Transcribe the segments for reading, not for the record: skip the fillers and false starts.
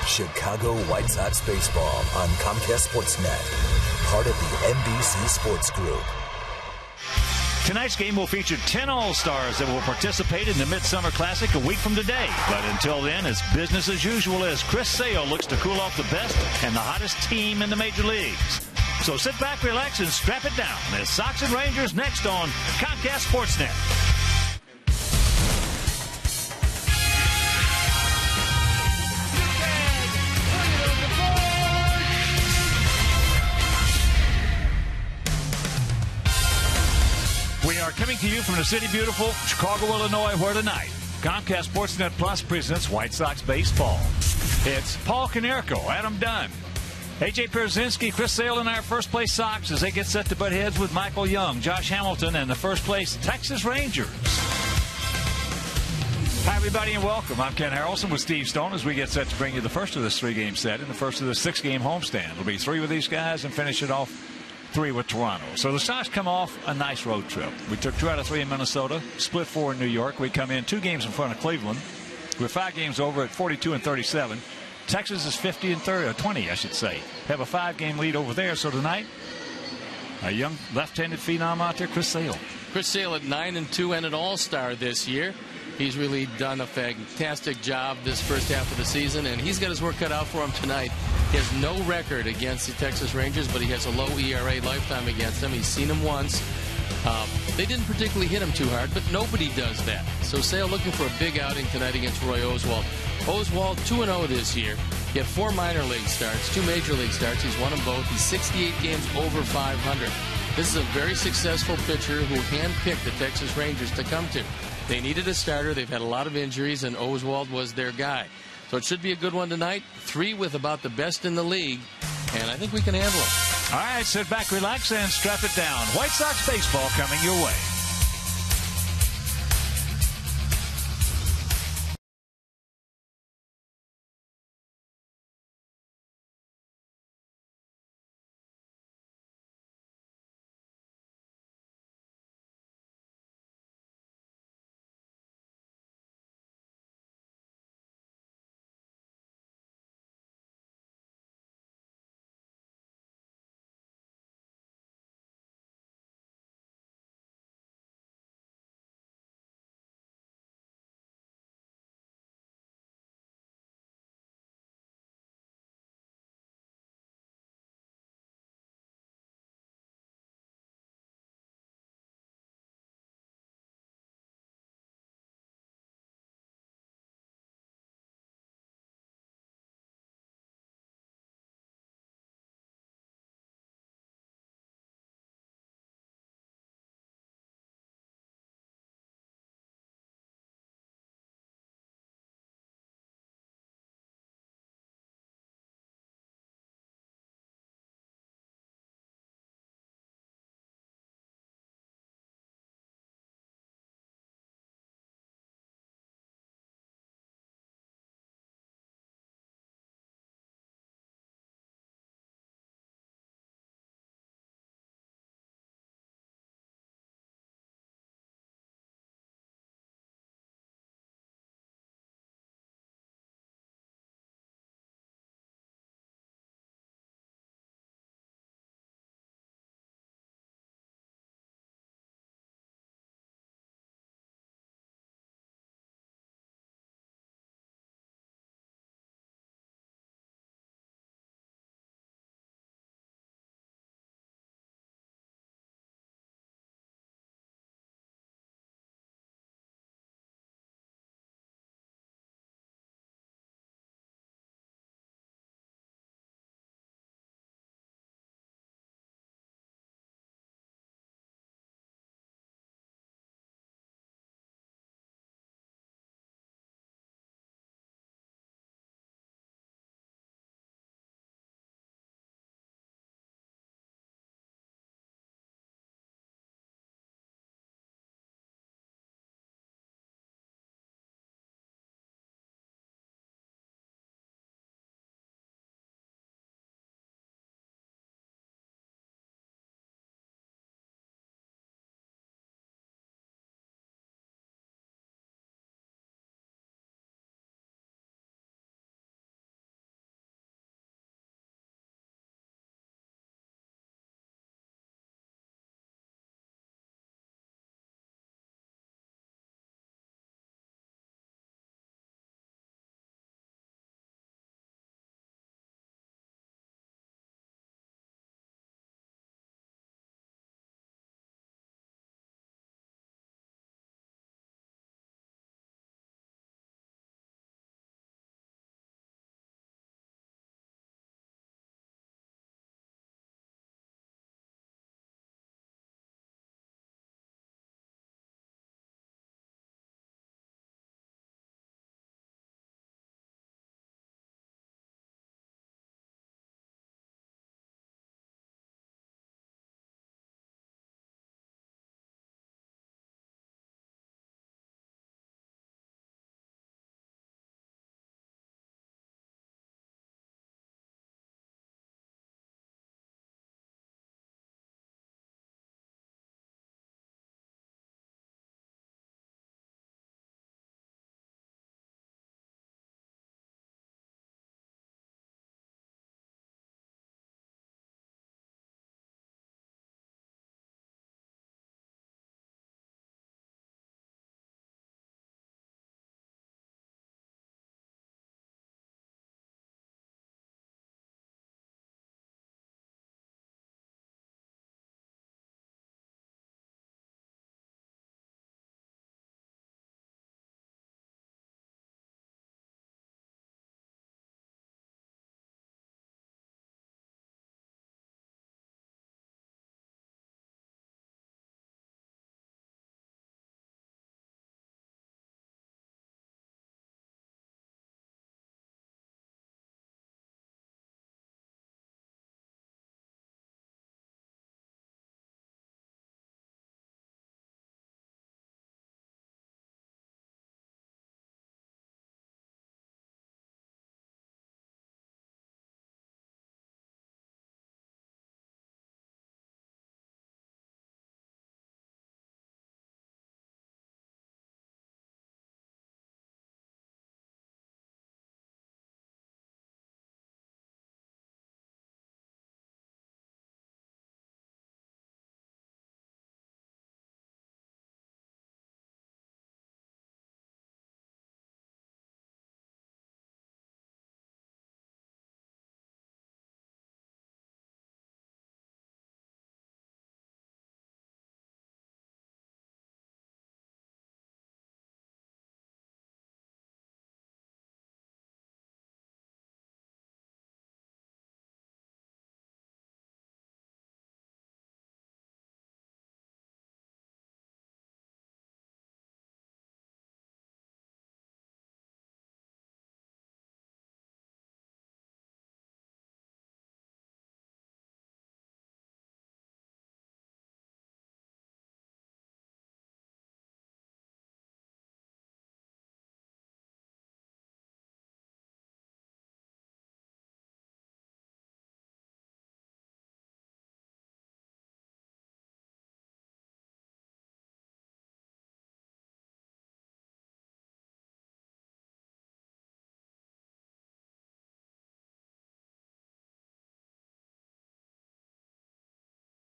Chicago White Sox baseball on Comcast Sportsnet, part of the NBC Sports Group. Tonight's game will feature 10 All-Stars that will participate in the Midsummer Classic a week from today. But until then, it's business as usual as Chris Sale looks to cool off the best and the hottest team in the major leagues. So sit back, relax, and strap it down as Sox and Rangers next on Comcast Sportsnet. We are coming to you from the city beautiful Chicago, Illinois, where tonight Comcast Sportsnet Plus presents White Sox baseball. It's Paul Konerko, Adam Dunn, A.J. Pierzynski, Chris Sale, and our first-place Sox as they get set to butt heads with Michael Young, Josh Hamilton, and the first-place Texas Rangers. Hi, everybody, and welcome. I'm Ken Harrelson with Steve Stone as we get set to bring you the first of this three-game set and the first of the six-game homestand. It'll be three with these guys and finish it off three with Toronto. So the Sox come off a nice road trip. We took 2 out of 3 in Minnesota, split 4 in New York. We come in 2 games in front of Cleveland. We're 5 games over at 42 and 37. Texas is 50 and 30, or 20, I should say. Have a 5-game lead over there. So tonight, a young left-handed phenom out there, Chris Sale. Chris Sale at 9-2 and an All-Star this year. He's really done a fantastic job this first half of the season, and he's got his work cut out for him tonight. He has no record against the Texas Rangers, but he has a low ERA lifetime against them. He's seen them once. They didn't particularly hit him too hard, but nobody does that. So Sale looking for a big outing tonight against Roy Oswalt. Oswalt 2-0 this year. He had 4 minor league starts, 2 major league starts. He's won them both. He's 68 games over 500. This is a very successful pitcher who handpicked the Texas Rangers to come to. They needed a starter. They've had a lot of injuries, and Oswalt was their guy. So it should be a good one tonight. 3 with about the best in the league, and I think we can handle it. All right, sit back, relax, and strap it down. White Sox baseball coming your way.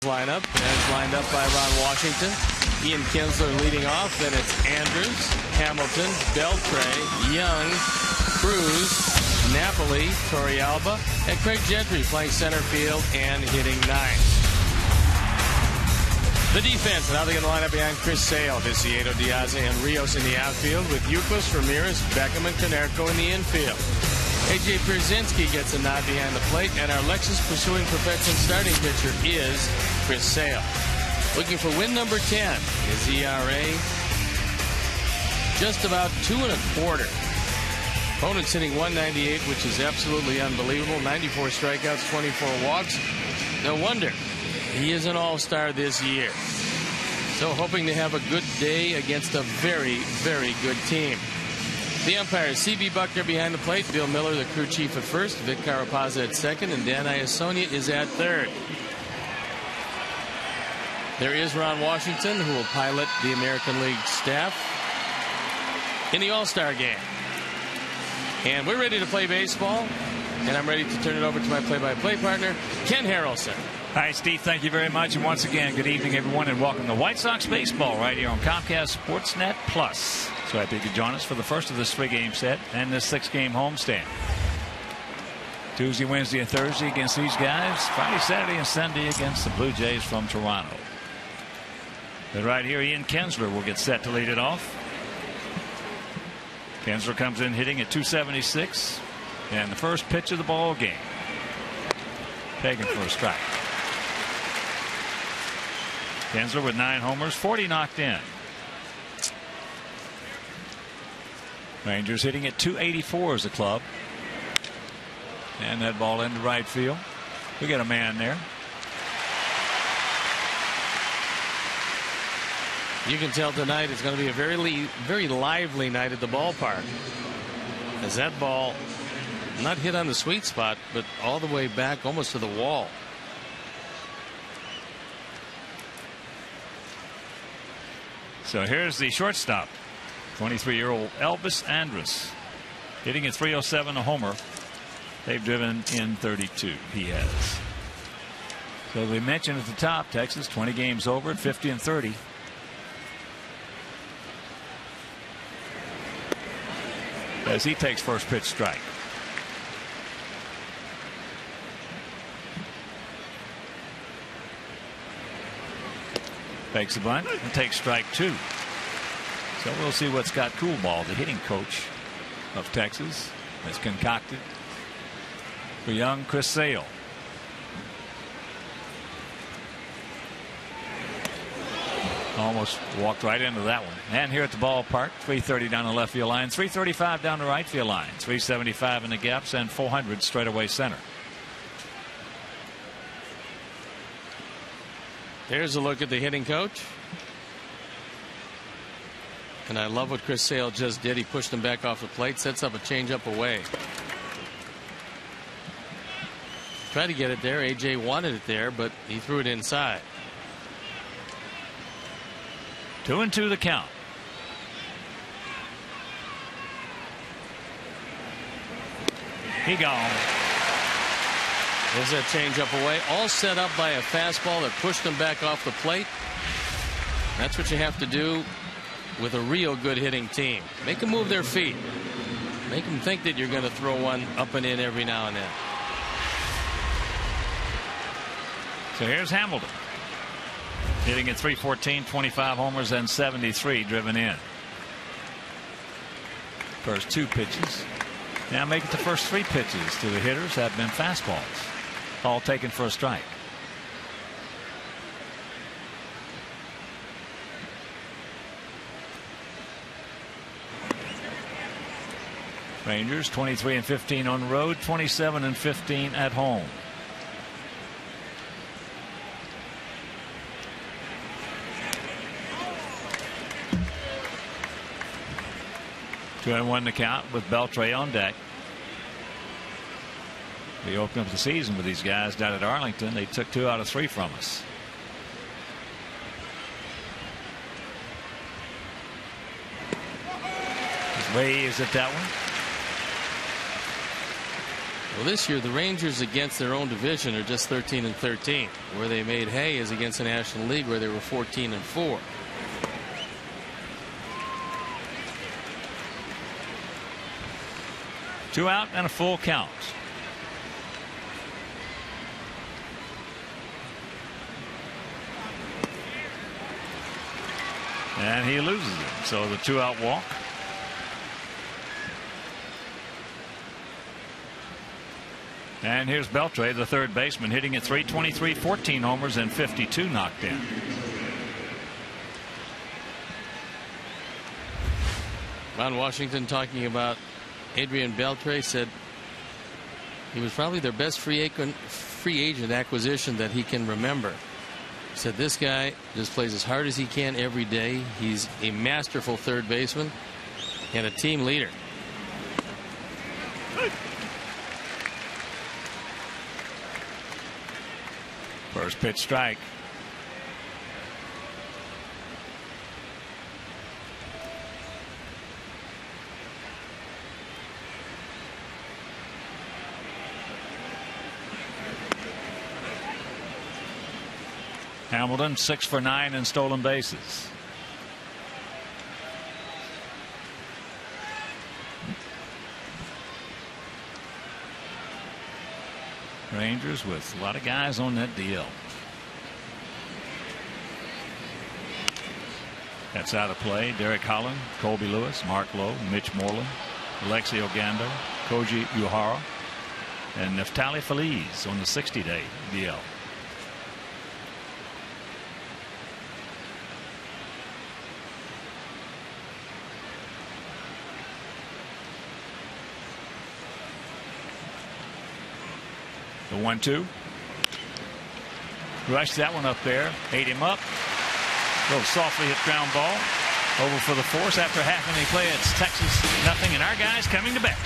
Lineup as lined up by Ron Washington. Ian Kinsler leading off. Then it's Andrews, Hamilton, Beltray, Young, Cruz, Napoli, Torrealba, and Craig Gentry playing center field and hitting ninth. The defense, and how they're going to line up behind Chris Sale, Viciedo, Diaz, and Rios in the outfield with Euclid, Ramirez, Beckham, and Konerko in the infield. A.J. Pierzynski gets a nod behind the plate, and our Lexus pursuing perfection starting pitcher is Chris Sale. Looking for win number 10. His ERA just about 2 1/4. Opponent's hitting 198, which is absolutely unbelievable. 94 strikeouts, 24 walks. No wonder he is an all-star this year. So hoping to have a good day against a very, very good team. The umpires, C.B. Buckner behind the plate, Bill Miller, the crew chief at first, Vic Carapazza at second, and Dan Iasonia is at third. There is Ron Washington, who will pilot the American League staff in the All-Star game. And we're ready to play baseball, and I'm ready to turn it over to my play-by-play partner, Ken Harrelson. Hi, Steve. Thank you very much. And once again, good evening, everyone, and welcome to White Sox Baseball right here on Comcast Sportsnet Plus. So happy you could join us for the first of this 3-game set and this 6-game homestand. Tuesday, Wednesday, and Thursday against these guys. Friday, Saturday, and Sunday against the Blue Jays from Toronto. But right here, Ian Kinsler will get set to lead it off. Kinsler comes in hitting at .276. And the first pitch of the ball game. Taken for a strike. Kinsler with 9 homers, 40 knocked in. Rangers hitting at .284 as a club. And that ball into right field. We got a man there. You can tell tonight it's going to be a very lively night at the ballpark. As that ball not hit on the sweet spot, but all the way back almost to the wall. So here's the shortstop, 23-year-old Elvis Andrus, hitting at .307, a homer. They've driven in 32. He has. So we mentioned at the top, Texas 20 games over at 50 and 30. As he takes first pitch strike. Fakes a bunt and takes strike 2. So we'll see what Scott Coolball, the hitting coach of Texas, has concocted for young Chris Sale. Almost walked right into that one. And here at the ballpark, 330 down the left field line, 335 down the right field line, 375 in the gaps, and 400 straightaway center. There's a look at the hitting coach. And I love what Chris Sale just did. He pushed him back off the plate, sets up a changeup away. Tried to get it there. A.J. wanted it there, but he threw it inside. 2-2 the count. He gone. There's that changeup away, all set up by a fastball that pushed him back off the plate. That's what you have to do with a real good hitting team. Make them move their feet. Make them think that you're going to throw one up and in every now and then. So here's Hamilton. Hitting at .314, 25 homers, and 73 driven in. First 2 pitches. Now make it the first 3 pitches to the hitters have been fastballs. All taken for a strike. Rangers 23 and 15 on the road, 27 and 15 at home. Two and 1 to count with Beltray on deck. We opened up the season with these guys down at Arlington. They took 2 out of 3 from us. Way is it that one? Well, this year the Rangers against their own division are just 13-13. Where they made hay is against the National League, where they were 14-4. Two out and a full count. And he loses it. So the 2-out walk. And here's Beltre, the third baseman, hitting at .323, 14 homers and 52 knocked in. Ron Washington, talking about Adrian Beltre, said he was probably their best free agent acquisition that he can remember. He said this guy just plays as hard as he can every day. He's a masterful third baseman and a team leader. First pitch strike. Hamilton 6 for 9 in stolen bases. Rangers with a lot of guys on that deal. That's out of play. Derek Holland, Colby Lewis, Mark Lowe, Mitch Moreland, Alexi Ogando, Koji Uehara, and Neftali Feliz on the 60-day deal. The 1-2. Rushed that one up there. Ate him up. Little softly hit ground ball. Over for the force after half inning play. It's Texas 0, and our guys coming to bat.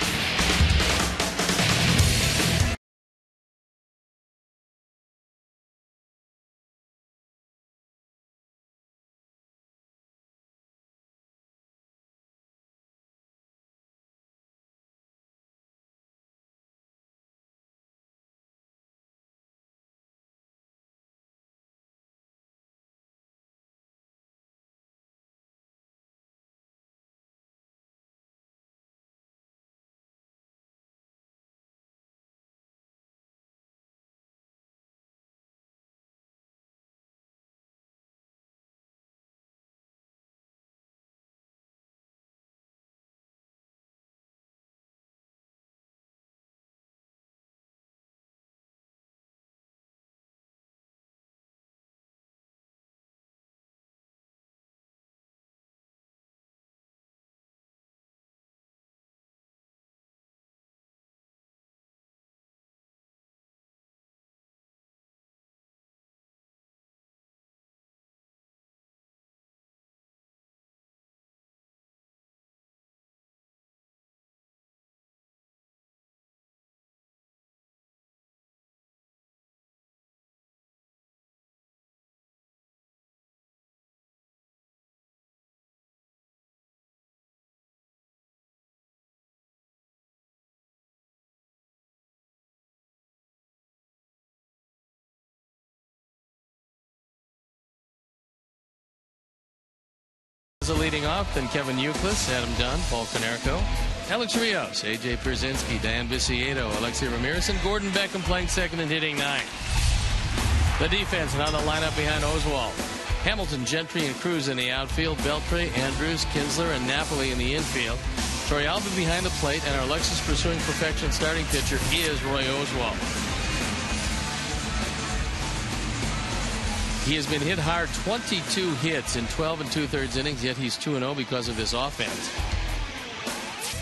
Leading off, then Kevin Youkilis, Adam Dunn, Paul Konerko, Alex Rios, AJ Pierzynski, Dan Bicieto, Alexi Ramirez, and Gordon Beckham playing second and hitting 9. The defense now the lineup behind Oswald. Hamilton, Gentry, and Cruz in the outfield. Beltre, Andrews, Kinsler, and Napoli in the infield. Troy Alba behind the plate, and our Lexus pursuing perfection starting pitcher is Roy Oswald. He has been hit hard, 22 hits in 12 2/3 innings, yet he's 2-0 because of this offense.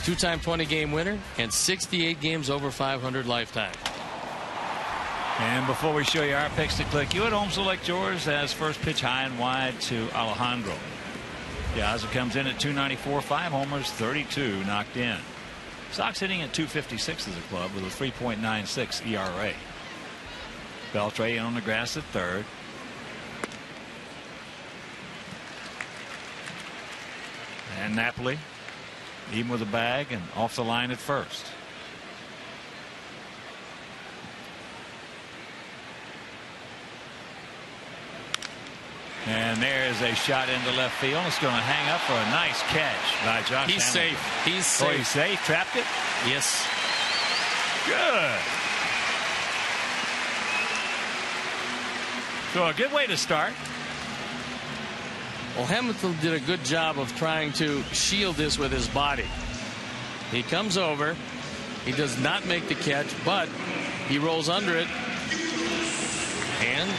Two-time 20-game winner and 68 games over 500 lifetime. And before we show you our picks to click, you at home select yours as first pitch high and wide to Alejandro. Piazza comes in at 294, 5 homers, 32 knocked in. Sox hitting at 256 as a club with a 3.96 ERA. Beltre on the grass at third. And Napoli, even with a bag and off the line at first. And there's a shot into left field. It's going to hang up for a nice catch by Josh He's Hamilton. safe. He's safe. Oh, he's safe. Trapped it? Yes. Good. So a good way to start. Well, Hamilton did a good job of trying to shield this with his body. He comes over. He does not make the catch, but he rolls under it. And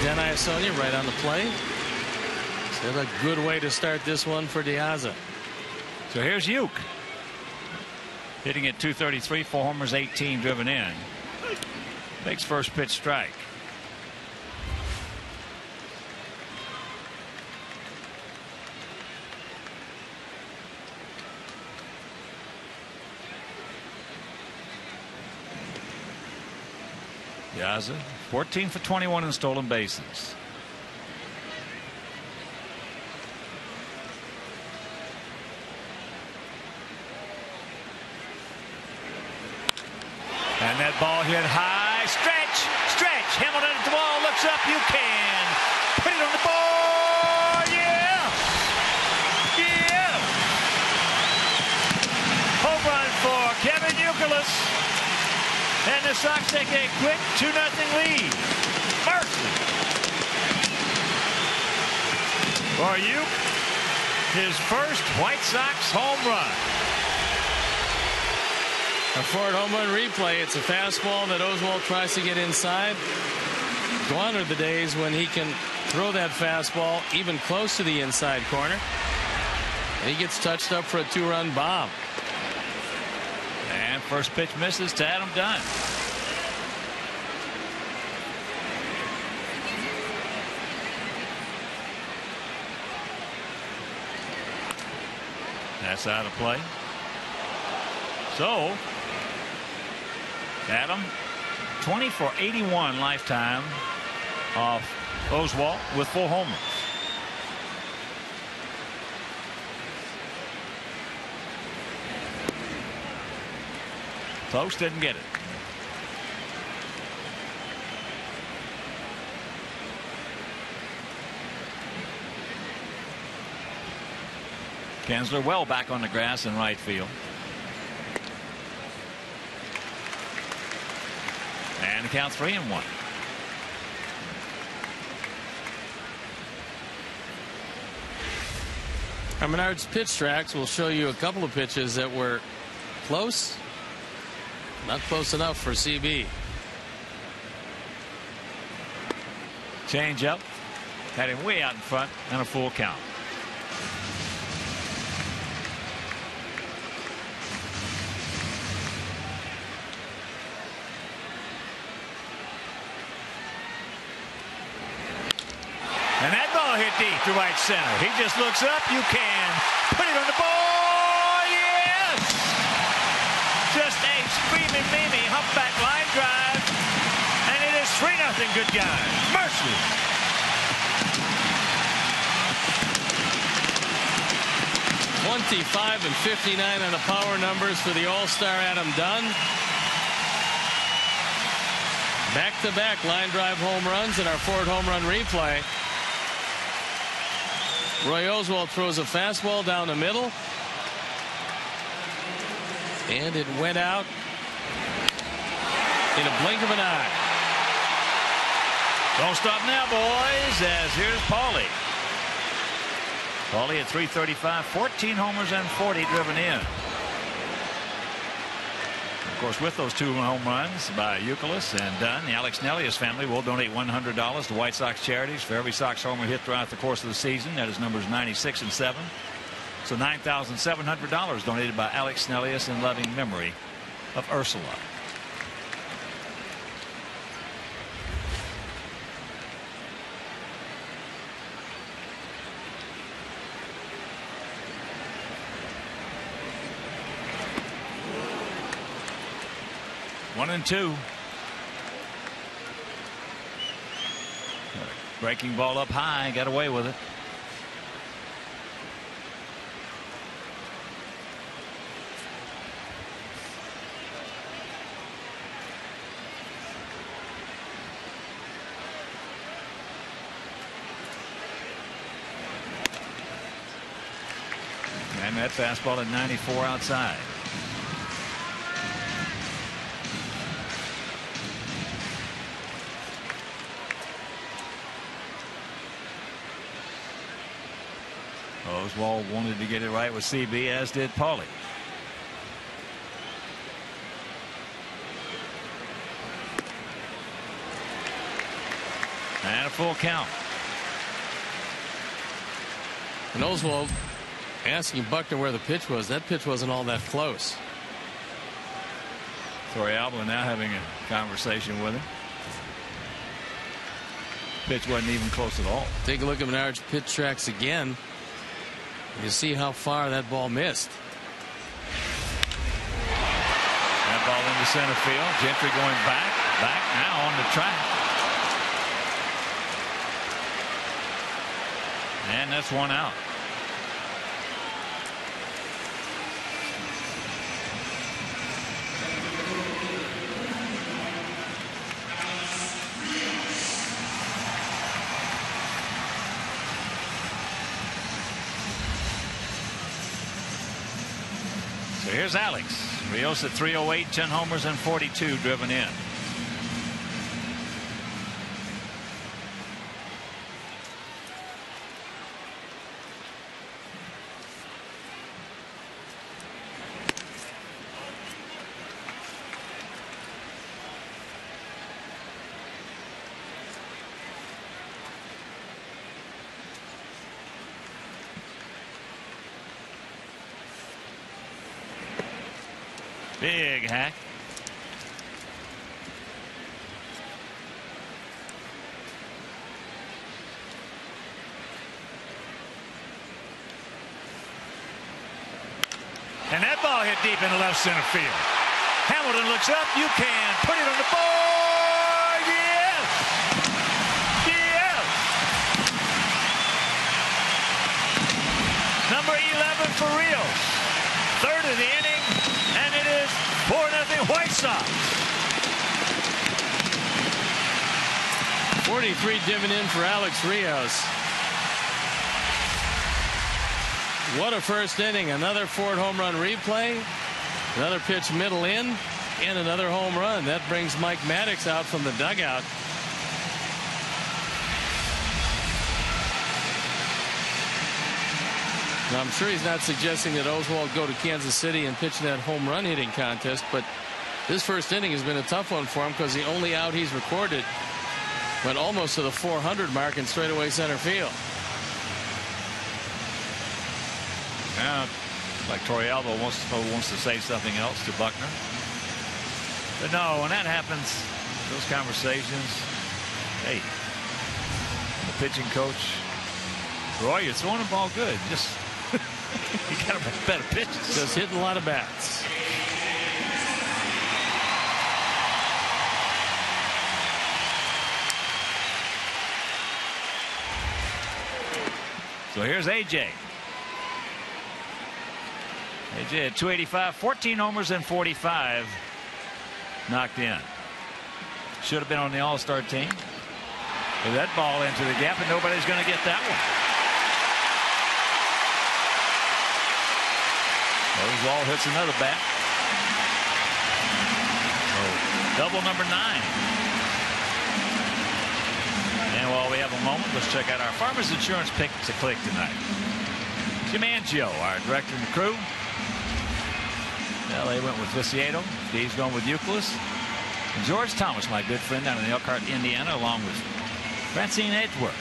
Denai Sonia right on the play. Is that a good way to start this one for Diaza? So here's Uke. Hitting at .233, 4 homers, 18 driven in. Makes first pitch strike. Diaza, 14 for 21 in stolen bases. And that ball hit high. Stretch. Hamilton at the ball. Looks up. You can put it on the ball. Yeah. Home run for Kevin Youkilis. And the Sox take a quick 2-0 lead. Mercy. For Uke, his first White Sox home run. A Ford home run replay. It's a fastball that Oswalt tries to get inside. Gone are the days when he can throw that fastball even close to the inside corner. And he gets touched up for a 2-run bomb. And first pitch misses to Adam Dunn. That's out of play. So Adam, 20 for 81 lifetime off Oswalt with 4 homers. Close, didn't get it. Kinsler well back on the grass in right field. And the count 3-1. Our Menard's pitch tracks will show you a couple of pitches that were close. Not close enough for CB. Change up. Had him way out in front and a full count. And that ball hit deep to right center. He just looks up. You can put it on the ball. Yes! Just a screaming Mimi humpback line drive. And it is 3-0. Good guys. Mercy. .25 and 59 on the power numbers for the All-Star Adam Dunn. Back-to-back line drive home runs in our Ford home run replay. Roy Oswalt throws a fastball down the middle. And it went out in a blink of an eye. Don't stop now, boys, as here's Paulie. Paulie at .335, 14 homers and 40 driven in. Of course, with those 2 home runs by Youkilis and Dunn, the Alex Nellius family will donate $100 to White Sox charities for every Sox homer hit throughout the course of the season. That is numbers 96 and 7. So $9,700 donated by Alex Nellius in loving memory of Ursula. One and two. Breaking ball up high, got away with it. And that fastball at 94 outside. Oswald wanted to get it right with CB, as did Paulie. And a full count. And Oswald asking Buckner where the pitch was. That pitch wasn't all that close. Torrealba now having a conversation with him. Pitch wasn't even close at all. Take a look at Menard's pitch tracks again. You see how far that ball missed. That ball into center field. Gentry going back now on the track. And that's one out. So here's Alex Rios at 308, 10 homers and 42 driven in. Big hack. And that ball hit deep into left center field. Hamilton looks up. You can put it on the board. Yes. Yes. Number 11 for Rios. Third of the inning. And it is 4-0 White Sox. 43 diving in for Alex Rios. What a first inning. Another Ford home run replay. Another pitch middle in. And another home run. That brings Mike Maddox out from the dugout. Now, I'm sure he's not suggesting that Oswald go to Kansas City and pitch in that home run hitting contest, but this first inning has been a tough one for him because the only out he's recorded went almost to the 400 mark in straightaway center field. Now, like Torrealba wants to say something else to Buckner. But no, when that happens, those conversations, hey, the pitching coach, Roy, you're throwing the ball good. Just you got to better pitches. Just hitting a lot of bats. So here's AJ. AJ at 285, 14 homers and 45 knocked in. Should have been on the All-Star team. With that ball into the gap, and nobody's going to get that one. Oswald hits another bat. So double number 9. And while we have a moment, let's check out our Farmers Insurance Pick to Click tonight. Jim Angio, our director and the crew. Well, they went with Viciato. Steve's going with Euclid. And George Thomas, my good friend down in Elkhart, Indiana, along with Francine Edgeworth.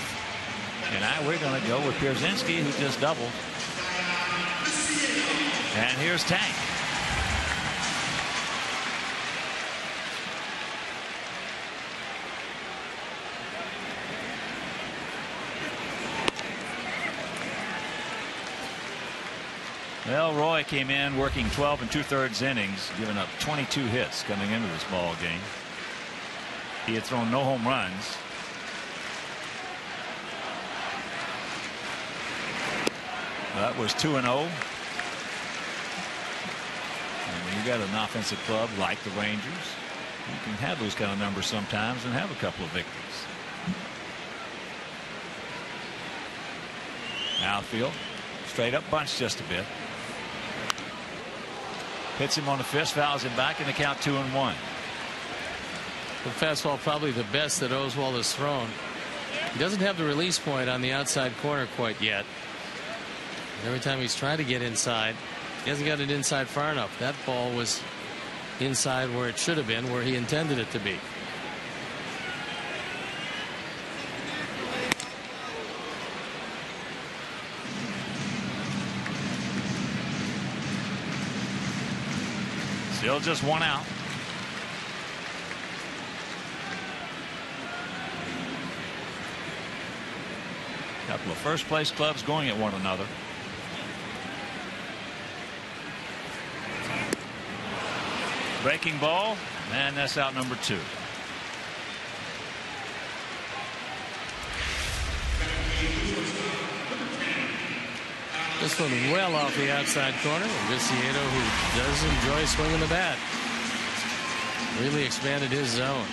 And we're going to go with Pierzynski, who just doubled. And here's Tank. Well, Roy came in working 12 2/3 innings, giving up 22 hits coming into this ball game. He had thrown no home runs. That was 2-0. And when you got an offensive club like the Rangers, you can have those kind of numbers sometimes and have a couple of victories. Outfield, straight up bunch just a bit. Hits him on the fist, fouls him back, and the count 2-1. The fastball probably the best that Oswald has thrown. He doesn't have the release point on the outside corner quite yet. Every time he's trying to get inside, he hasn't got it inside far enough. That ball was inside where it should have been, where he intended it to be. Still just one out. Couple of first place clubs going at one another. Breaking ball, and that's out number 2. This one well off the outside corner. Viciedo, who does enjoy swinging the bat, really expanded his zone.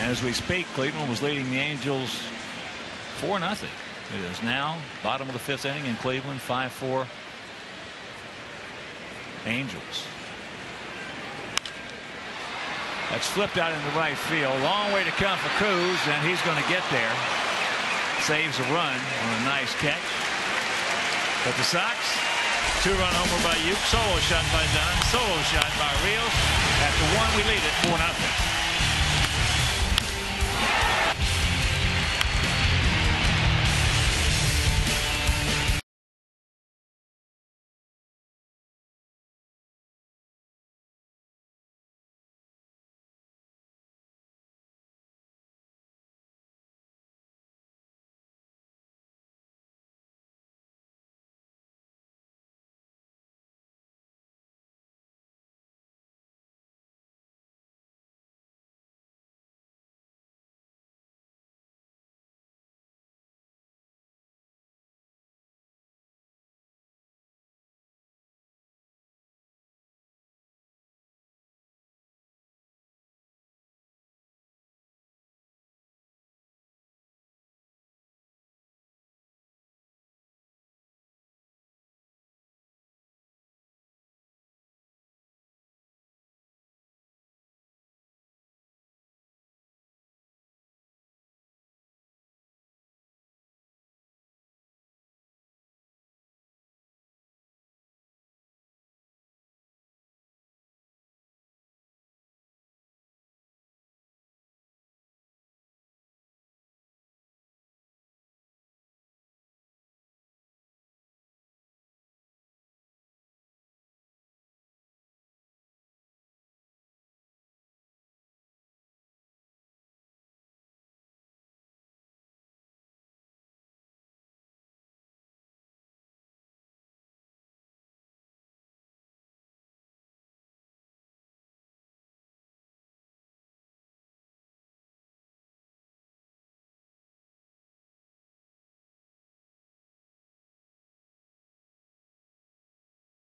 As we speak, Cleveland was leading the Angels 4-0. It is now bottom of the 5th inning in Cleveland, 5-4 Angels. That's flipped out into right field. Long way to come for Cruz, and he's going to get there. Saves a run on a nice catch. But the Sox, 2-run homer by Uke, solo shot by Dunn, solo shot by Rios. After one, we lead it 4-0.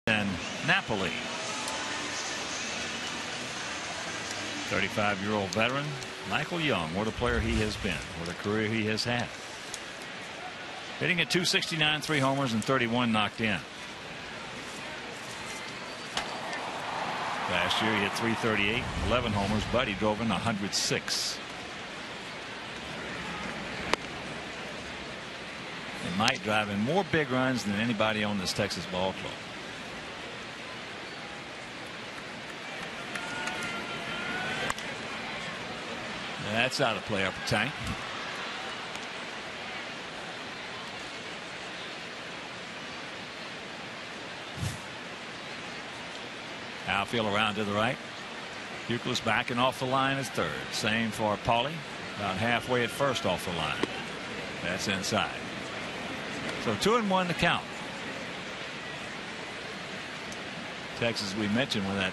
And Napoli, 35-year-old veteran Michael Young, what a player he has been, what a career he has had. Hitting at .269, 3 homers and 31 knocked in. Last year he hit .338, 11 homers, but he drove in 106. He might drive in more big runs than anybody on this Texas ball club. That's out of play, upper tank. Outfield around to the right. Euclid's backing off the line as third. Same for Pauly. About halfway at first off the line. That's inside. So 2-1 to count. Texas, we mentioned, with that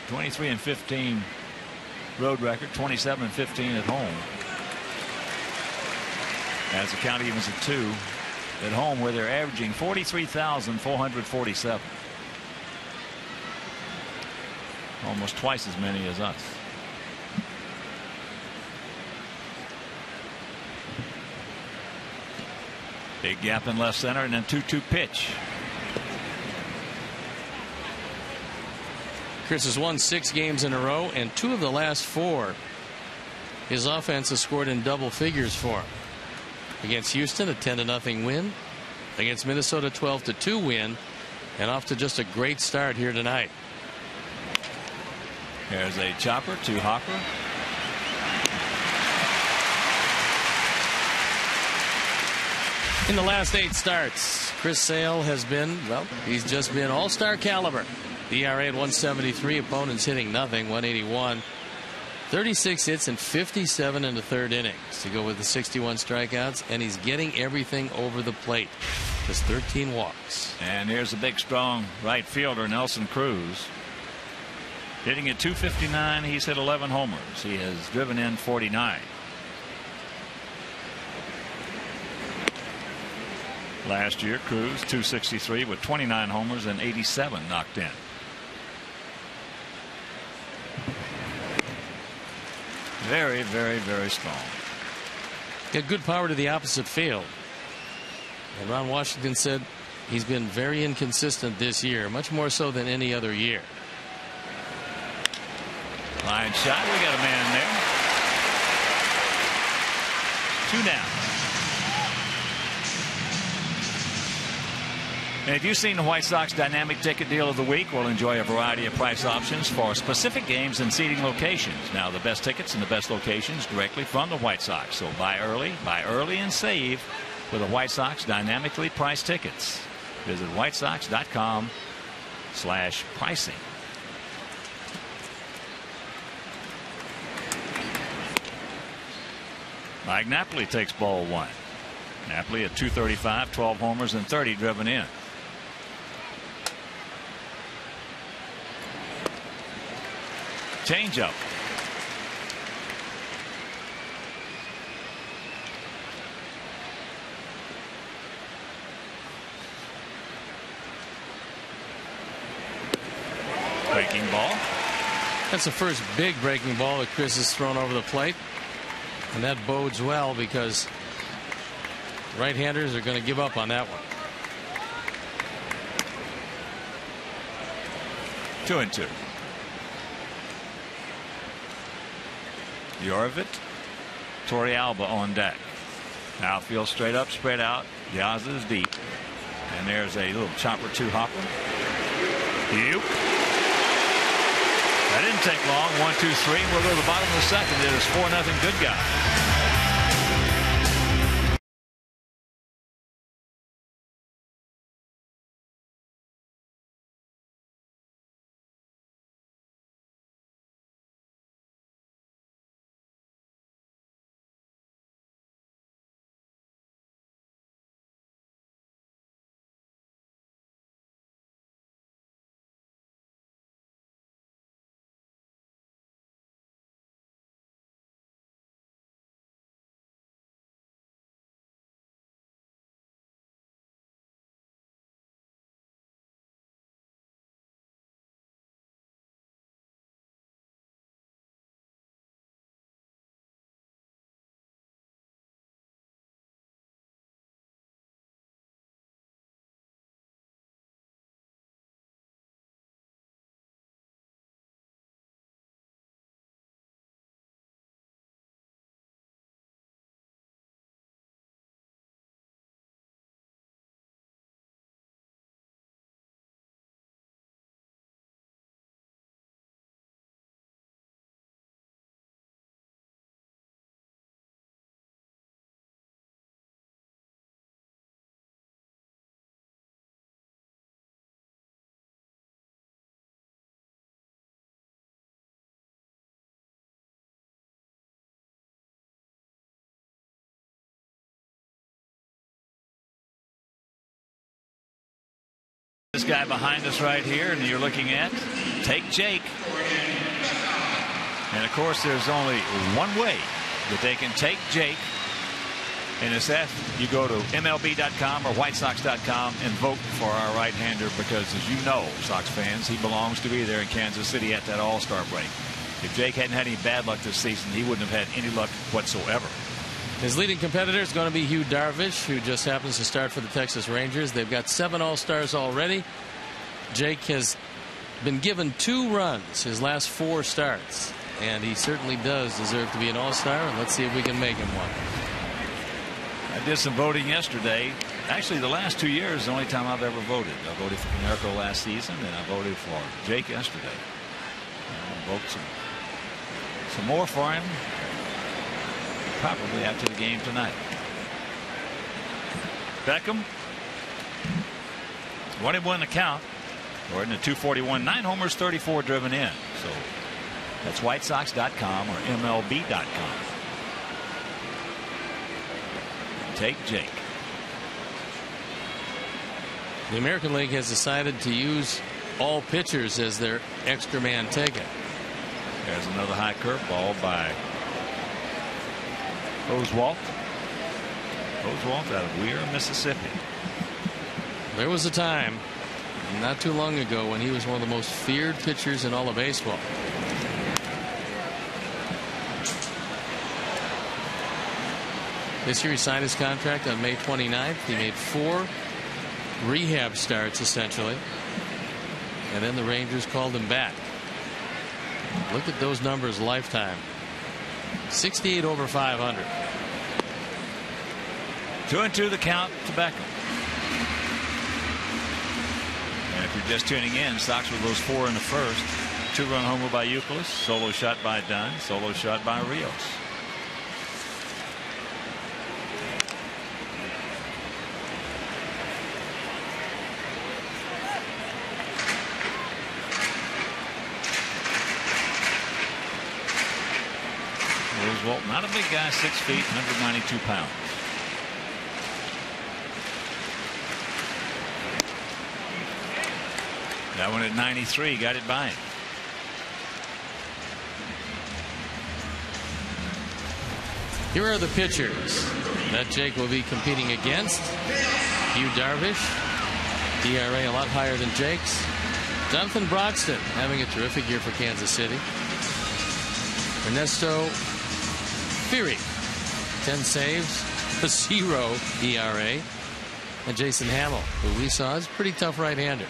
23-15 road record, 27-15 at home. As the count evens at 2 at home, where they're averaging 43,447. Almost twice as many as us. Big gap in left center, and then 2-2 pitch. Chris has won 6 games in a row, and 2 of the last 4 his offense has scored in double figures for him. Against Houston, a 10-0 win. Against Minnesota, 12-2 win, and off to just a great start here tonight. There's a chopper to Hopper. In the last 8 starts, Chris Sale has been, well, he's just been all-star caliber. The ERA at 173, opponents hitting nothing, 181. 36 hits and 57 in the 3rd innings to go with the 61 strikeouts, and he's getting everything over the plate. Just 13 walks. And here's a big, strong right fielder, Nelson Cruz. Hitting at 259, he's hit 11 homers. He has driven in 49. Last year, Cruz 263 with 29 homers and 87 knocked in. Very, very, very strong. Got good power to the opposite field. And Ron Washington said he's been very inconsistent this year, much more so than any other year. Line shot. We got a man in there. 2 down. And if you've seen the White Sox dynamic ticket deal of the week, we'll enjoy a variety of price options for specific games and seating locations. Now, the best tickets and the best locations directly from the White Sox. So buy early and save with the White Sox dynamically priced tickets. Visit whitesox.com/pricing. Mike Napoli takes ball 1. Napoli at 235, 12 homers and 30 driven in. Changeup. Breaking ball. That's the first big breaking ball that Chris has thrown over the plate. And that bodes well because right-handers are going to give up on that one. 2-2. Yorovit, Torrealba on deck. Outfield straight up, spread out. Diaz is deep. And there's a little chopper to Hopper. That didn't take long. 1-2-3. We'll go to the bottom of the 2nd. It is 4-0 good guy. This guy behind us right here, and you're looking at Take Jake. And of course, there's only one way that they can take Jake. And it's that you go to MLB.com or WhiteSox.com and vote for our right-hander, because as you know, Sox fans, he belongs to be there in Kansas City at that All-Star break. If Jake hadn't had any bad luck this season, he wouldn't have had any luck whatsoever. His leading competitor is going to be Hugh Darvish, who just happens to start for the Texas Rangers. They've got 7 All-Stars already. Jake has been given 2 runs his last 4 starts, and he certainly does deserve to be an all-star. And let's see if we can make him one. I did some voting yesterday. Actually, the last 2 years is the only time I've ever voted. I voted for Canerico last season, and I voted for Jake yesterday. I'll vote some more for him probably after the game tonight. Beckham, 1-1 the count. We're in the 241, 9 homers, 34 driven in. So that's WhiteSox.com or MLB.com. Take Jake. The American League has decided to use all pitchers as their extra man taken. There's another high curveball by Oswalt. Oswalt out of Weir, Mississippi. There was a time not too long ago when he was one of the most feared pitchers in all of baseball. This year he signed his contract on May 29th. He made 4 rehab starts essentially, and then the Rangers called him back. Look at those numbers lifetime. 68 over 500. 2-2 the count to Beckham. And if you're just tuning in, Sox with those 4 in the first. 2-run homer by Youkilis, solo shot by Dunn, solo shot by Rios. Oswalt, not a big guy, 6 feet, 192 pounds. That one at 93, got it by him. Here are the pitchers that Jake will be competing against. Hugh Darvish, ERA a lot higher than Jake's. Jonathan Broxton having a terrific year for Kansas City. Ernesto Firi, 10 saves, a 0 ERA. And Jason Hamill, who we saw is a pretty tough right-hander.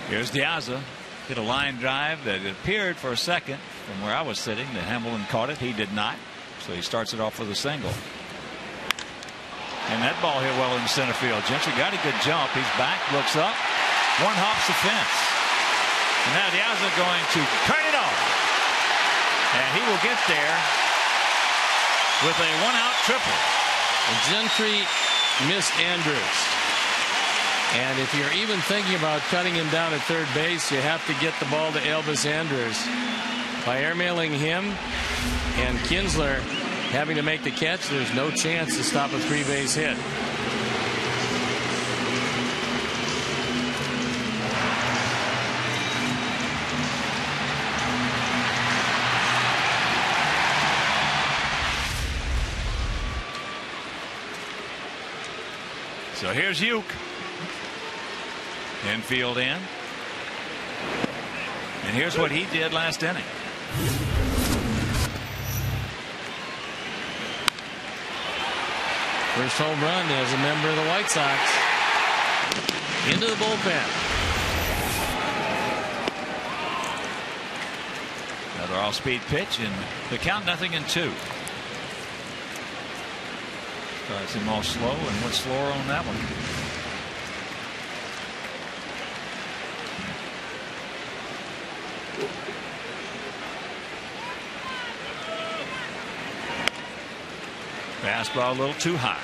Here's Diaza. Hit a line drive that appeared for a second from where I was sitting that Hamilton caught it. He did not. So he starts it off with a single. And that ball hit well in center field. Gentry got a good jump. He's back, looks up. One hops the fence. And now Diaza going to turn it off. And he will get there with a 1-out triple. And Gentry missed Andrews. And if you're even thinking about cutting him down at third base, you have to get the ball to Elvis Andrews. By airmailing him and Kinsler having to make the catch, there's no chance to stop a 3-base hit. So here's Uke. Infield in. And here's what he did last inning. First home run as a member of the White Sox. Into the bullpen. Another off-speed pitch, and the count 0-2. Starts him off slow and went slower on that one. Fastball a little too high.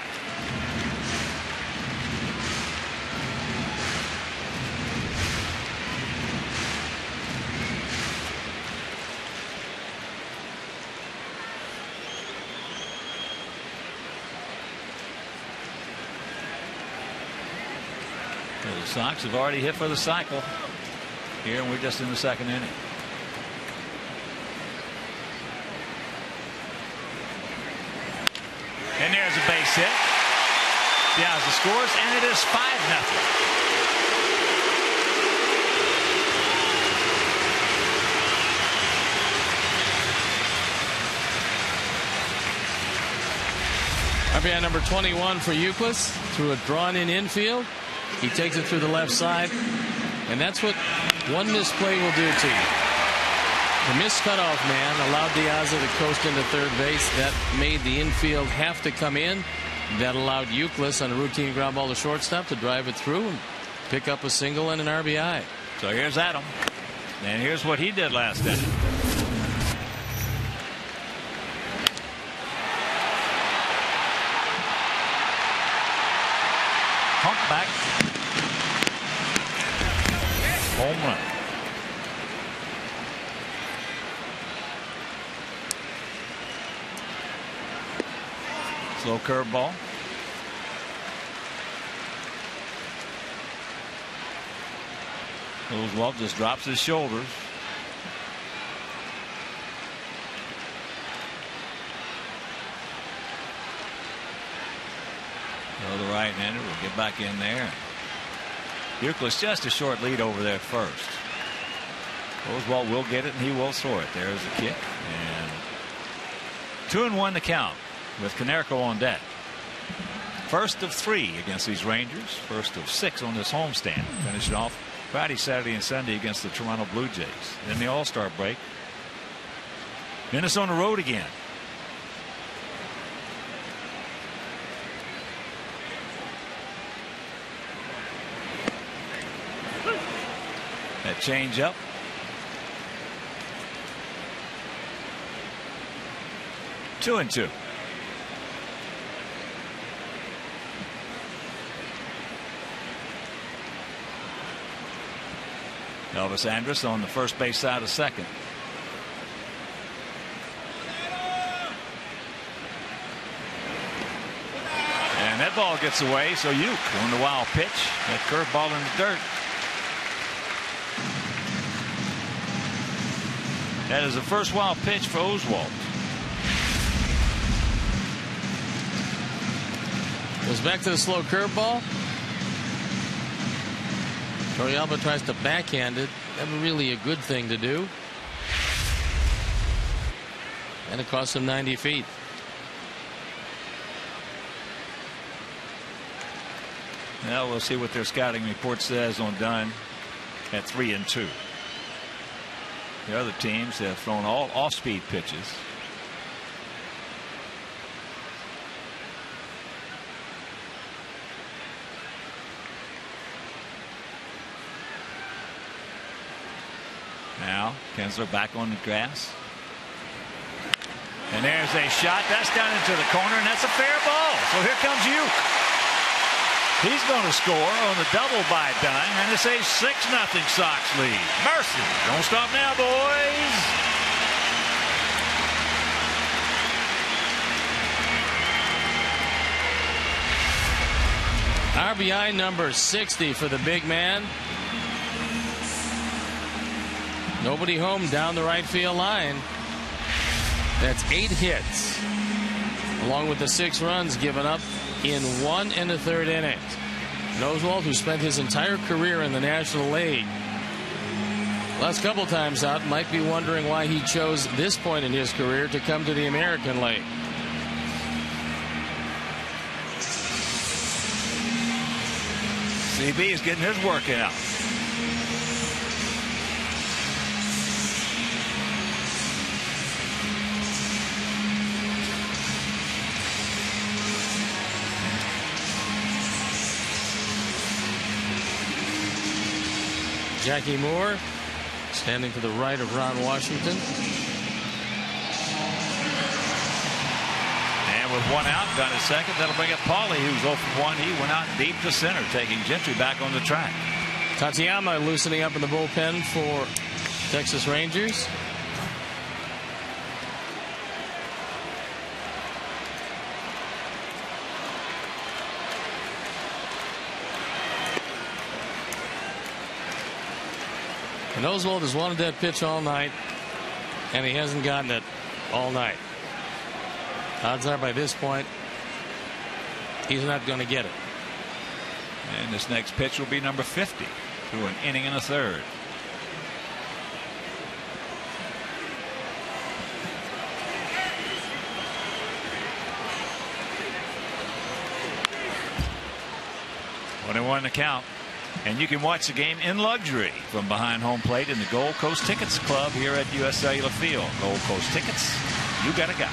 The Sox have already hit for the cycle here, and we're just in the second inning. And there's a base hit. Diaza scores, and it is 5-0. RBI number 21 for Youkilis through a drawn-in infield. He takes it through the left side, and that's what one misplay will do to you. The missed cutoff man allowed Diaza to coast into third base. That made the infield have to come in. That allowed Euclid on a routine ground ball to shortstop to drive it through and pick up a single and an RBI. So here's Adam. And here's what he did last inning. Hump back. Home run. Slow curveball. Oswalt just drops his shoulders. The right-hander will get back in there. Euclid's just a short lead over there first. Oswalt will get it and he will throw it. There's the kick. And 2-1 to count with Konerko on deck. First of 3 against these Rangers. First of 6 on this homestand. Finish it off Friday, Saturday, and Sunday against the Toronto Blue Jays. Then the All-Star break. Minnesota road again. That change up. Two and two. Elvis Andrus on the first base side of second. And that ball gets away, so Uke on the wild pitch. That curveball in the dirt. That is the first wild pitch for Oswalt. Goes back to the slow curveball. Torrealba tries to backhand it. Never really a good thing to do. And it costs him 90 feet. Now we'll see what their scouting report says on Dunn at 3 and 2. The other teams have thrown all off-speed pitches. Now Kinsler back on the grass. And there's a shot. That's down into the corner, and that's a fair ball. So here comes Uke. He's going to score on the double by Dunn, and it's a 6-0 Sox lead. Mercy. Don't stop now, boys. RBI number 60 for the big man. Nobody home down the right field line. That's 8 hits, along with the 6 runs given up in 1 1/3 innings. Oswalt, who spent his entire career in the National League, last couple times out, might be wondering why he chose this point in his career to come to the American League. CB is getting his work out. Jackie Moore standing to the right of Ron Washington. And with 1 out, got a second. That'll bring up Paulie, who's 0 for 1. He went out deep to center, taking Gentry back on the track. Tateyama loosening up in the bullpen for Texas Rangers. And Oswalt has wanted that pitch all night, and he hasn't gotten it all night. Odds are by this point, he's not going to get it. And this next pitch will be number 50 through an inning and a third. 1-1 to count. And you can watch the game in luxury from behind home plate in the Gold Coast Tickets Club here at US Cellular Field. Gold Coast Tickets, you got a guy.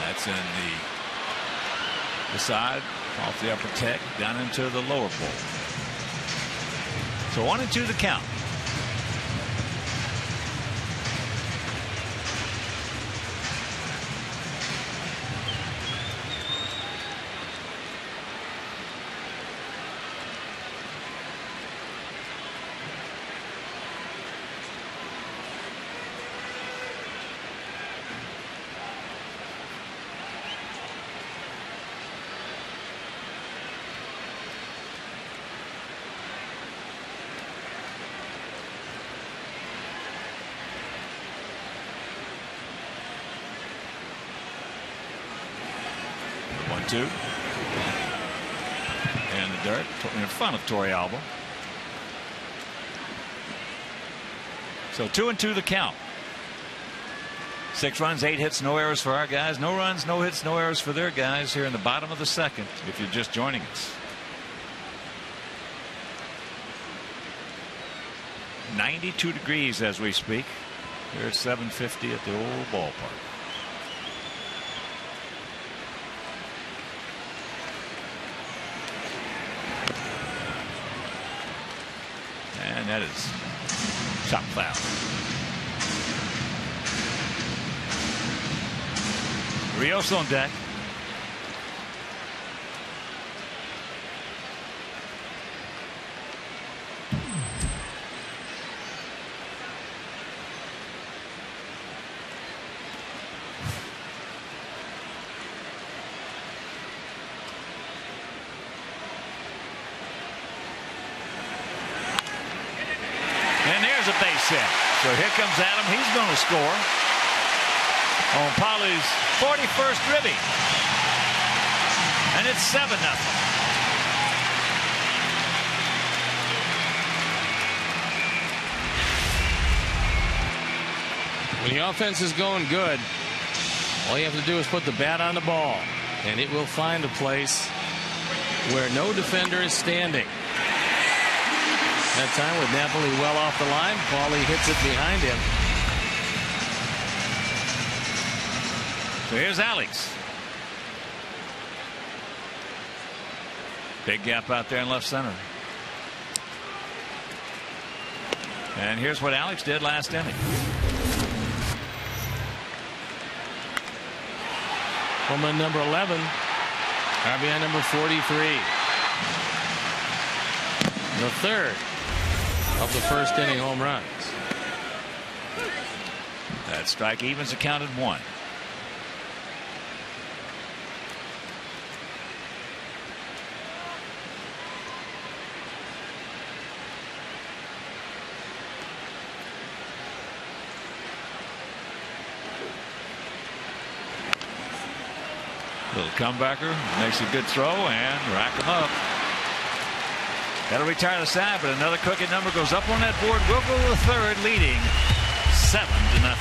That's in the side, off the upper tech, down into the lower bowl. So 1-2 to count. Two. And the dirt in front of Torrey Alba. So 2-2 the count. 6 runs, 8 hits, no errors for our guys. No runs, no hits, no errors for their guys here in the bottom of the second, if you're just joining us. 92 degrees as we speak here at 750 at the old ballpark. And that is chop foul. Rios on deck. So here comes Adam. He's going to score on Palu's 41st ribby. And it's 7-0. When the offense is going good, all you have to do is put the bat on the ball, and it will find a place where no defender is standing. That time with Napoli well off the line, Paulie hits it behind him. So here's Alex. Big gap out there in left center. And here's what Alex did last inning. Home run number 11. RBI number 43. The third of the first inning home runs. That strike evens accounted 1. Little comebacker, makes a good throw and rack him up. That'll retire the side, but another crooked number goes up on that board. We'll go to the third, leading 7-0.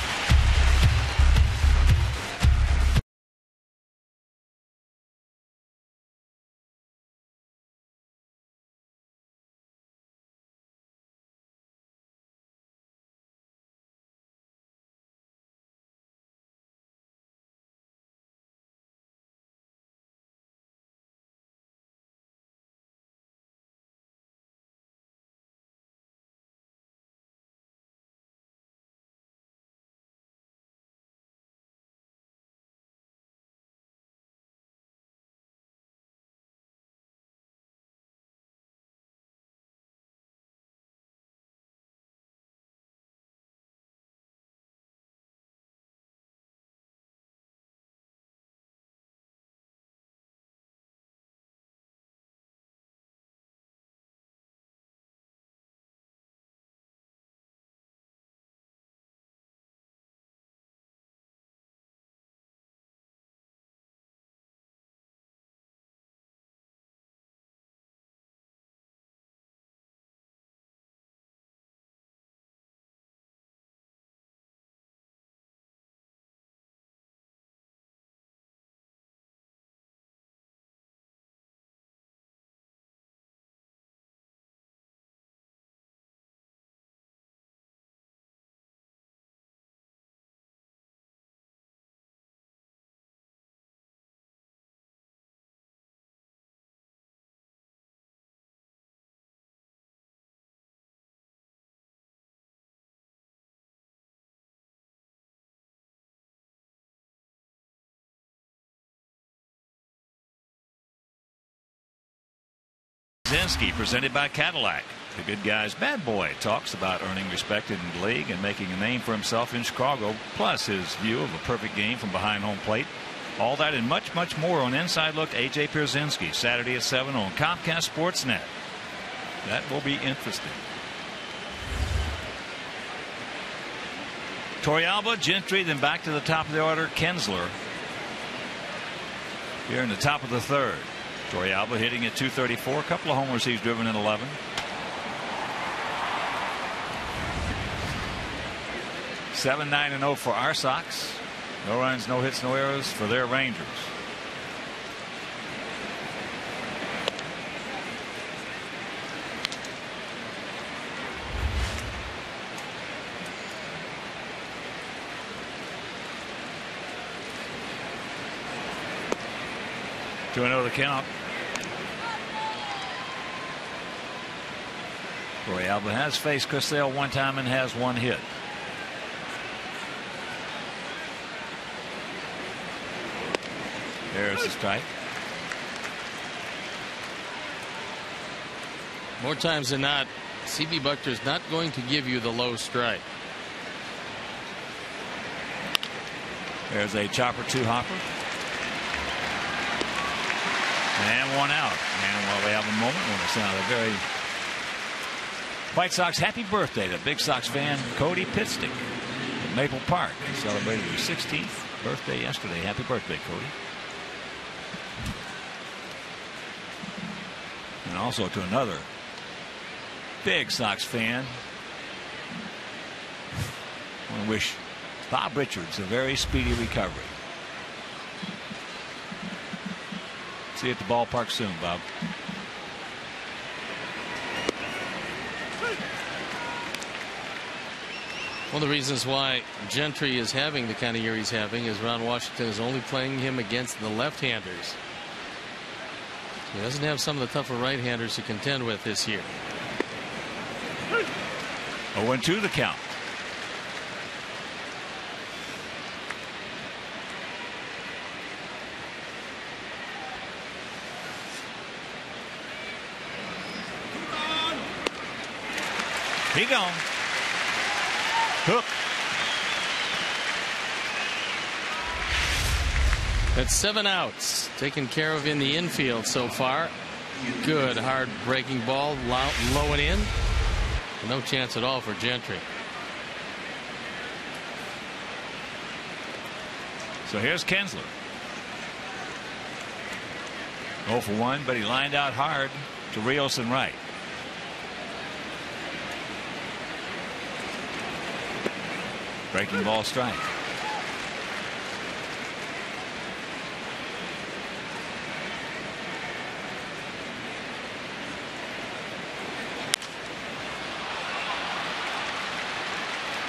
Zinski, presented by Cadillac. The good guy's bad boy talks about earning respect in the league and making a name for himself in Chicago, plus his view of a perfect game from behind home plate. All that and much, much more on Inside Look A.J. Pierzynski, Saturday at 7 on Comcast Sportsnet. That will be interesting. Torrealba, Gentry, then back to the top of the order, Kinsler. Here in the top of the third. Torrealba hitting at .234. A couple of homers he's driven in 11. Seven, 9, and 0 for our Sox. No runs, no hits, no errors for their Rangers. To another count. Torrealba has faced Chris Sale one time and has one hit. There's the strike. More times than not, C.B. Buckner's not going to give you the low strike. There's a chopper to Hopper. And one out. And while we have a moment, we want to sound a very White Sox happy birthday to big Sox fan Cody Pitstick at Maple Park. He celebrated his 16th birthday yesterday. Happy birthday, Cody. And also to another big Sox fan. I want to wish Bob Richards a very speedy recovery. See you at the ballpark soon, Bob. One of the reasons why Gentry is having the kind of year he's having is Ron Washington is only playing him against the left-handers. He doesn't have some of the tougher right-handers to contend with this year. 0-2 the count. He gone. Hook. That's 7 outs taken care of in the infield so far. Good hard breaking ball, low and in. No chance at all for Gentry. So here's Kinsler. 0 for 1, but he lined out hard to Rios and right. Breaking ball strike.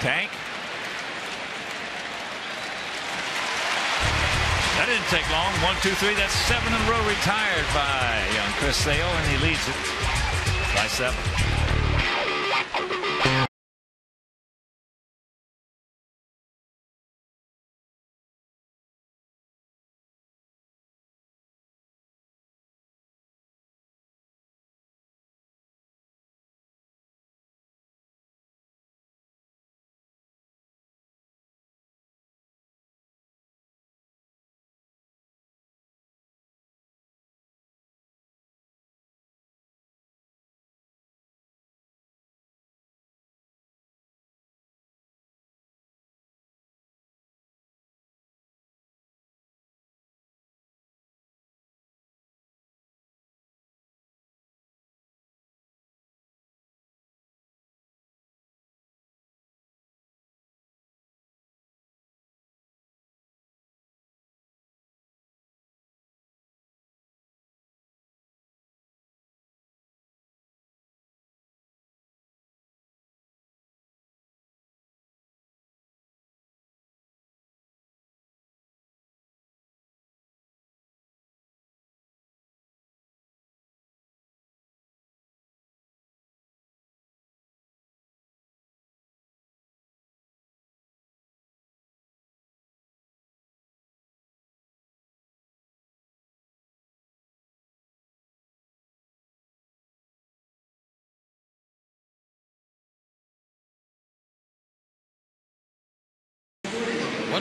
Tank. That didn't take long. 1, 2, 3. That's 7 in a row retired by young Chris Sale, and he leads it by 7.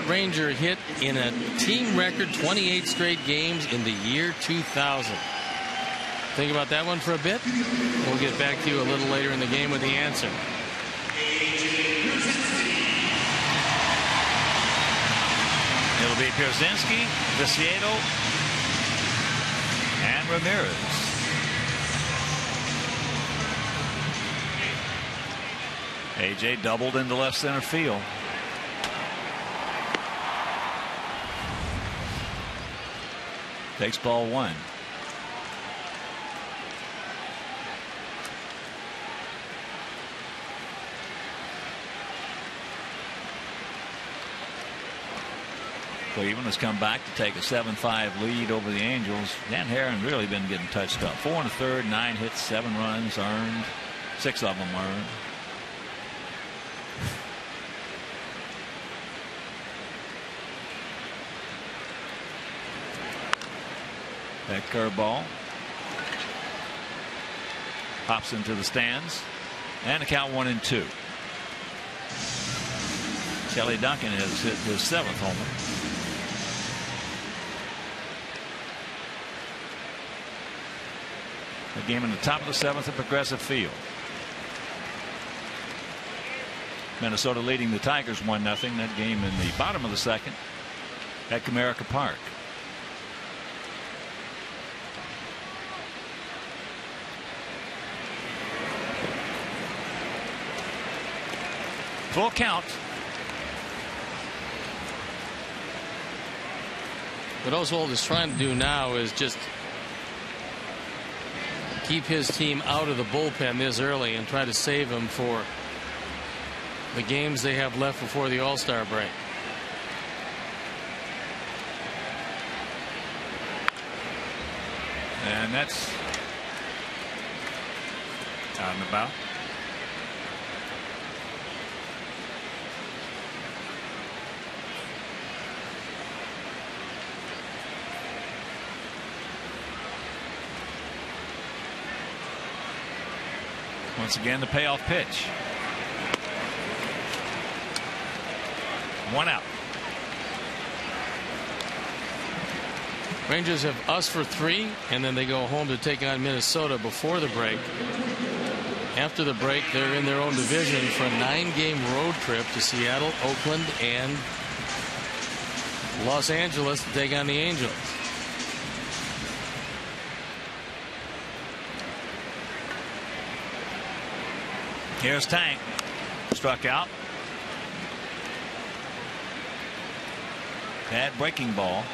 Ranger hit in a team record 28 straight games in the year 2000. Think about that one for a bit. We'll get back to you a little later in the game with the answer. It'll be Pierzynski, Viciedo, and Ramirez. AJ doubled into left center field. Takes ball one. Cleveland has come back to take a 7-5 lead over the Angels. Dan Herron really been getting touched up. 4 1/3, 9 hits, 7 runs earned. 6 of them earned. That curveball pops into the stands, and a count 1-2. Kelly Duncan has hit his 7th homer. The game in the top of the 7th at Progressive Field. Minnesota leading the Tigers 1-0. That game in the bottom of the 2nd at Comerica Park. Full count. What Oswald is trying to do now is just keep his team out of the bullpen this early and try to save them for the games they have left before the All-Star break. And that's out and about. Once again, the payoff pitch. 1 out. Rangers have us for 3, and then they go home to take on Minnesota before the break. After the break, they're in their own division for a 9-game road trip to Seattle, Oakland, and Los Angeles to take on the Angels. Here's Tank. Struck out. Bad breaking ball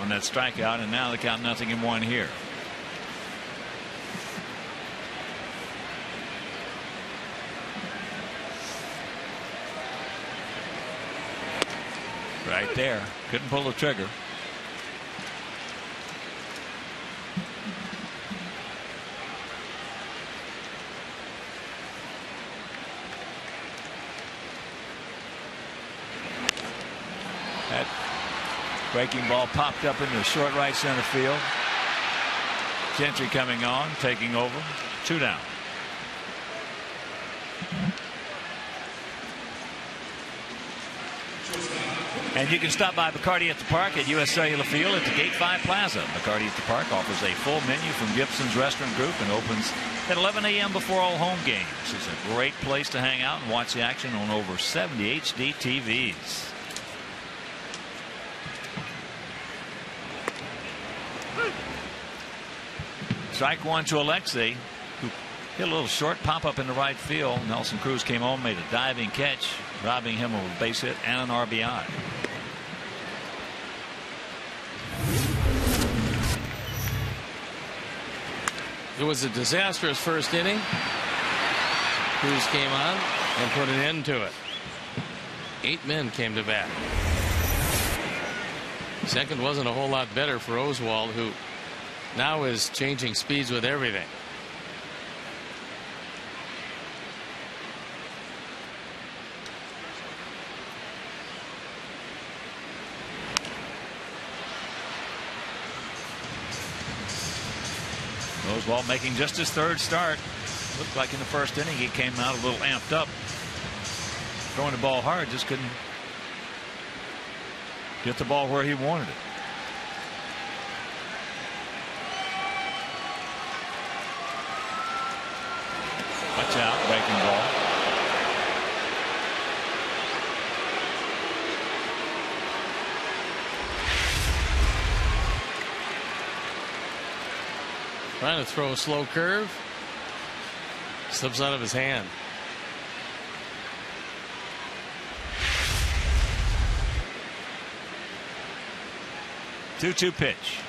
on that strikeout, and now they count 0-1 here. Right there. Couldn't pull the trigger. That breaking ball popped up into short right center field. Gentry coming on, taking over. 2 down. And you can stop by Bacardi at the Park at U.S. Cellular Field at the Gate 5 Plaza. Bacardi at the Park offers a full menu from Gibson's Restaurant Group and opens at 11 a.m. before all home games. It's a great place to hang out and watch the action on over 70 HD TVs. Strike 1 to Alexei, who hit a little short pop up in the right field. Nelson Cruz came on, made a diving catch, robbing him of a base hit and an RBI. It was a disastrous first inning. Cruz came on and put an end to it. 8 men came to bat. Second wasn't a whole lot better for Oswald, who now is changing speeds with everything. Oswald making just his 3rd start. Looked like in the first inning he came out a little amped up. throwing the ball hard, just couldn't get the ball where he wanted it. Watch out, breaking ball. Trying to throw a slow curve. Slips out of his hand. Two-two pitch.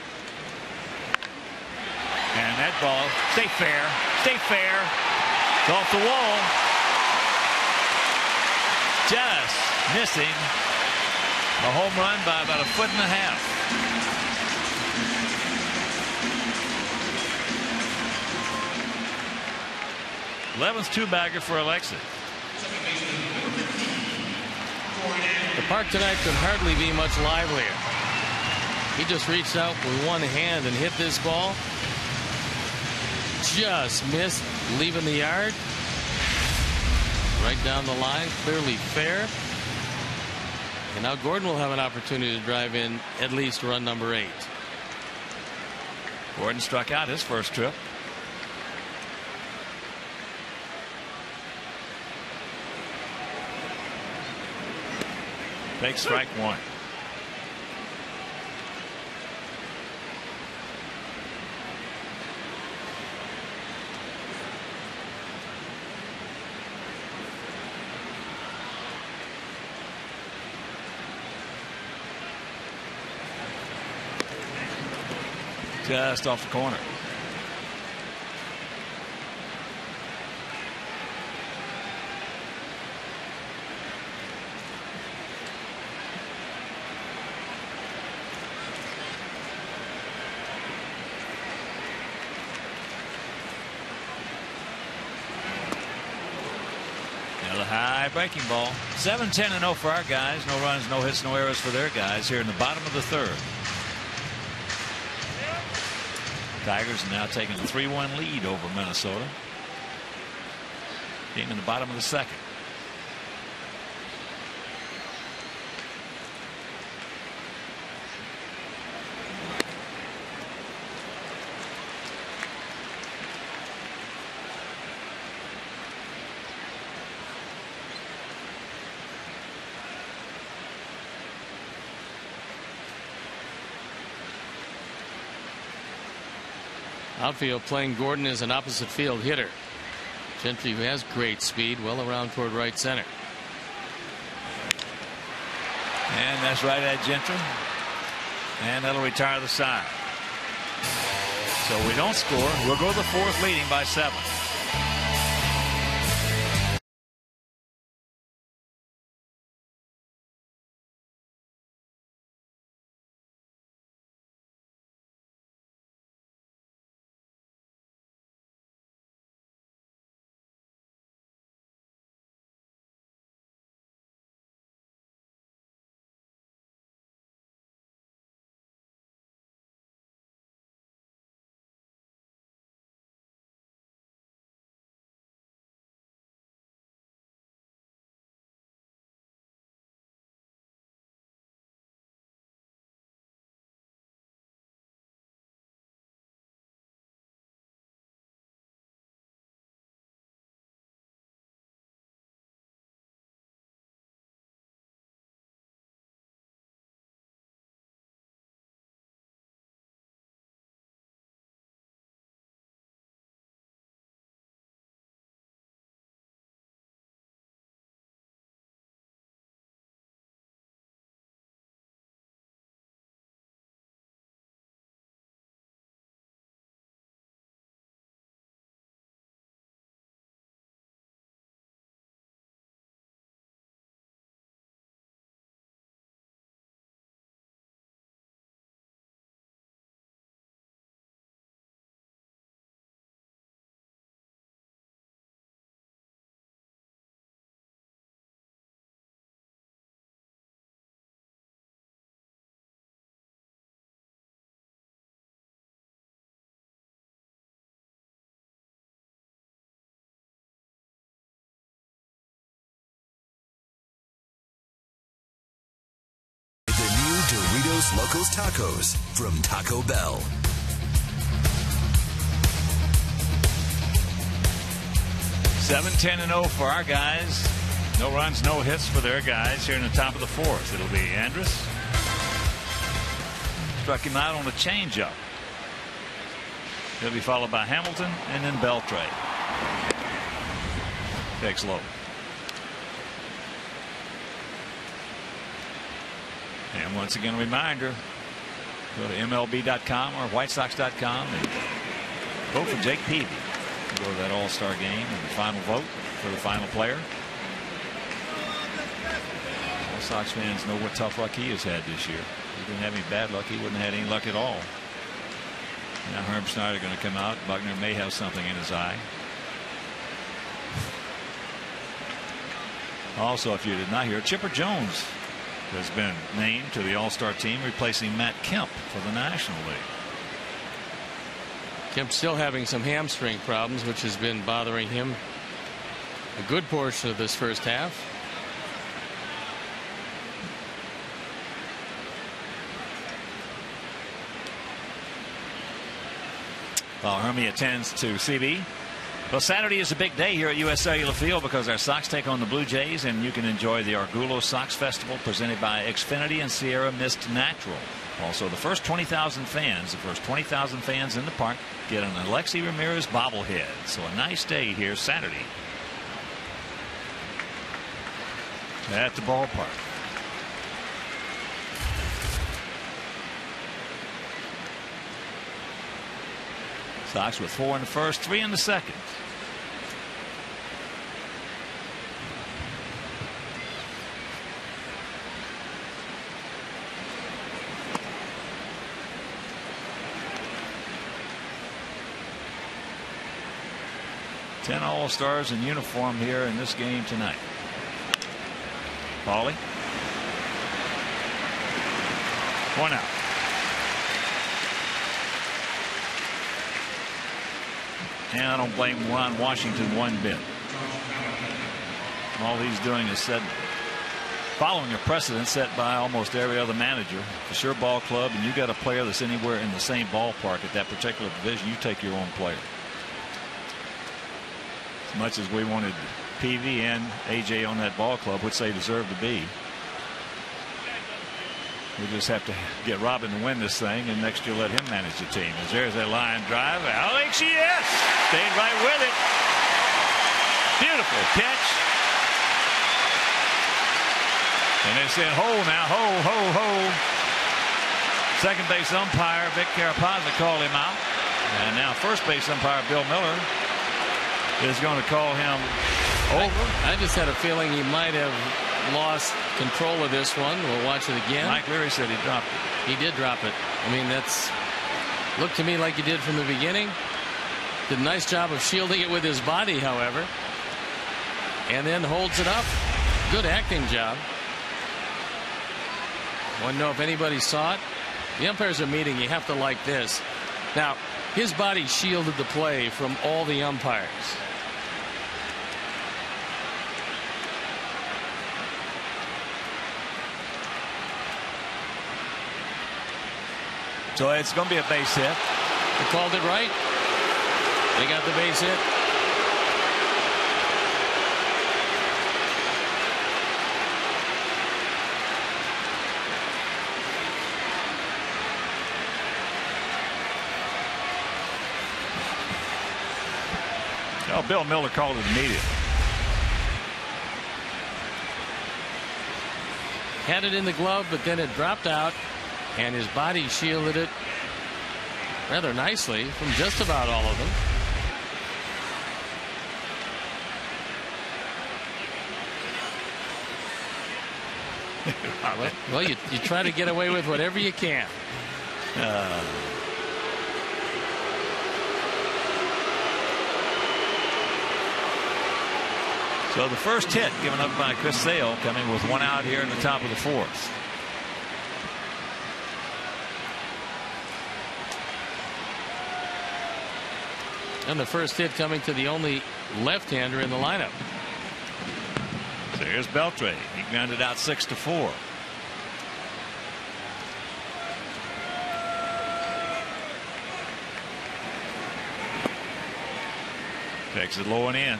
And that ball, stay fair, stay fair. It's off the wall. Just missing a home run by about 1.5 feet. 11th two-bagger for Alexis. The park tonight could hardly be much livelier. He just reached out with one hand and hit this ball. Just missed leaving the yard. Right down the line, clearly fair. And now Gordon will have an opportunity to drive in at least run number 8. Gordon struck out his first trip. Takes strike one. Just off the corner. Another high breaking ball. 7-10-0 for our guys. No runs, no hits, no errors for their guys here in the bottom of the third. Tigers are now taking a 3-1 lead over Minnesota. Game in the bottom of the second. Outfield playing Gordon as an opposite field hitter. Gentry, who has great speed, well around toward right center. And that's right at Gentry. And that'll retire the side. So we don't score. We'll go to the fourth leading by 7. Locos Tacos from Taco Bell. Seven, 10-0 for our guys. No runs, no hits for their guys here in the top of the fourth. It'll be Andrus. Struck him out on a changeup. He'll be followed by Hamilton and then Beltre. Takes low. And once again, a reminder, go to MLB.com or WhiteSox.com and vote for Jake Peavy. Go to that All-Star game and the final vote for the final player. All Sox fans know what tough luck he has had this year. He didn't have any bad luck. He wouldn't have had any luck at all. Now Herm Schneider going to come out. Buckner may have something in his eye. Also, if you did not hear, Chipper Jones has been named to the All-Star team, replacing Matt Kemp for the National League. Kemp's still having some hamstring problems, which has been bothering him a good portion of this first half. While Hermie attends to CB. Well, Saturday is a big day here at U.S. Cellular Field because our Sox take on the Blue Jays, and you can enjoy the Argulo Sox Festival presented by Xfinity and Sierra Mist Natural. Also, the first 20,000 fans in the park get an Alexi Ramirez bobblehead. So a nice day here Saturday at the ballpark. Sox with 4 in the first, 3 in the second. Ten All-Stars in uniform here in this game tonight. Paulie. 1 out. And I don't blame Ron Washington one bit. All he's doing is following a precedent set by almost every other manager. If it's your ball club and you got a player that's anywhere in the same ballpark at that particular division, you take your own player. As much as we wanted PV and AJ on that ball club, which they deserve to be, we just have to get Robin to win this thing, and next year let him manage the team. As there's that line drive, Alex, yes, stayed right with it. Beautiful catch. And they said, "Ho now, ho, ho, ho." Second base umpire Vic Carapazza called him out, and now first base umpire Bill Miller is going to call him over. I just had a feeling he might have lost control of this one. We'll watch it again. Mike Leary said he dropped it. He did drop it. I mean, that's looked to me like he did from the beginning. Did a nice job of shielding it with his body, however, and then holds it up. Good acting job. Want to know if anybody saw it? The umpires are meeting. You have to like this. Now, his body shielded the play from all the umpires. So it's going to be a base hit. They called it right. They got the base hit. Oh, Bill Miller called it immediately. Had it in the glove, but then it dropped out, and his body shielded it rather nicely from just about all of them. Well, you try to get away with whatever you can. So the first hit given up by Chris Sale, coming with 1 out here in the top of the fourth. And the first hit coming to the only left-hander in the lineup. So here's Beltre. He grounded out 6-4. Takes it low and in.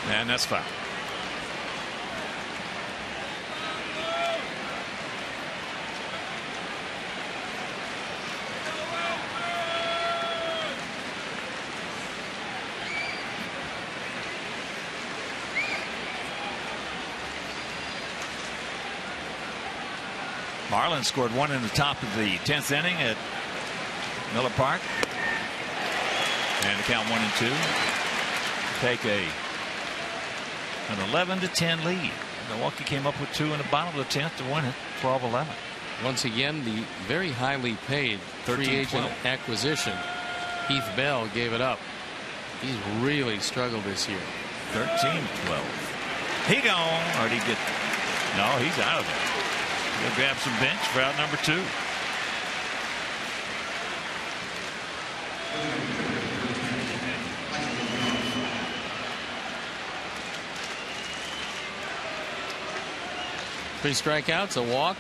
And that's foul. Marlins scored one in the top of the 10th inning at Miller Park. And the count 1-2. Take an 11-10 lead. Milwaukee came up with two in the bottom of the 10th to win it, 12-11. Once again, the very highly paid free agent acquisition, Heath Bell, gave it up. He's really struggled this year. 13-12. He gone. Or did he get? No, he's out of there. He'll grab some bench for out number 2. Three strikeouts, a walk,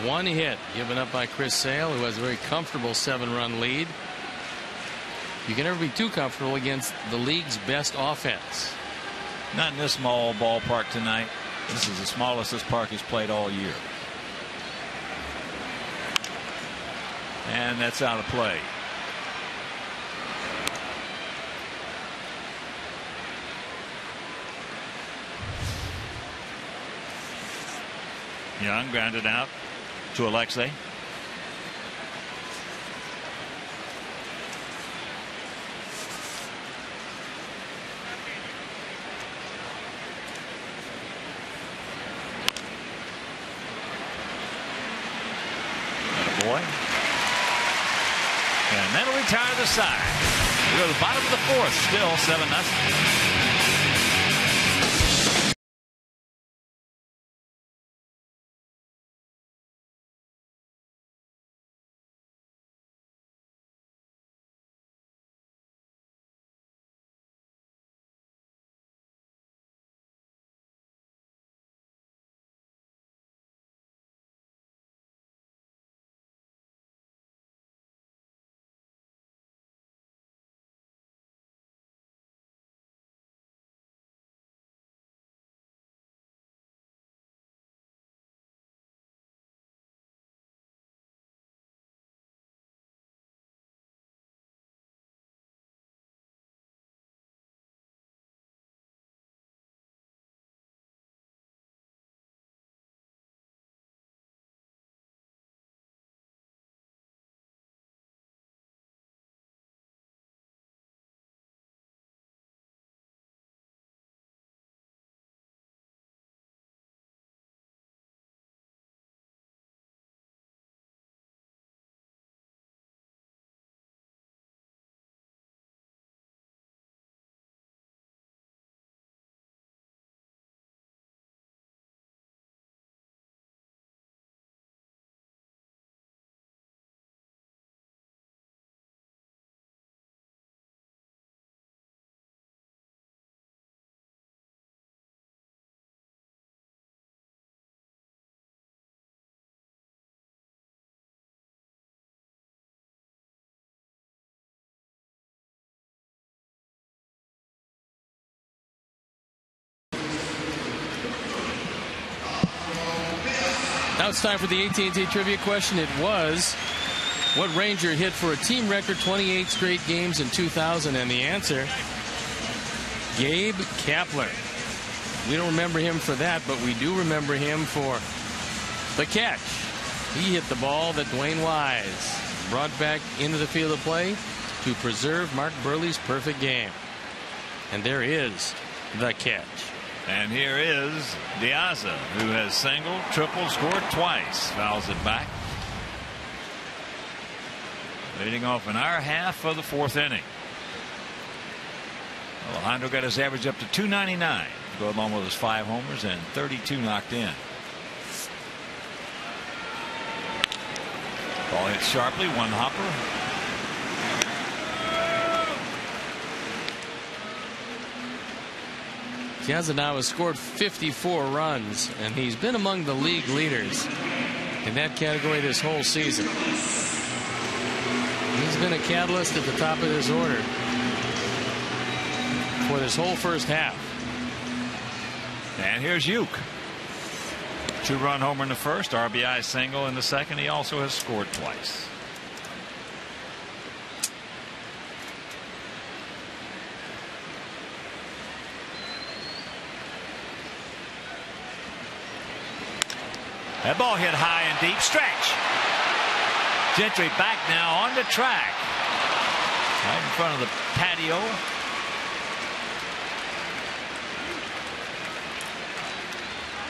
one hit given up by Chris Sale, who has a very comfortable 7-run lead. You can never be too comfortable against the league's best offense. Not in this small ballpark tonight. This is the smallest this park has played all year. And that's out of play. Young grounded out to Alexei. Boy. And that'll retire the side. We go to the bottom of the 4th, still 7-0. Now it's time for the AT&T trivia question. It was, what Ranger hit for a team record 28 straight games in 2000? And the answer, Gabe Kapler. We don't remember him for that, but we do remember him for the catch. He hit the ball that Dwayne Wise brought back into the field of play to preserve Mark Burley's perfect game. And there is the catch. And here is Diaza, who has singled, tripled, scored twice. Fouls it back. Leading off in our half of the 4th inning. Alejandro got his average up to 299 to go along with his 5 homers and 32 knocked in. Ball hit sharply, one hopper. Piazza now has scored 54 runs, and he's been among the league leaders in that category this whole season. He's been a catalyst at the top of this order for this whole first half. And here's Uke. 2-run homer in the first, RBI single in the second. He also has scored twice. That ball hit high and deep. Stretch. Gentry back now on the track. Right in front of the patio.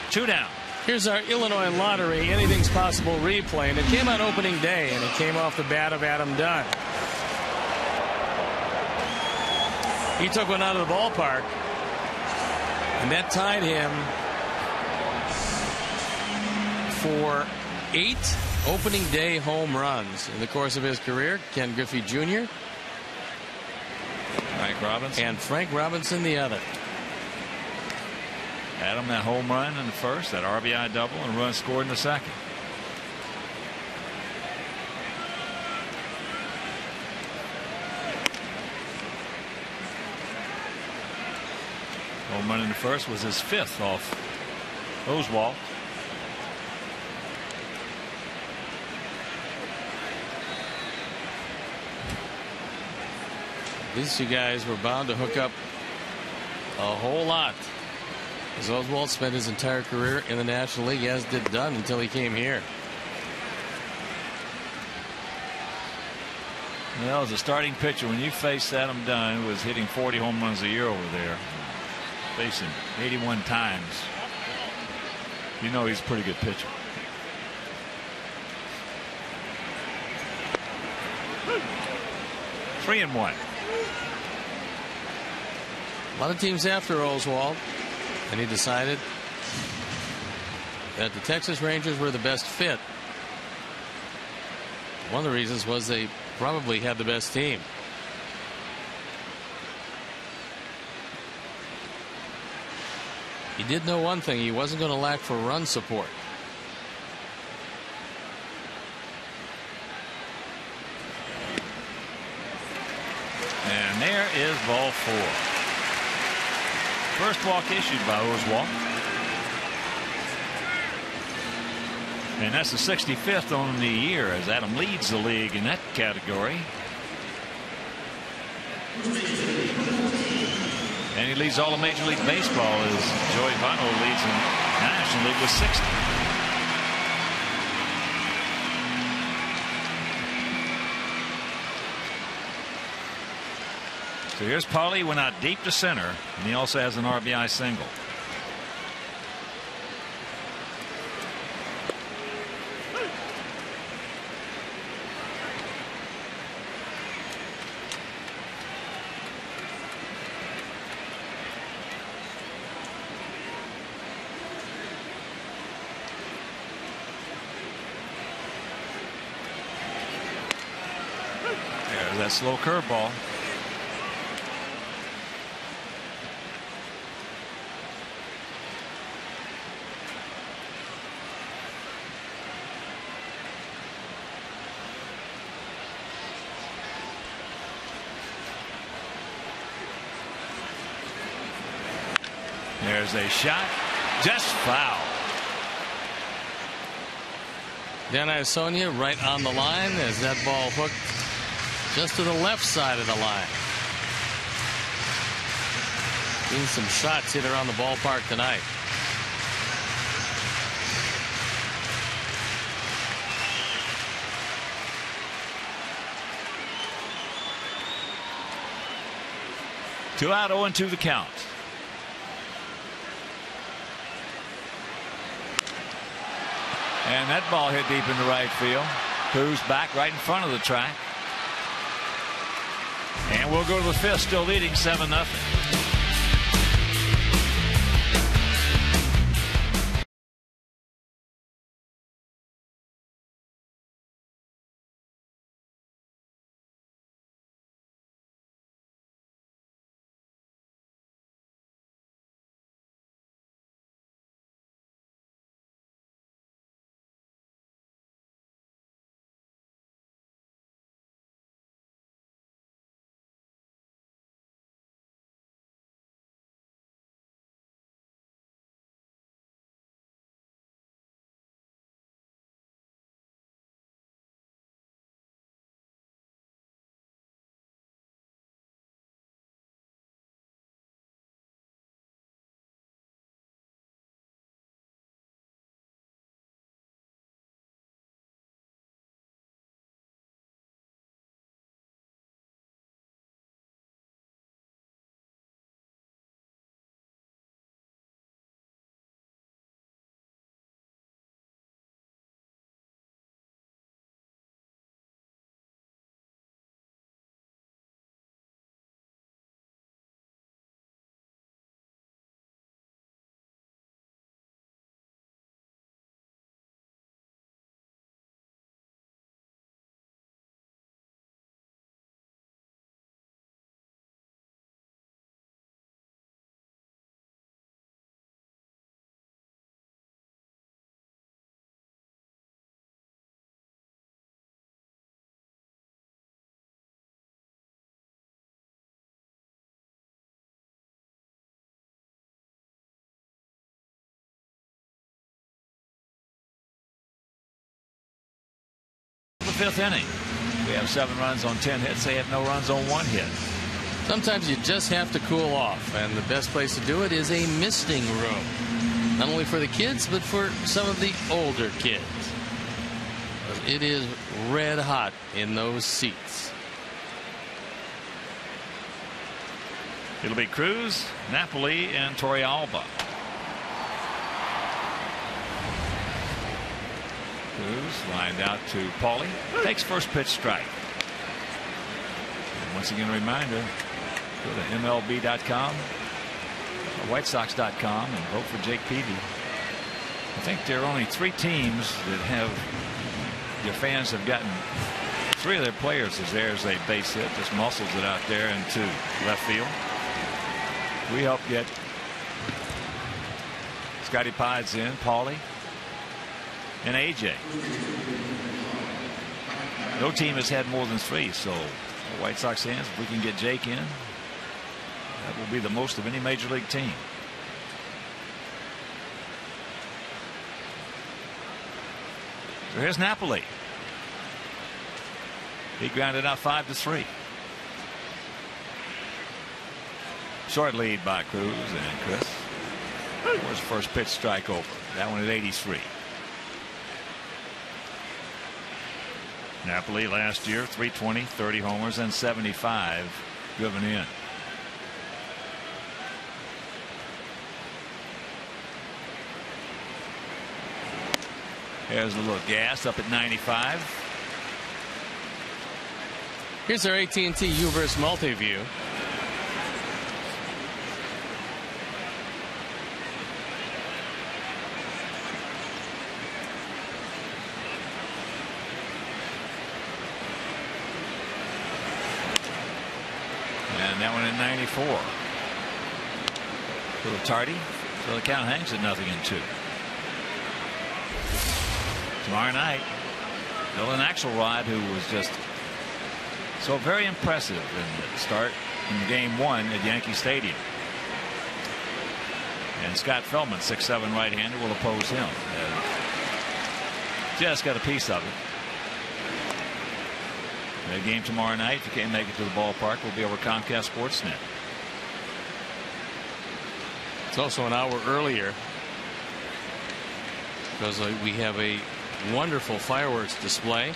Two down. Here's our Illinois Lottery Anything's Possible replay, and it came on opening day, and it came off the bat of Adam Dunn. He took one out of the ballpark, and that tied him for 8 opening day home runs in the course of his career. Ken Griffey Jr. Frank Robinson. And Frank Robinson the other. Adam, that home run in the first, that RBI double, and a run scored in the second. Home run in the first was his 5th off Oswalt. These two guys were bound to hook up a whole lot, as Oswalt spent his entire career in the National League, as did Dunn, until he came here. Well, as a starting pitcher, when you faced Adam Dunn, who was hitting 40 home runs a year over there, facing 81 times, you know he's a pretty good pitcher. Three and one. A lot of teams after Oswalt, and he decided that the Texas Rangers were the best fit. One of the reasons was they probably had the best team. He did know one thing: he wasn't going to lack for run support. And there is ball 4. First walk issued by Oswalt. And that's the 65th on the year, as Adam leads the league in that category. And he leads all of Major League Baseball, as Joey Votto leads in the National League with 60. So here's Pauly, went out deep to center, and he also has an RBI single. There's that slow curveball. There's a shot, just foul. Dan Iasonia right on the line, as that ball hooked just to the left side of the line. Seen some shots hit around the ballpark tonight. Two out, 0-2 the count. And that ball hit deep into right field. Who's back right in front of the track. And we'll go to the 5th, still leading 7-0. fifth inning. We have 7 runs on 10 hits. They have no runs on 1 hit. Sometimes you just have to cool off, and the best place to do it is a misting room. Not only for the kids, but for some of the older kids. It is red hot in those seats. It'll be Cruz, Napoli, and Torrealba. Cruz lined out to Paulie. Takes first pitch strike. And once again, a reminder, go to MLB.com, WhiteSox.com, and vote for Jake Peavy. I think there are only 3 teams that have, your fans have gotten 3 of their players as there as a base hit. Just muscles it out there into left field. We help get Scotty Pides in, Paulie, and AJ. No team has had more than 3, so the White Sox fans, if we can get Jake in, that will be the most of any major league team. So here's Napoli. He grounded out 5-3. Short lead by Cruz and Chris. Was first pitch strike over. That one at 83. Napoli last year, 320, 30 homers, and 75 driven in. There's a little gas up at 95. Here's our AT&T U-verse multi-view. And that one at 94. A little tardy, so the count hangs at 0-2. Tomorrow night, Dylan Axelrod, who was just so very impressive in the start in game 1 at Yankee Stadium. And Scott Feldman, 6'7" right-hander, will oppose him. Just got a piece of it. The game tomorrow night, if you can't make it to the ballpark, will be over Comcast Sportsnet. It's also an hour earlier because we have a wonderful fireworks display.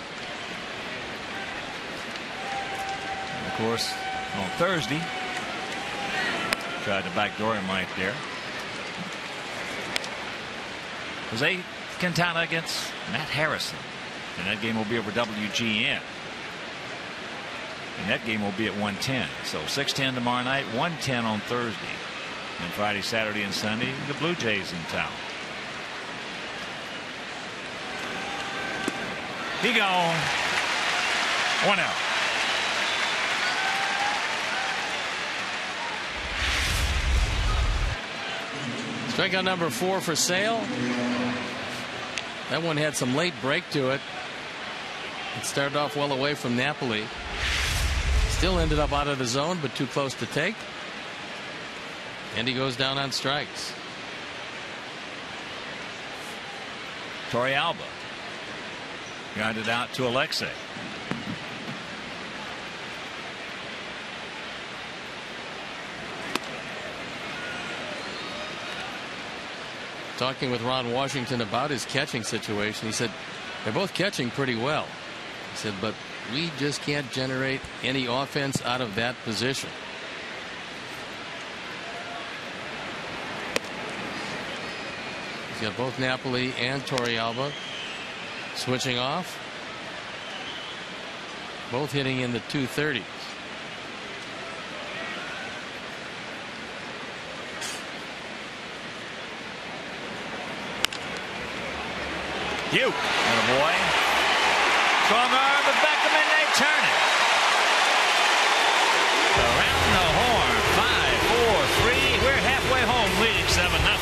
And of course, on Thursday, tried to backdoor him right there. Jose Quintana against Matt Harrison. And that game will be over WGN. And that game will be at 1:10. So 6:10 tomorrow night, 1:10 on Thursday. And Friday, Saturday, and Sunday, the Blue Jays in town. He gone. 1 out. Strikeout number 4 for Sale. That one had some late break to it. It started off well away from Napoli. Still ended up out of the zone, but too close to take. And he goes down on strikes. Torrealba grounded out to Alexei. Talking with Ron Washington about his catching situation, he said they're both catching pretty well. He said, but we just can't generate any offense out of that position. He's got both Napoli and Torrealba switching off. Both hitting in the 230s. You. And a boy. Strong arm, but Beckham, and they turn it. Around the horn. 5-4-3. We're halfway home, leading 7-0.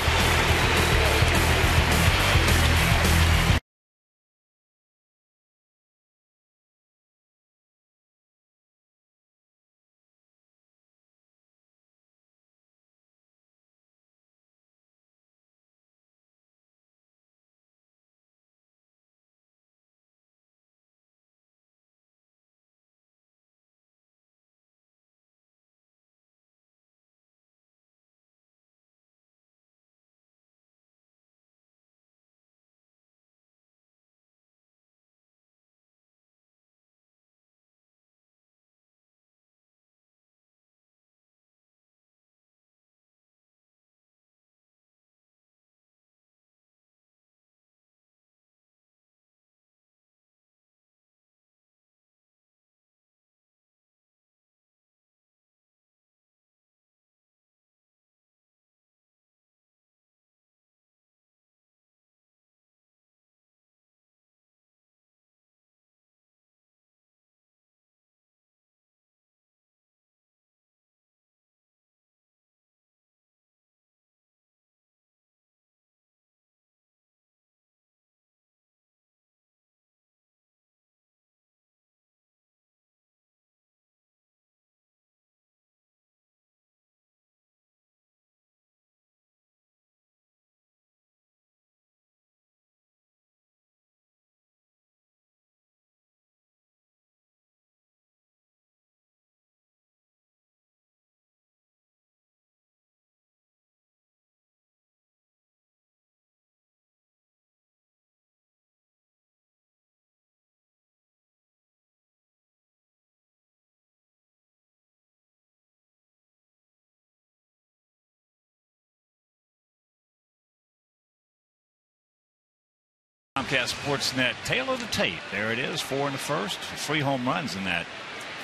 Comcast Sportsnet tail of the tape. There it is, 4 in the first, 3 home runs in that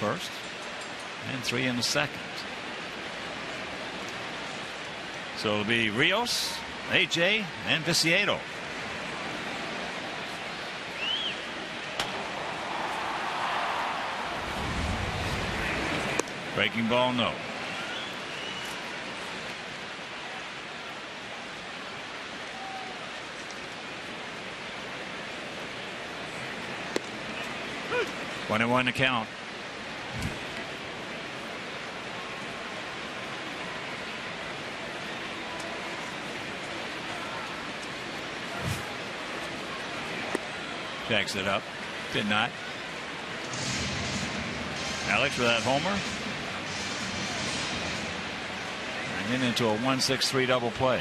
first, and 3 in the second. So it'll be Rios, AJ, and Viciedo. Breaking ball, no. One and one to count. Jacks it up. Did not. Alex with that homer. And then into a 1-6-3 double play.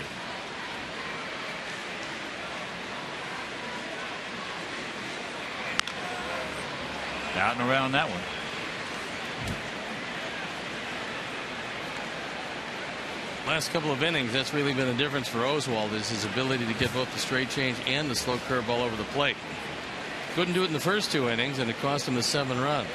Out and around that one. Last couple of innings, that's really been the difference for Oswald, is his ability to get both the straight change and the slow curve ball over the plate. Couldn't do it in the first 2 innings, and it cost him the 7 runs.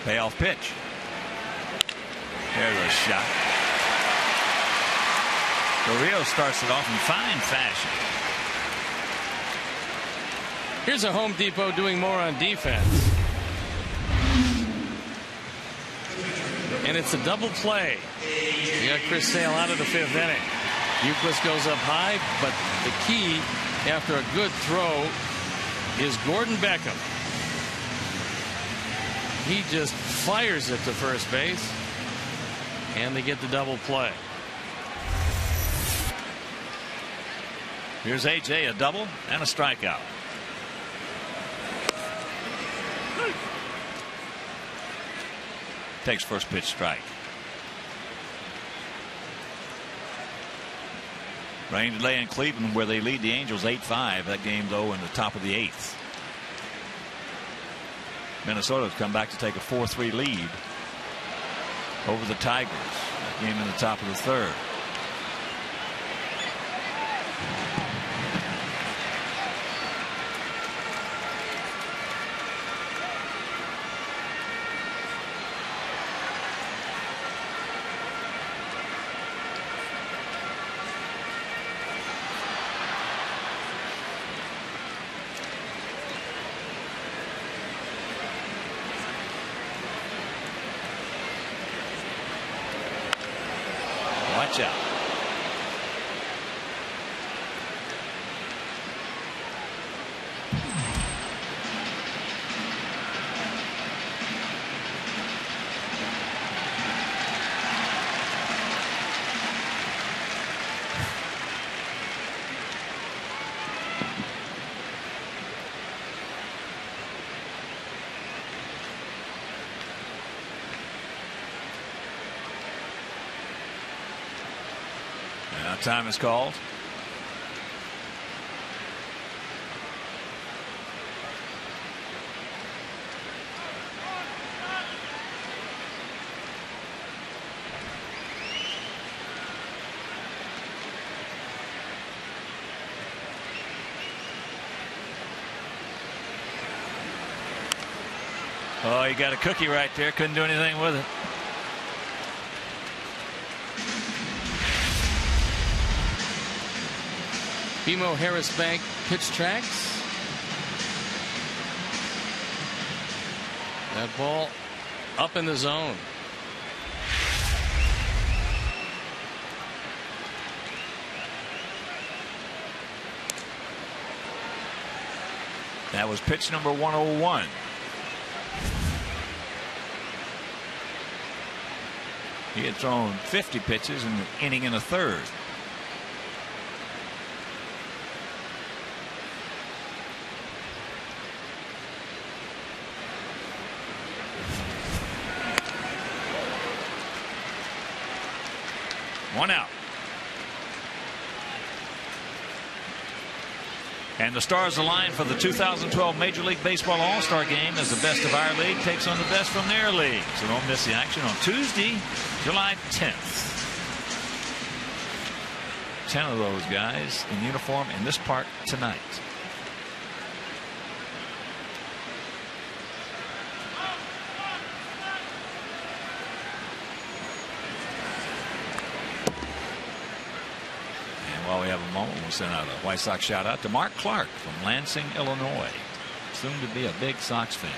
Payoff pitch. There's a shot. Rio starts it off in fine fashion. Here's a Home Depot doing more on defense. And it's a double play. You got Chris Sale out of the 5th inning. Euclid goes up high, but the key after a good throw is Gordon Beckham. He just fires it to first base, and they get the double play. Here's AJ, a double and a strikeout. Takes first pitch strike. Rain delay in Cleveland, where they lead the Angels 8-5. That game, though, in the top of the 8th. Minnesota has come back to take a 4-3 lead over the Tigers. That game in the top of the 3rd. Watch out. Time is called. Oh, you got a cookie right there. Couldn't do anything with it. BMO Harris Bank pitch tracks. That ball up in the zone. That was pitch number 101. He had thrown 50 pitches in the inning and a third. One out. And the stars align for the 2012 Major League Baseball All-Star Game as the best of our league takes on the best from their league. So don't miss the action on Tuesday, July 10th. 10 of those guys in uniform in this park tonight. While we have a moment, we'll send out a White Sox shout out to Mark Clark from Lansing, Illinois, soon to be a big Sox fan.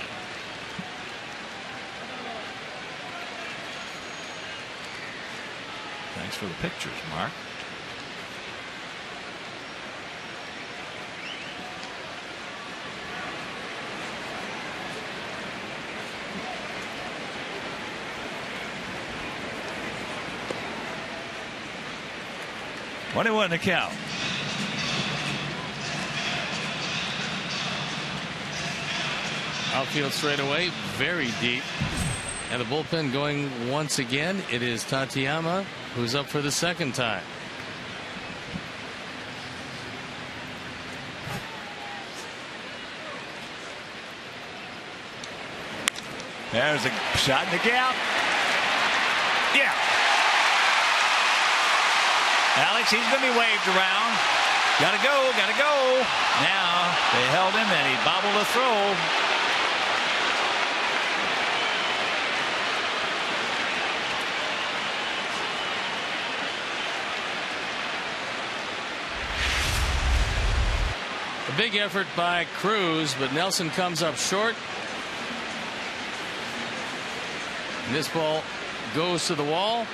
Thanks for the pictures, Mark. What the count? Outfield straight away, very deep. And the bullpen going once again. It is Tateyama who's up for the second time. There's a shot in the gap. Yeah. Alex, he's going to be waved around. Gotta go, gotta go. Now they held him and he bobbled a throw. A big effort by Cruz, but Nelson comes up short. And this ball goes to the wall.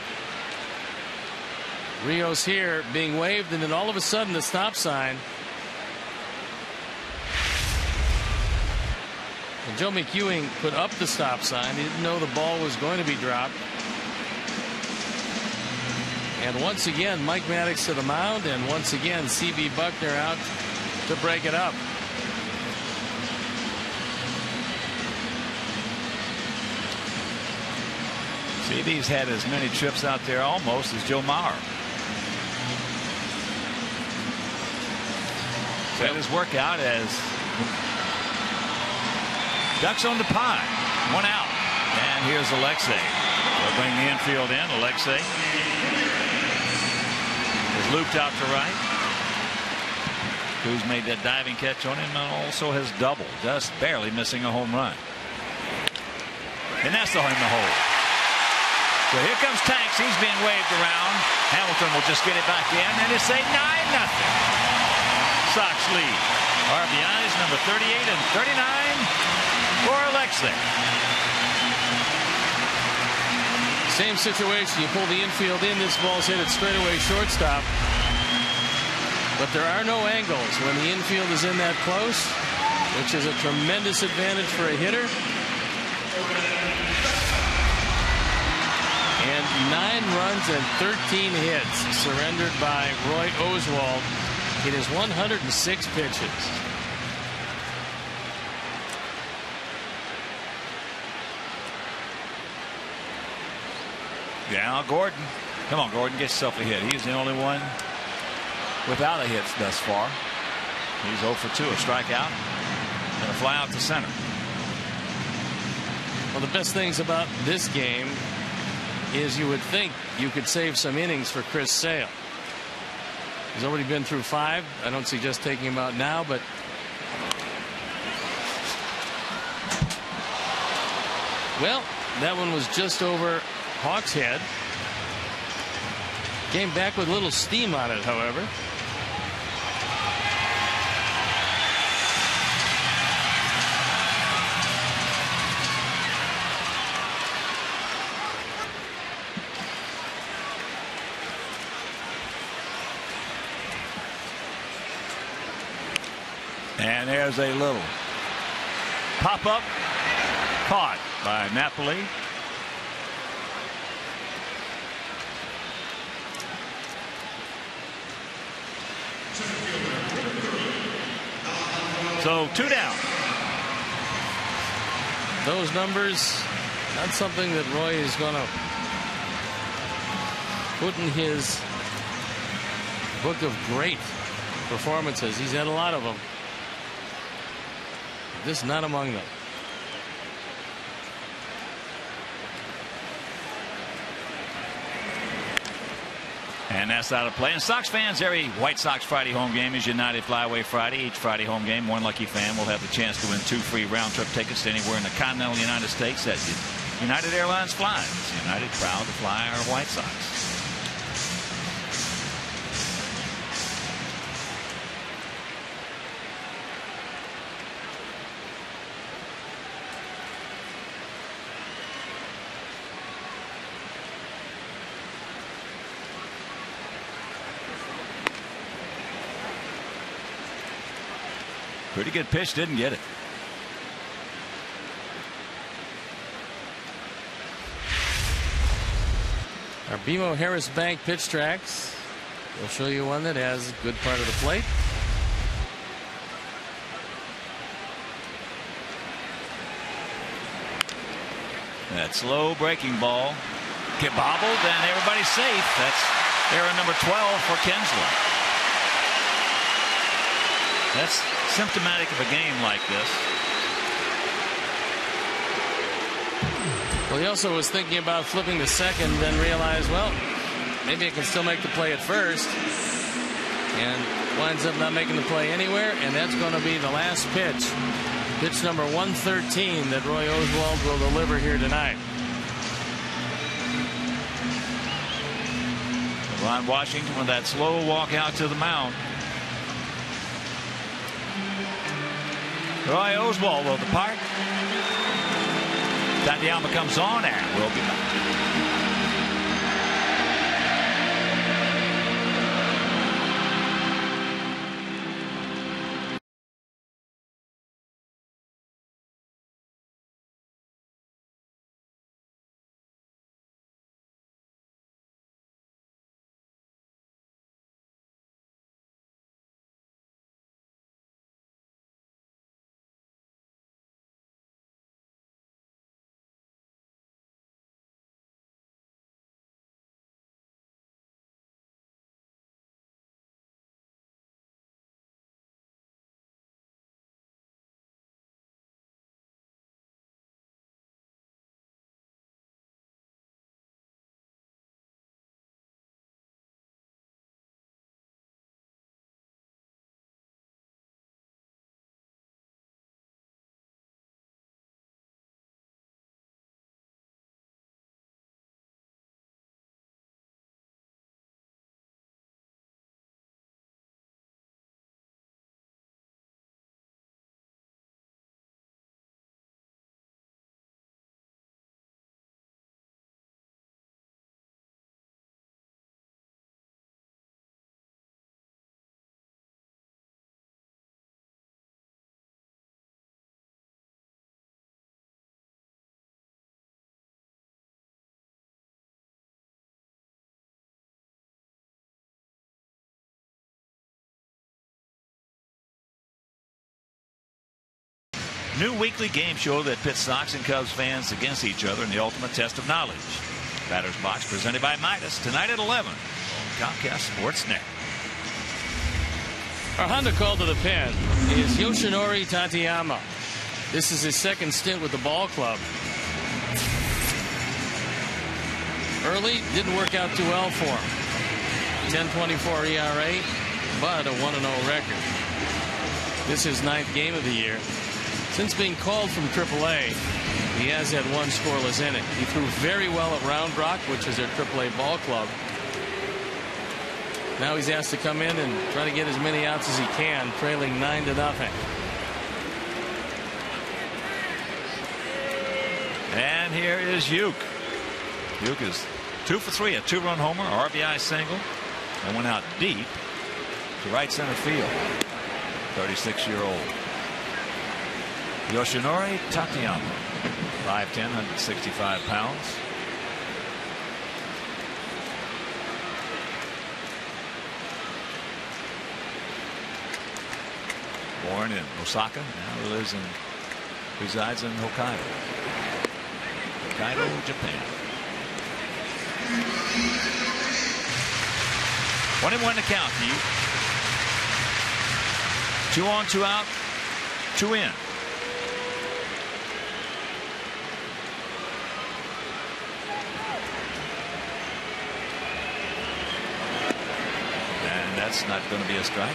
Rios here being waved, and then all of a sudden the stop sign. And Joe McEwing put up the stop sign. He didn't know the ball was going to be dropped. And once again, Mike Maddox to the mound, and once again, C.B. Buckner out to break it up. CB's had as many trips out there almost as Joe Mauer. Set his workout as ducks on the pine. One out. And here's Alexei. They'll bring the infield in. Alexei is looped out to right. Cruz made that diving catch on him and also has doubled, just barely missing a home run. And that's the hole. So here comes Tanks. He's being waved around. Hamilton will just get it back in, and it's a 9-0 Sox lead. RBIs number 38 and 39 for Alexei. Same situation. You pull the infield in. This ball's hit at straightaway shortstop. But there are no angles when the infield is in that close, which is a tremendous advantage for a hitter. And 9 runs and 13 hits surrendered by Roy Oswalt in his 106 pitches. Yeah, Gordon. Come on, Gordon, get yourself a hit. He's the only one without a hit thus far. He's 0 for 2, a strikeout and a fly out to center. Well, the best things about this game is you would think you could save some innings for Chris Sale. He's already been through 5. I don't suggest taking him out now, but well, that one was just over Hawk's head. Came back with a little steam on it, however. And there's a little pop-up caught by Napoli. So 2 down. Those numbers, not something that Roy is going to put in his book of great performances. He's had a lot of them. just not among them. And that's out of play. And Sox fans, every White Sox Friday home game is United Flyaway Friday. Each Friday home game, one lucky fan will have the chance to win 2 free round-trip tickets to anywhere in the continental United States that United Airlines flies. United proud to fly our White Sox. Pretty good pitch, didn't get it. Our BMO Harris Bank pitch tracks. We'll show you one that has a good part of the plate. That slow breaking ball get bobbled, and everybody's safe. That's error number 12 for Kinsler. That's symptomatic of a game like this. Well, he also was thinking about flipping to second, then realized, well, maybe I can still make the play at first, and winds up not making the play anywhere, and that's going to be the last pitch. Pitch number 113 that Roy Oswalt will deliver here tonight. Ron Washington with that slow walk out to the mound. Roy Oswalt will depart. Tatiama comes on, and we'll be back. New weekly game show that pits Sox and Cubs fans against each other in the ultimate test of knowledge. Batter's Box presented by Midas tonight at 11 on Comcast Sportsnet. Our Honda call to the pen is Yoshinori Tateyama. This is his second stint with the ball club. Early didn't work out too well for him. 10.24 ERA, but a 1-0 record. This is 9th game of the year. Since being called from AAA, he has had one scoreless inning. He threw very well at Round Rock, which is their AAA ball club. Now he's asked to come in and try to get as many outs as he can, trailing 9-0. And here is Uke. Uke is 2 for 3, a 2-run homer, RBI single, and went out deep to right center field. 36-year-old Yoshinori Tateyama, 5'10", 165 pounds. Born in Osaka, now resides in Hokkaido, Japan. 1-1 to count. 2 on, 2 out, 2 in. That's not going to be a strike.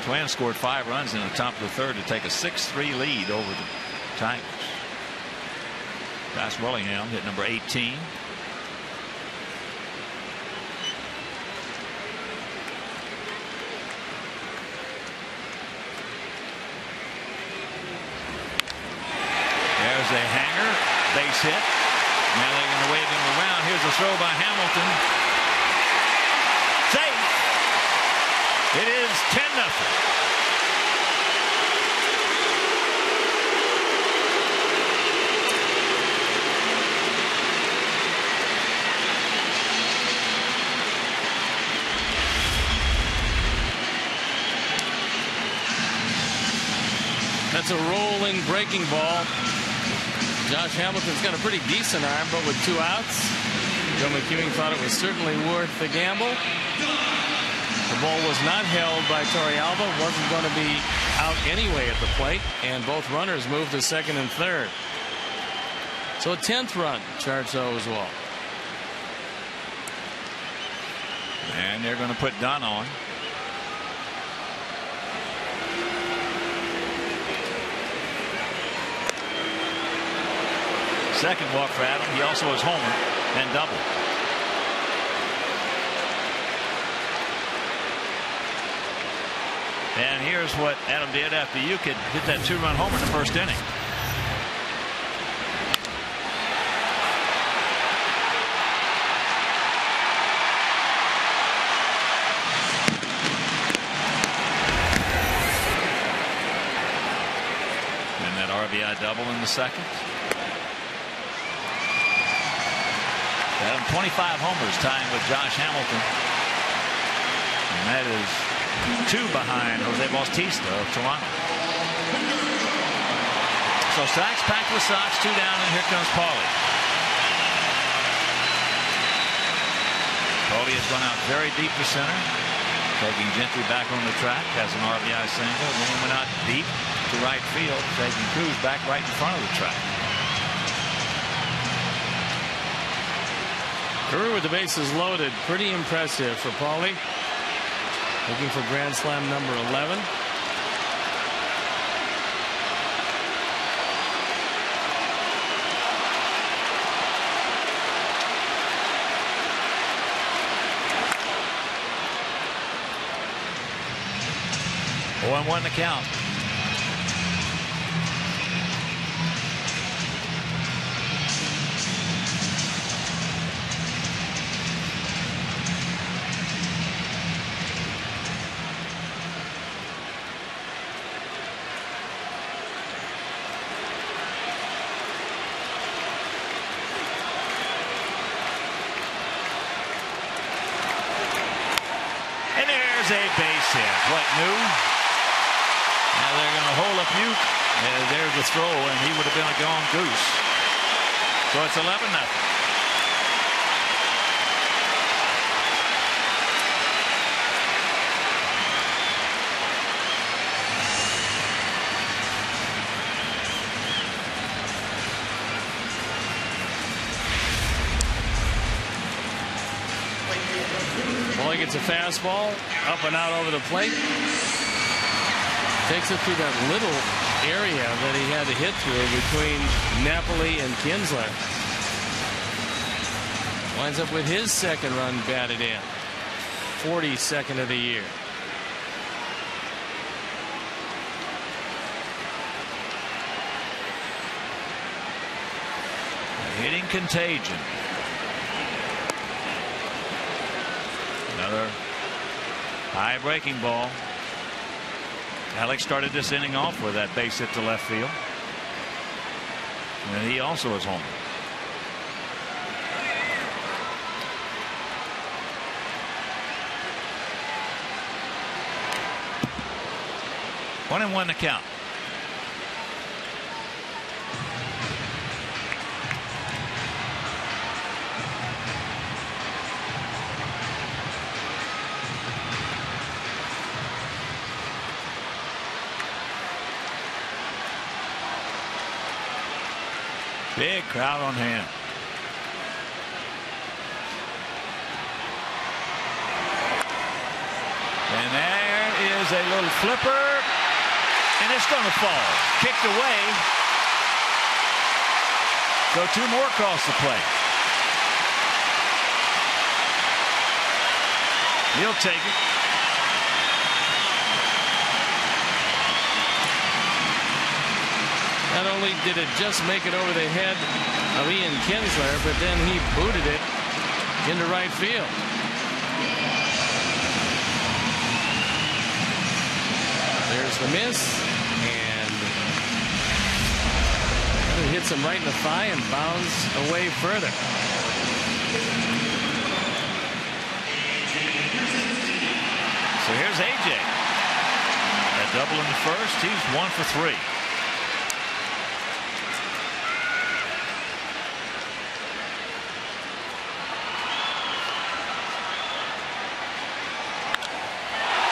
Twins scored 5 runs in the top of the third to take a 6-3 lead over the Tigers. Josh Willingham hit number 18. There's a hanger, base hit. Now they're going to wave him around. Here's a throw by Hamilton. Safe. It is 10-0. That's a rolling breaking ball. Josh Hamilton's got a pretty decent arm, but with 2 outs, Joe McEwing thought it was certainly worth the gamble. The ball was not held by Torrealba, wasn't going to be out anyway at the plate, and both runners moved to second and third. So a 10th run charged to Oswalt. And they're going to put Dunn on. Second walk for Adam. He also has homer and double. And here's what Adam did after Ukit hit that 2-run homer in the first inning. And that RBI double in the second. Adam 25 homers, tying with Josh Hamilton. And that is 2 behind Jose Bautista of Toronto. So Sox packed with Sox, 2 down, and here comes Paulie. Paulie has gone out very deep to center, taking Gentry back on the track, has an RBI single, and then went out deep to right field, taking Cruz back right in front of the track. Career with the bases loaded, pretty impressive for Paulie. Looking for Grand Slam number 11. Oh, 1-1 the count. A base hit. What new? Now they're going to hold up Uke. There's the throw, and he would have been a gone goose. So it's 11-0. Paulie gets a fastball up and out over the plate. Takes it through that little area that he had to hit through between Napoli and Kinsler. Winds up with his second run batted in. 42nd of the year. Hitting contagion. Another high breaking ball. Alex started this inning off with that base hit to left field. And he also is home. One and one to count. Big crowd on hand. Here's a little flipper, and it's going to fall. Kicked away. So 2 more across the plate. He'll take it. Not only did it just make it over the head of Ian Kinsler, but then he booted it into right field. There's the miss, and it hits him right in the thigh and bounds away further. So here's AJ. A double in the first. He's 1 for 3.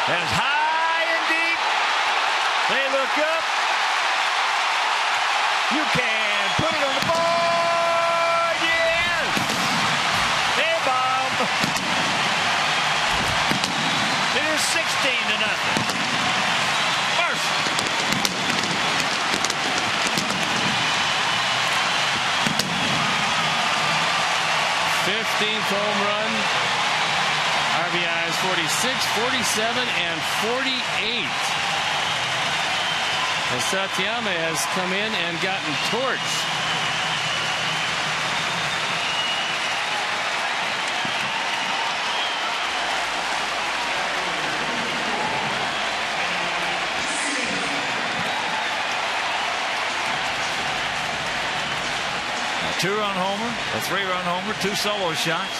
That is high and deep. They look up. You can put it on the board. Yes. Hey, Bob. It is 16-0. Mercer. 15th home run. RBIs 46, 47, and 48. As Satyama has come in and gotten torched. A 2-run homer, a 3-run homer, 2 solo shots.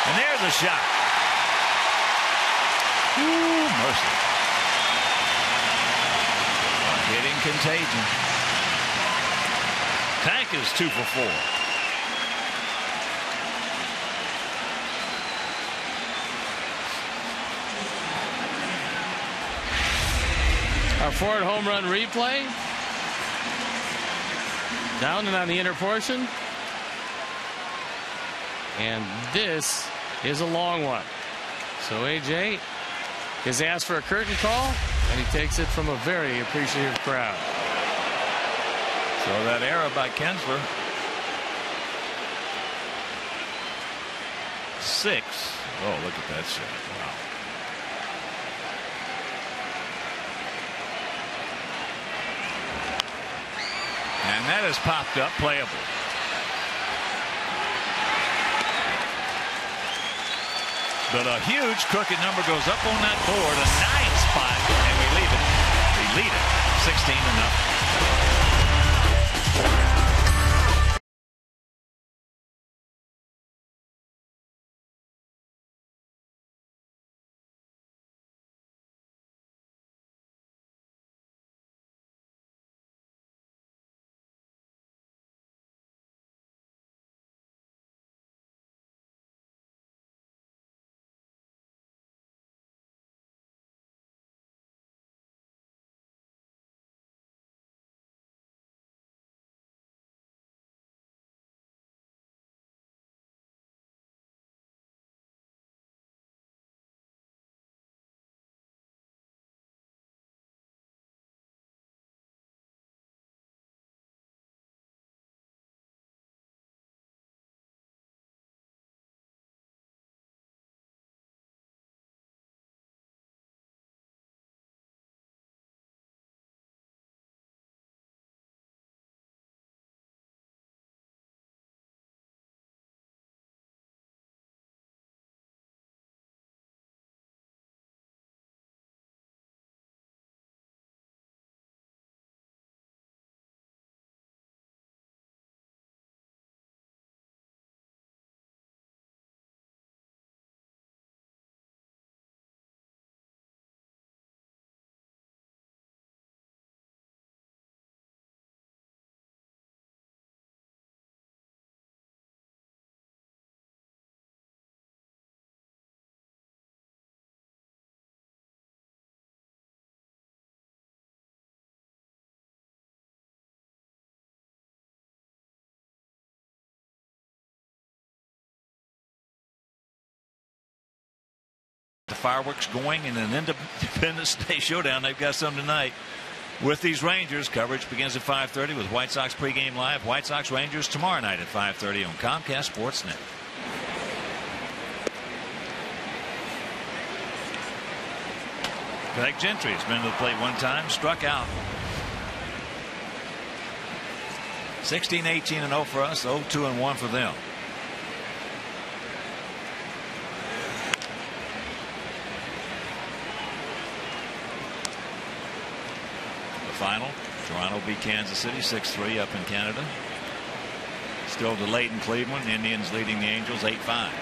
And there's a shot. Ooh, mercy. Hitting contagion. Tank is 2 for 4. Our Ford home run replay. Down and on the inner portion. And this is a long one. So AJ is asked for a curtain call, and he takes it from a very appreciative crowd. So that error by Kinsler. 6. Oh, look at that shot. Wow. And that has popped up, playable. But a huge crooked number goes up on that board, a 9 spot, and we leave it. We lead it 16-0. fireworks going in an Independence Day showdown. They've got some tonight with these Rangers. Coverage begins at 5:30 with White Sox pregame live. White Sox Rangers tomorrow night at 5:30 on Comcast Sports Net. Greg Gentry has been to the plate one time, struck out. 16-18-0 for us, 0-2-1 for them. The final, Toronto beat Kansas City 6-3 up in Canada. Still delayed in Cleveland. Indians leading the Angels 8-5.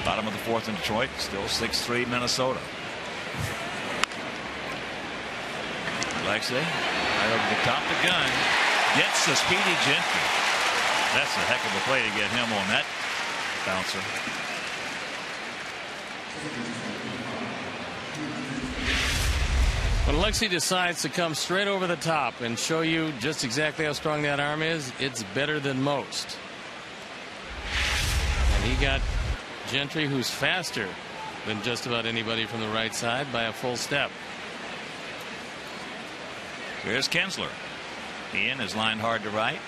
Bottom of the fourth in Detroit, still 6-3 Minnesota. Alexei right over the top of the gun, gets the speedy Gentry. That's a heck of a play to get him on that bouncer. When Alexei decides to come straight over the top and show you just exactly how strong that arm is, it's better than most. And he got Gentry, who's faster than just about anybody from the right side, by a full step. Here's Kinsler. Ian is lined hard to right,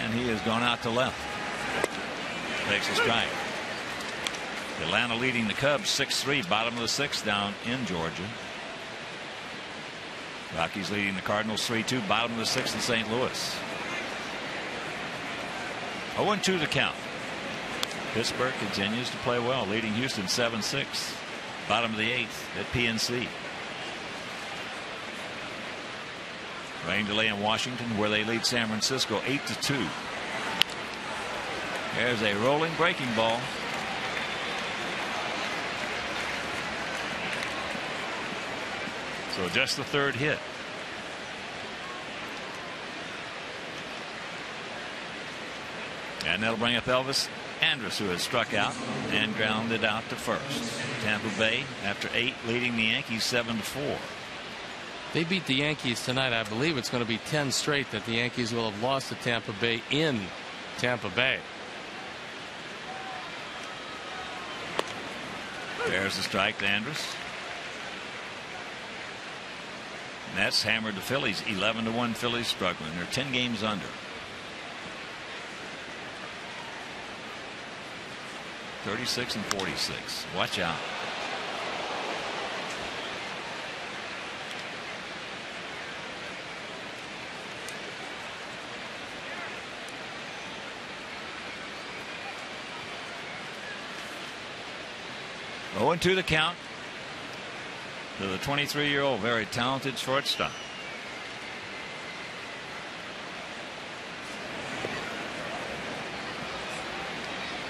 and he has gone out to left. Takes a strike. Atlanta leading the Cubs 6-3, bottom of the sixth down in Georgia. Rockies leading the Cardinals 3-2, bottom of the sixth in St. Louis. 0-2 the count. Pittsburgh continues to play well, leading Houston 7-6, bottom of the eighth at PNC. Rain delay in Washington, where they lead San Francisco 8-2. There's a rolling breaking ball. So just the third hit. And that'll bring up Elvis Andrus, who has struck out and grounded out to first. Tampa Bay, after 8, leading the Yankees 7-4. They beat the Yankees tonight. I believe it's going to be 10 straight that the Yankees will have lost to Tampa Bay in Tampa Bay. There's the strike to Andrus. Nets hammered the Phillies 11-1. Phillies struggling. They're 10 games under. 36-46. Watch out. Oh, and 2 the count to the 23-year-old, very talented shortstop.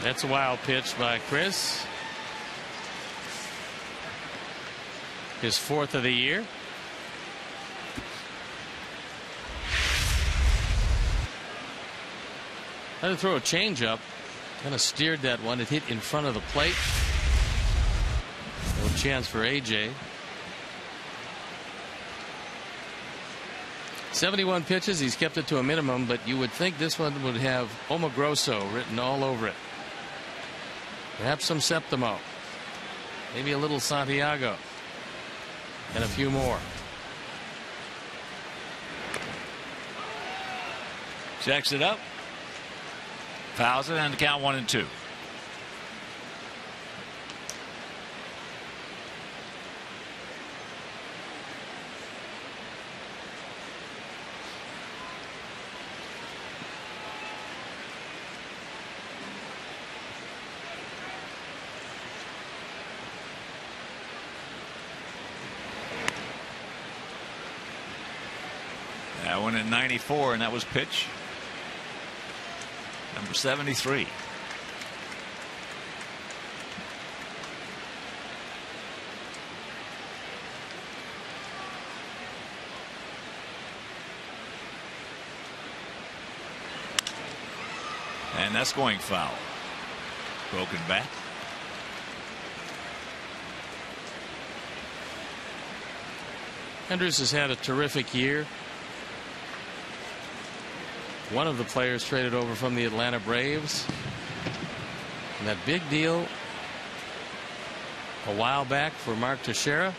That's a wild pitch by Chris. His 4th of the year. Had to throw a changeup. Kind of steered that one. It hit in front of the plate. No chance for AJ. 71 pitches. He's kept it to a minimum, but you would think this one would have Omagroso written all over it. Perhaps some Septimo. Maybe a little Santiago. And a few more. Checks it up. Fouls it, and the count 1-2. That one at 94, and that was pitch number 73. And that's going foul. Broken back. Andrus has had a terrific year. One of the players traded over from the Atlanta Braves. And that big deal a while back for Mark Teixeira.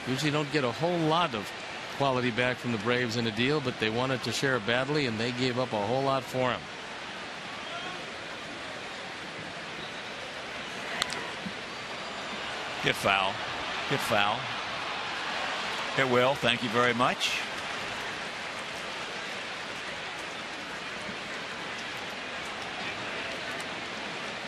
Usually don't get a whole lot of quality back from the Braves in a deal, but they wanted Teixeira badly, and they gave up a whole lot for him. Get foul. Get foul. It will. Thank you very much.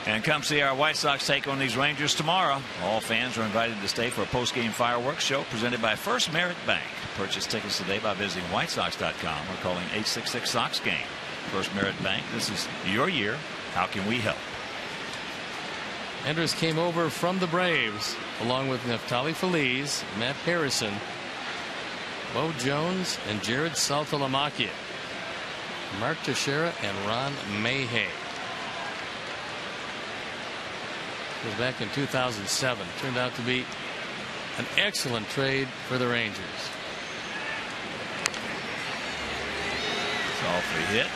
And come see our White Sox take on these Rangers tomorrow. All fans are invited to stay for a post-game fireworks show presented by First Merit Bank. Purchase tickets today by visiting whitesox.com or calling 866-SOX-GAME. First Merit Bank, this is your year. How can we help? Enders came over from the Braves along with Neftali Feliz, Matt Harrison, Bo Jones, and Jared Saltalamacchia, Mark Teixeira, and Ron Mayhay. It was back in 2007. Turned out to be an excellent trade for the Rangers. Softly hit.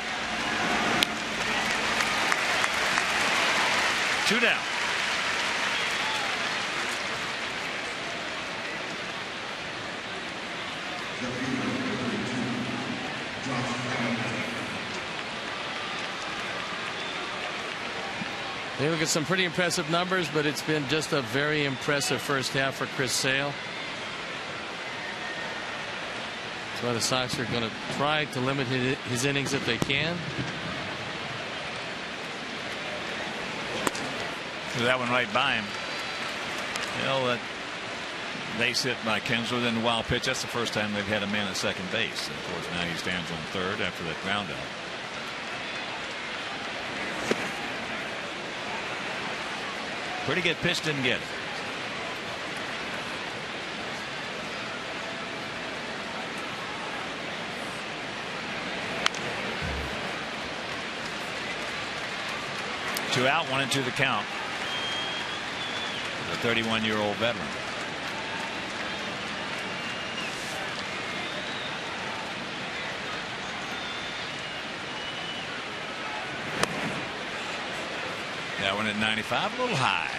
2 down. They look at some pretty impressive numbers, but it's been just a very impressive first half for Chris Sale. That's why the Sox are going to try to limit his innings if they can. That one right by him. Well, that base hit by Kinsler, then the wild pitch. That's the first time they've had a man at second base. Of course, now he stands on third after that ground out. Pretty good pitch, didn't get it. Two out, 1-2 the count. The 31-year-old veteran. That one at 95, a little high.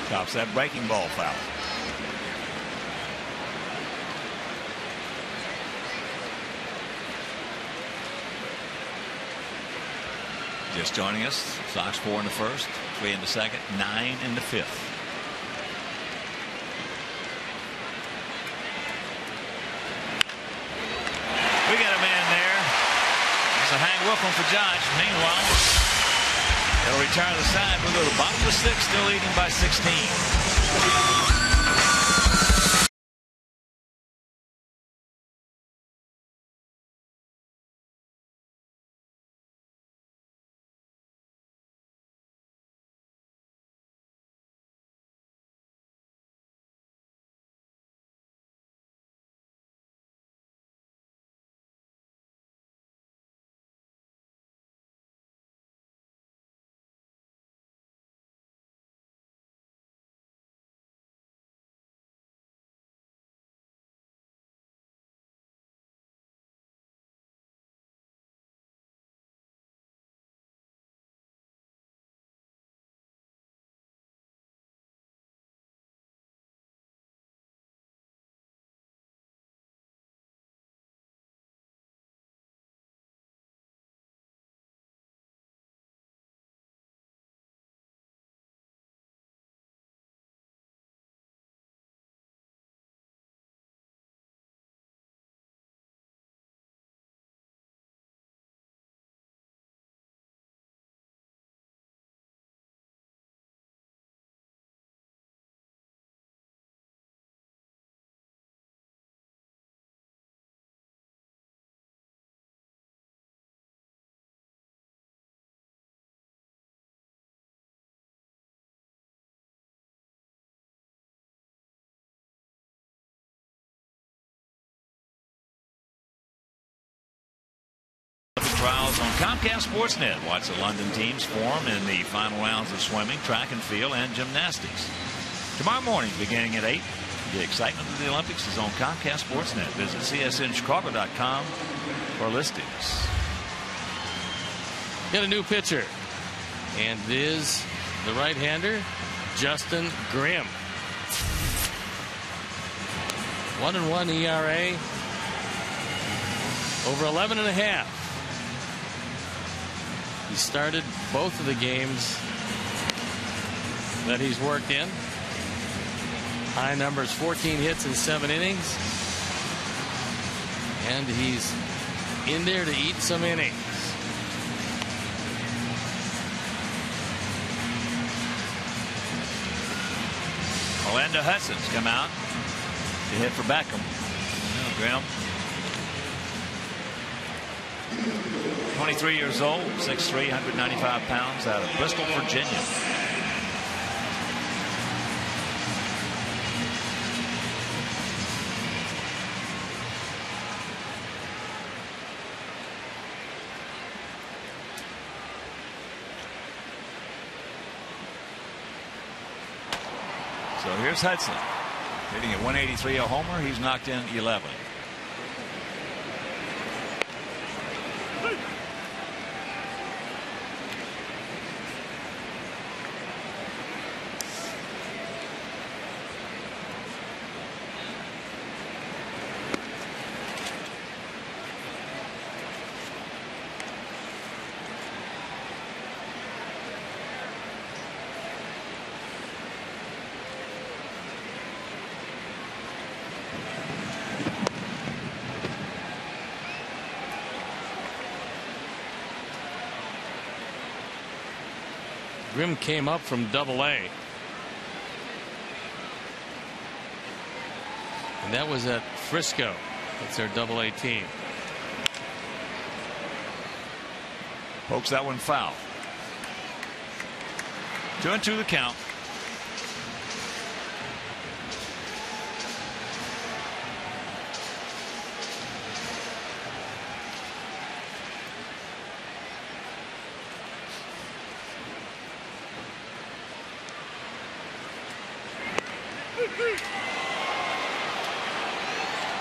Stops that breaking ball foul. Just joining us, Sox 4 in the first, 3 in the second, 9 in the fifth. We got a man there. It's a hang whooping for Josh. Meanwhile, they'll retire to the side. We'll go to the bottom of the sixth, still leading by 16. Comcast Sportsnet. Watch the London teams form in the final rounds of swimming, track and field, and gymnastics. Tomorrow morning, beginning at 8, the excitement of the Olympics is on Comcast Sportsnet. Visit csnchicago.com for listings. Got a new pitcher, and it is the right-hander, Justin Grimm. 1-1 ERA, over 11.5. He started both of the games that he's worked in. High numbers, 14 hits in 7 innings. And he's in there to eat some innings. Orlando Hudson's come out to hit for Beckham. Graham, 23 years old, 6'3", 195 pounds, out of Bristol, Virginia. So here's Hudson hitting at 183, a homer. He's knocked in 11. Grimm came up from Double-A. And that was at Frisco. That's their Double-A team. Pokes that one foul. 2-2 the count.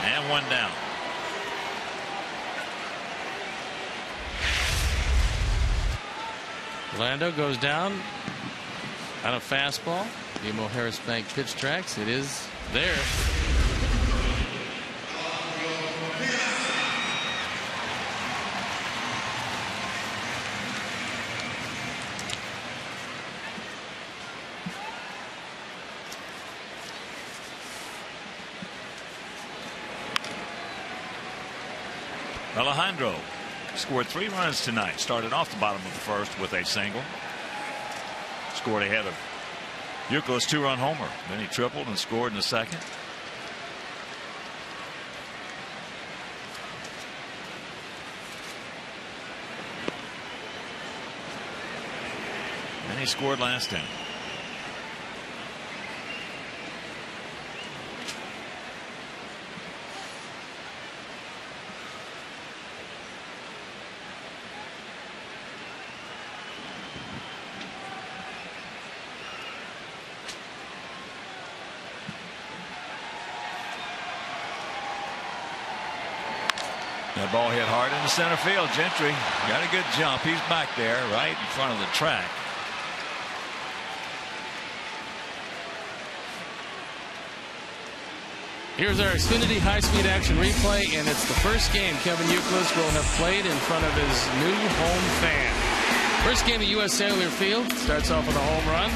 And one down. Orlando goes down on a fastball. BMO Harris Bank pitch tracks. It is there. Alejandro scored 3 runs tonight. Started off the bottom of the first with a single. Scored ahead of Euclid's 2-run homer. Then he tripled and scored in the second. And he scored last inning. That ball hit hard into center field. Gentry got a good jump. He's back there right in front of the track. Here's our Xfinity high-speed action replay, and it's the first game Kevin Euclid will have played in front of his new home fan. First game at U.S. Cellular Field. Starts off with a home run.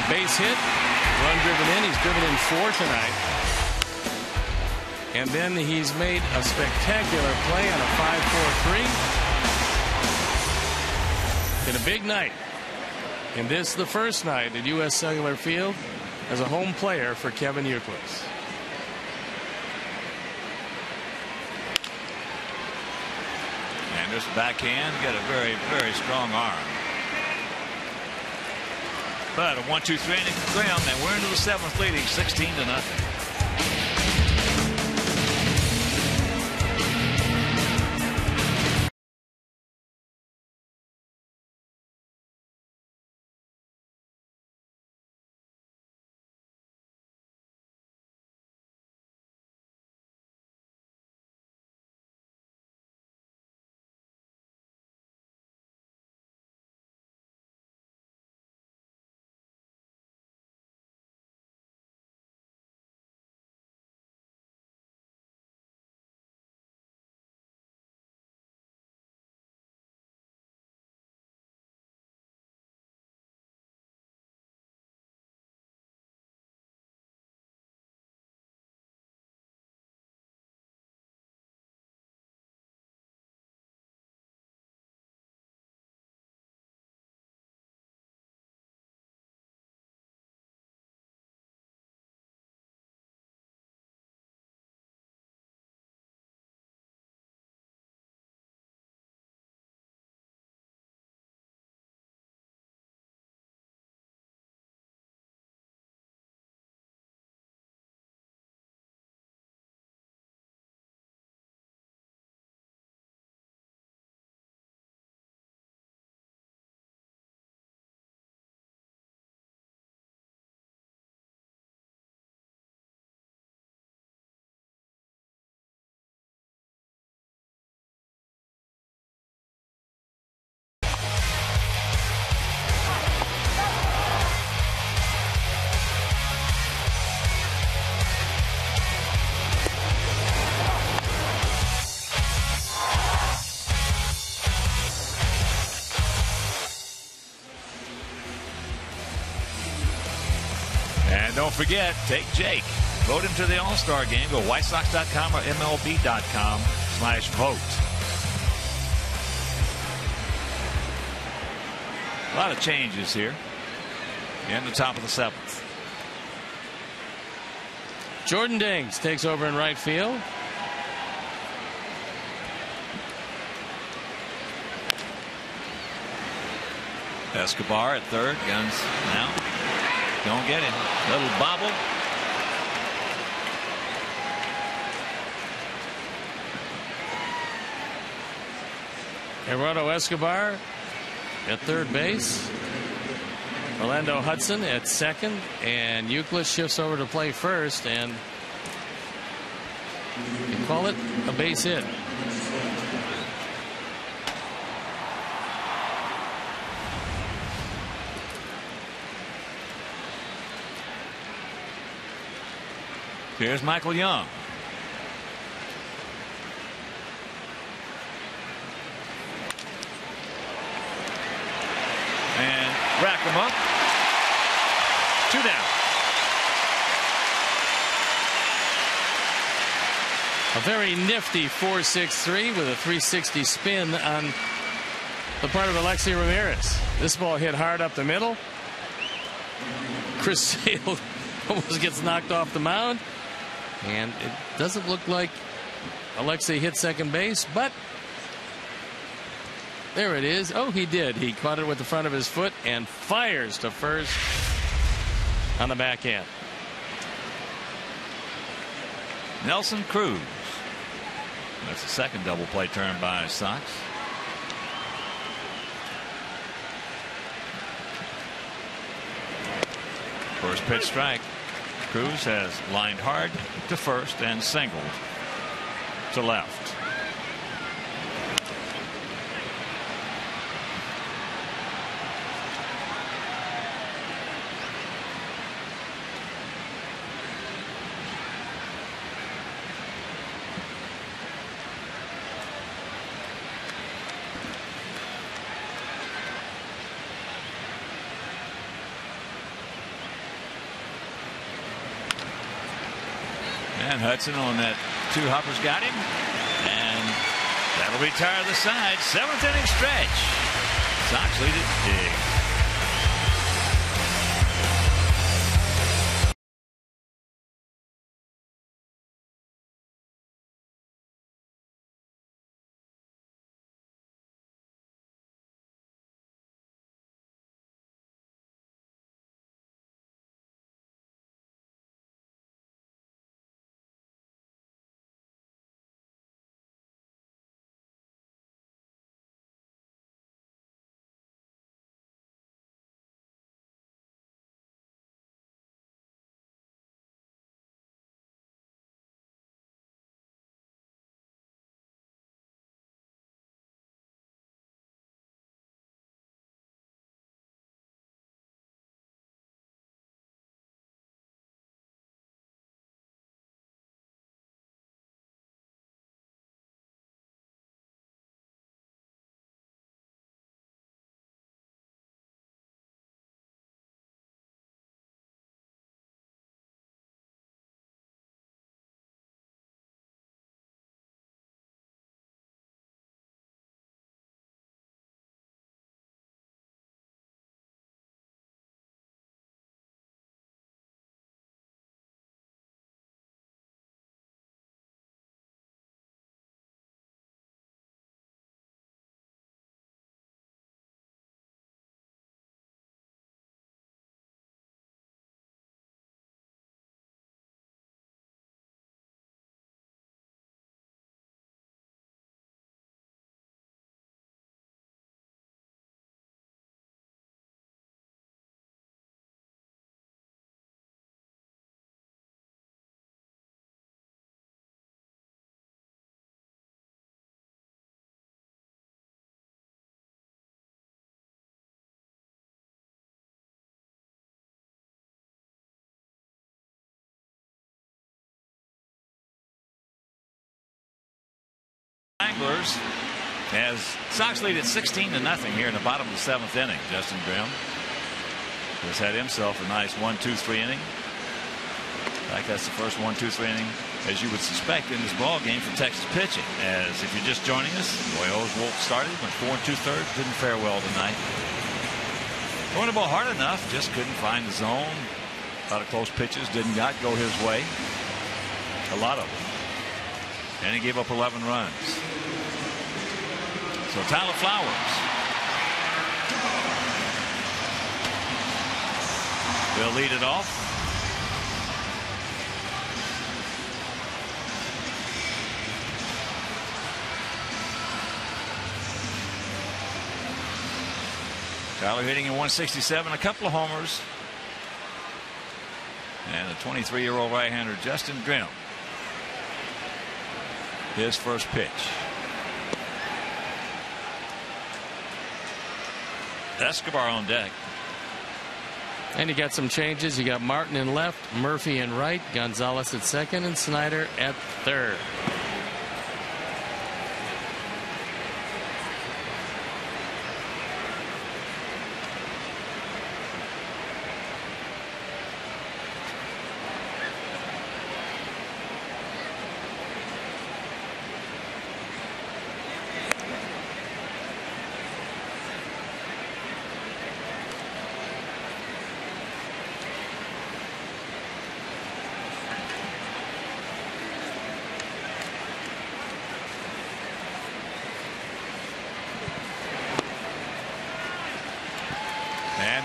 Base hit. Run driven in. He's driven in 4 tonight. And then he's made a spectacular play on a 5-4-3. In a big night. And this the first night at U.S. Cellular Field as a home player for Kevin Euclid. And this backhand got a very, very strong arm. But a 1-2-3 inning for Graham, and we're into the 7th, leading 16-0. And don't forget, take Jake. Vote him to the All-Star game. Go WhiteSox.com or MLB.com/vote. A lot of changes here in the top of the 7th. Jordan Dings takes over in right field. Escobar at third. Guns now. Don't get him. Little bobble. Gerardo Escobar at third base. Orlando Hudson at second, and Euclid shifts over to play first, and you call it a base hit. Here's Michael Young. And rack him up. 2 down. A very nifty 4.63 with a 360 spin on the part of Alexei Ramirez. This ball hit hard up the middle. Chris Sale almost gets knocked off the mound. And it doesn't look like Alexei hit second base, but there it is. Oh, he did. He caught it with the front of his foot and fires to first on the backhand. Nelson Cruz. That's the second double play turn by Sox. First pitch strike. Cruz has lined hard to first and singled to left. And Hudson on that 2 hoppers got him, and that'll retire the side. 7th inning stretch. Sox lead it big. Anglers as Sox lead at 16-0 here in the bottom of the 7th inning. Justin Grimm has had himself a nice 1-2-3 inning. In fact, that's the first 1, 2, 3 inning, as you would suspect, in this ball game for Texas pitching. As if you're just joining us, Royals Wolf started, went 4 2/3, didn't fare well tonight. Throwing the ball hard enough, just couldn't find the zone. A lot of close pitches did not go his way. A lot of them. And he gave up 11 runs. So Tyler Flowers. They'll lead it off. Tyler hitting in 167, a couple of homers. And a 23-year-old right-hander, Justin Grimm. His first pitch. Escobar on deck. And you got some changes. You got Martin in left, Murphy in right, Gonzalez at second, and Snyder at third.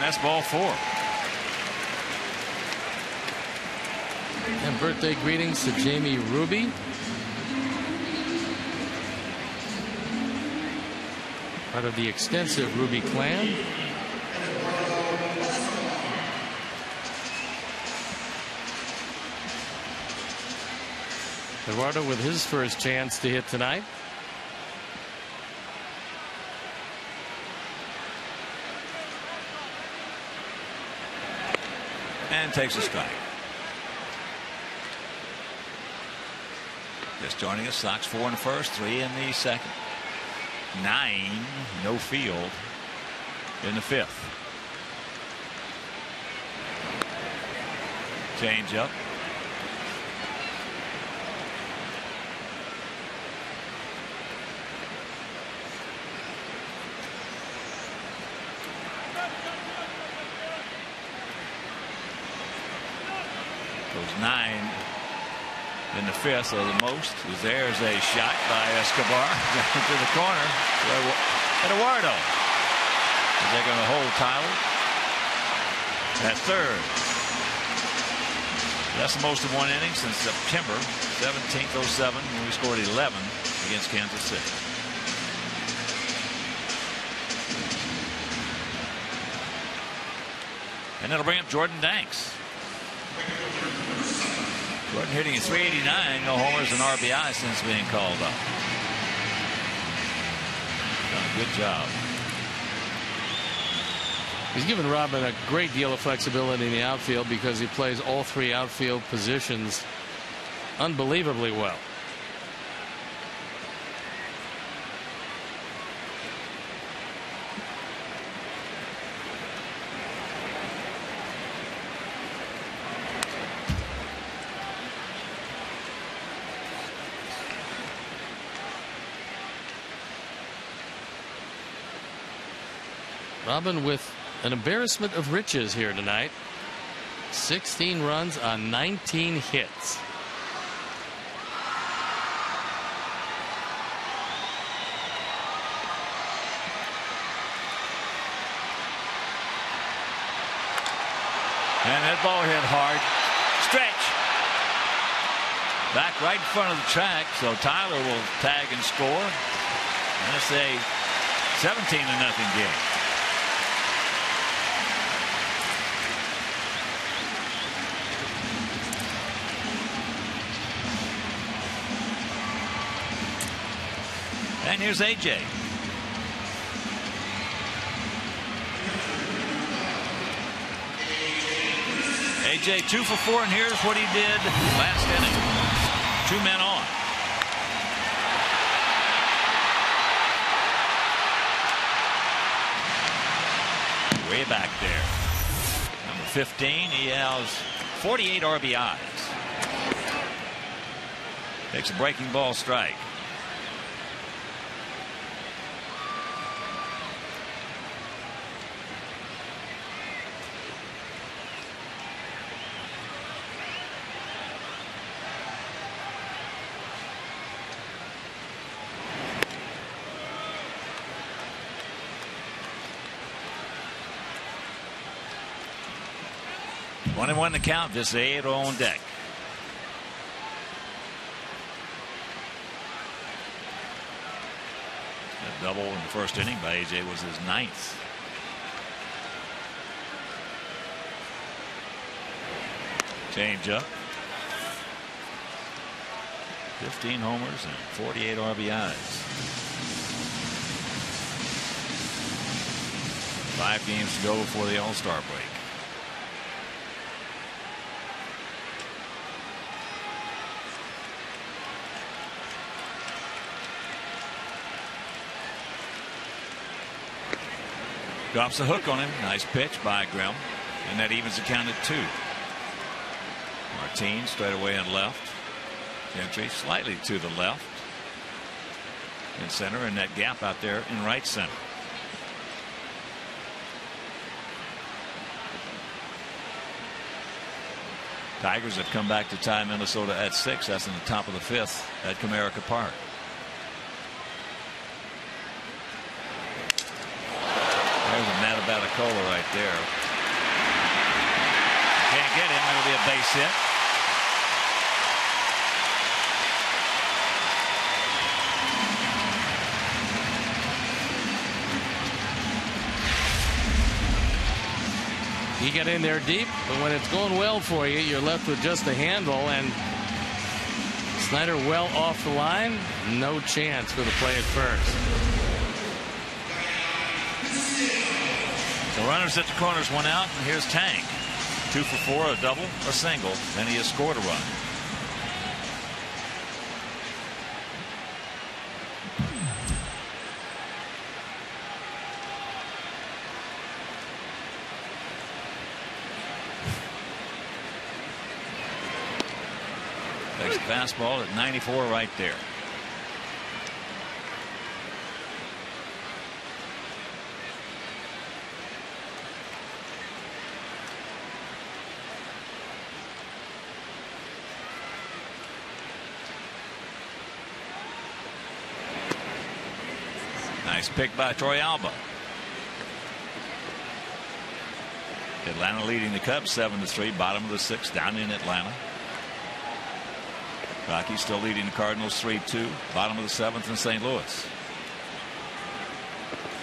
That's ball 4. And birthday greetings to Jamie Ruby. Part of the extensive Ruby clan. Eduardo with his first chance to hit tonight. And takes a strike. Just joining us, Sox 4 in the first, 3 in the second. 9, no field in the 5th. Change up. Those 9 in the 5th are the most. There's a shot by Escobar to the corner. Eduardo. They're going to hold Tyler at third. That's the most of one inning since September 17th, 07, when we scored 11 against Kansas City. And that'll bring up Jordan Danks. Jordan hitting at 389, no homers and RBI since being called up. Done a good job. He's given Robin a great deal of flexibility in the outfield because he plays all 3 outfield positions unbelievably well. Robin with an embarrassment of riches here tonight. 16 runs on 19 hits. And that ball hit hard. Stretch. Back right in front of the track, so Tyler will tag and score. And it's a 17-0 game. And here's AJ. AJ 2 for 4, and here's what he did last inning. 2 men on. Way back there. Number 15, he has 48 RBIs. Takes a breaking ball strike. One and one to count. Just eight on deck. That double in the first inning by AJ was his 9th. Change up. 15 homers and 48 RBIs. 5 games to go before the All-Star break. Drops a hook on him. Nice pitch by Grimm. And that evens the count at 2. Martin straight away and left. Gentry slightly to the left. In center, and that gap out there in right center. Tigers have come back to tie Minnesota at 6. That's in the top of the 5th at Comerica Park. There's a Matabatacola right there. Can't get him. It'll be a base hit. You get in there deep, but when it's going well for you, you're left with just a handle, and Snyder well off the line. No chance for the play at first. The runners at the corners, 1 out, and here's Tank. 2 for 4, a double, a single, and he has scored a run. Takes the fastball at 94 right there. Nice pick by Troy Alba. Atlanta leading the Cubs 7-3, bottom of the 6th, down in Atlanta. Rockies still leading the Cardinals 3-2, bottom of the 7th in St. Louis.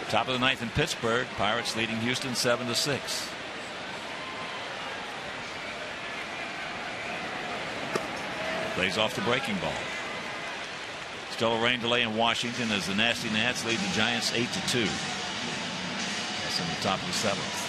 Top of the 9th in Pittsburgh, Pirates leading Houston 7-6. Plays off the breaking ball. Still a rain delay in Washington as the Nasty Nats lead the Giants 8-2. That's in the top of the 7th.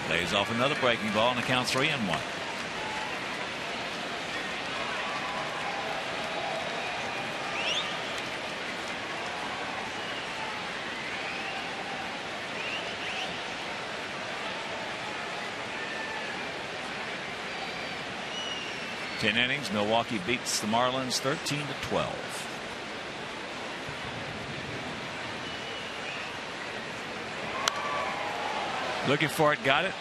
Lays off another breaking ball and the count 3-1. Ten innings, Milwaukee beats the Marlins 13-12. Looking for it, got it,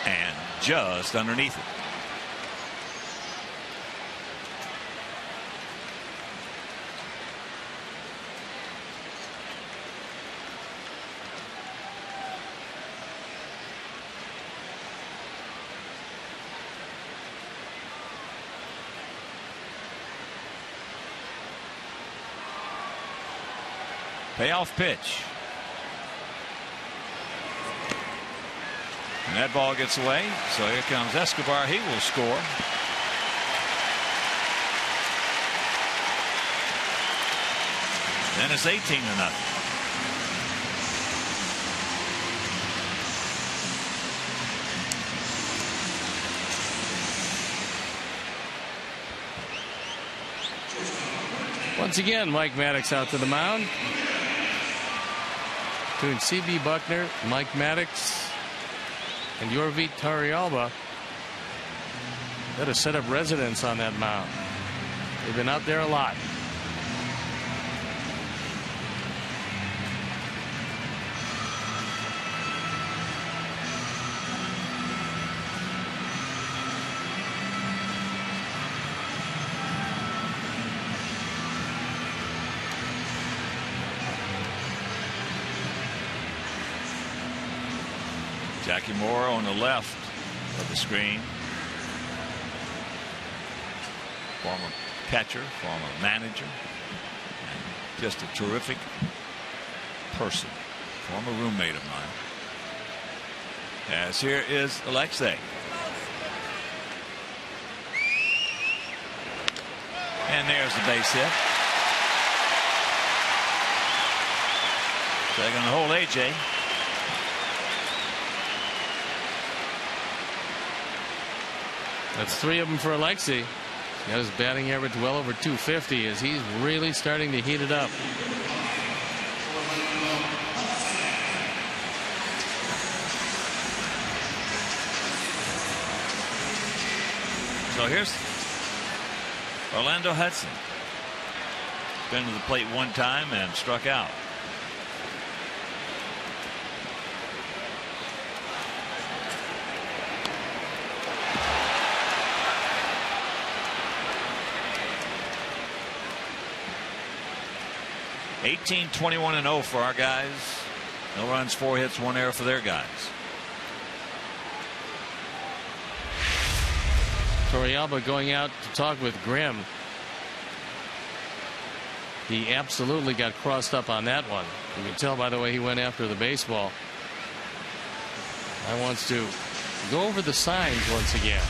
and just underneath it. Payoff pitch. And that ball gets away. So here comes Escobar. He will score. Then it's 18-0. Once again, Mike Maddox out to the mound. Between C.B. Buckner, Mike Maddox, and Yorvit Torrealba, got a set of residents on that mound. They've been out there a lot. Jackie Moore on the left of the screen. Former catcher, former manager, and just a terrific person. Former roommate of mine. As here is Alexei. And there's the base hit. So they're going to hold AJ. That's 3 of them for Alexei. Got his batting average well over 250 as he's really starting to heat it up. So here's Orlando Hudson. Been to the plate one time and struck out. $18, 21-0 for our guys. No runs, 4 hits, 1 error for their guys. Torrealba going out to talk with Grimm. He absolutely got crossed up on that one. You can tell by the way he went after the baseball. I wants to go over the signs once again.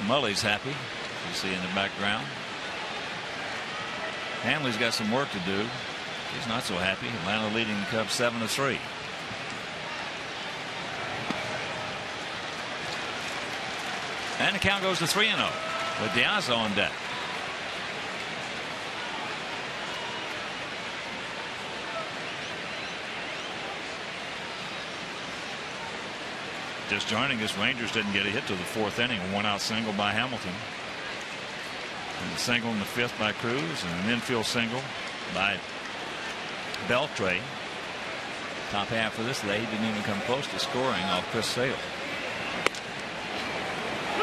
Mully's happy, you see in the background. Hanley's got some work to do. He's not so happy. Atlanta leading the Cubs 7-3. And the count goes to 3-0 with De Aza on deck. Just joining us, Rangers didn't get a hit till the 4th inning. A 1-out single by Hamilton. And a single in the 5th by Cruz, and an infield single by Beltre. Top half of this day, he didn't even come close to scoring off Chris Sale.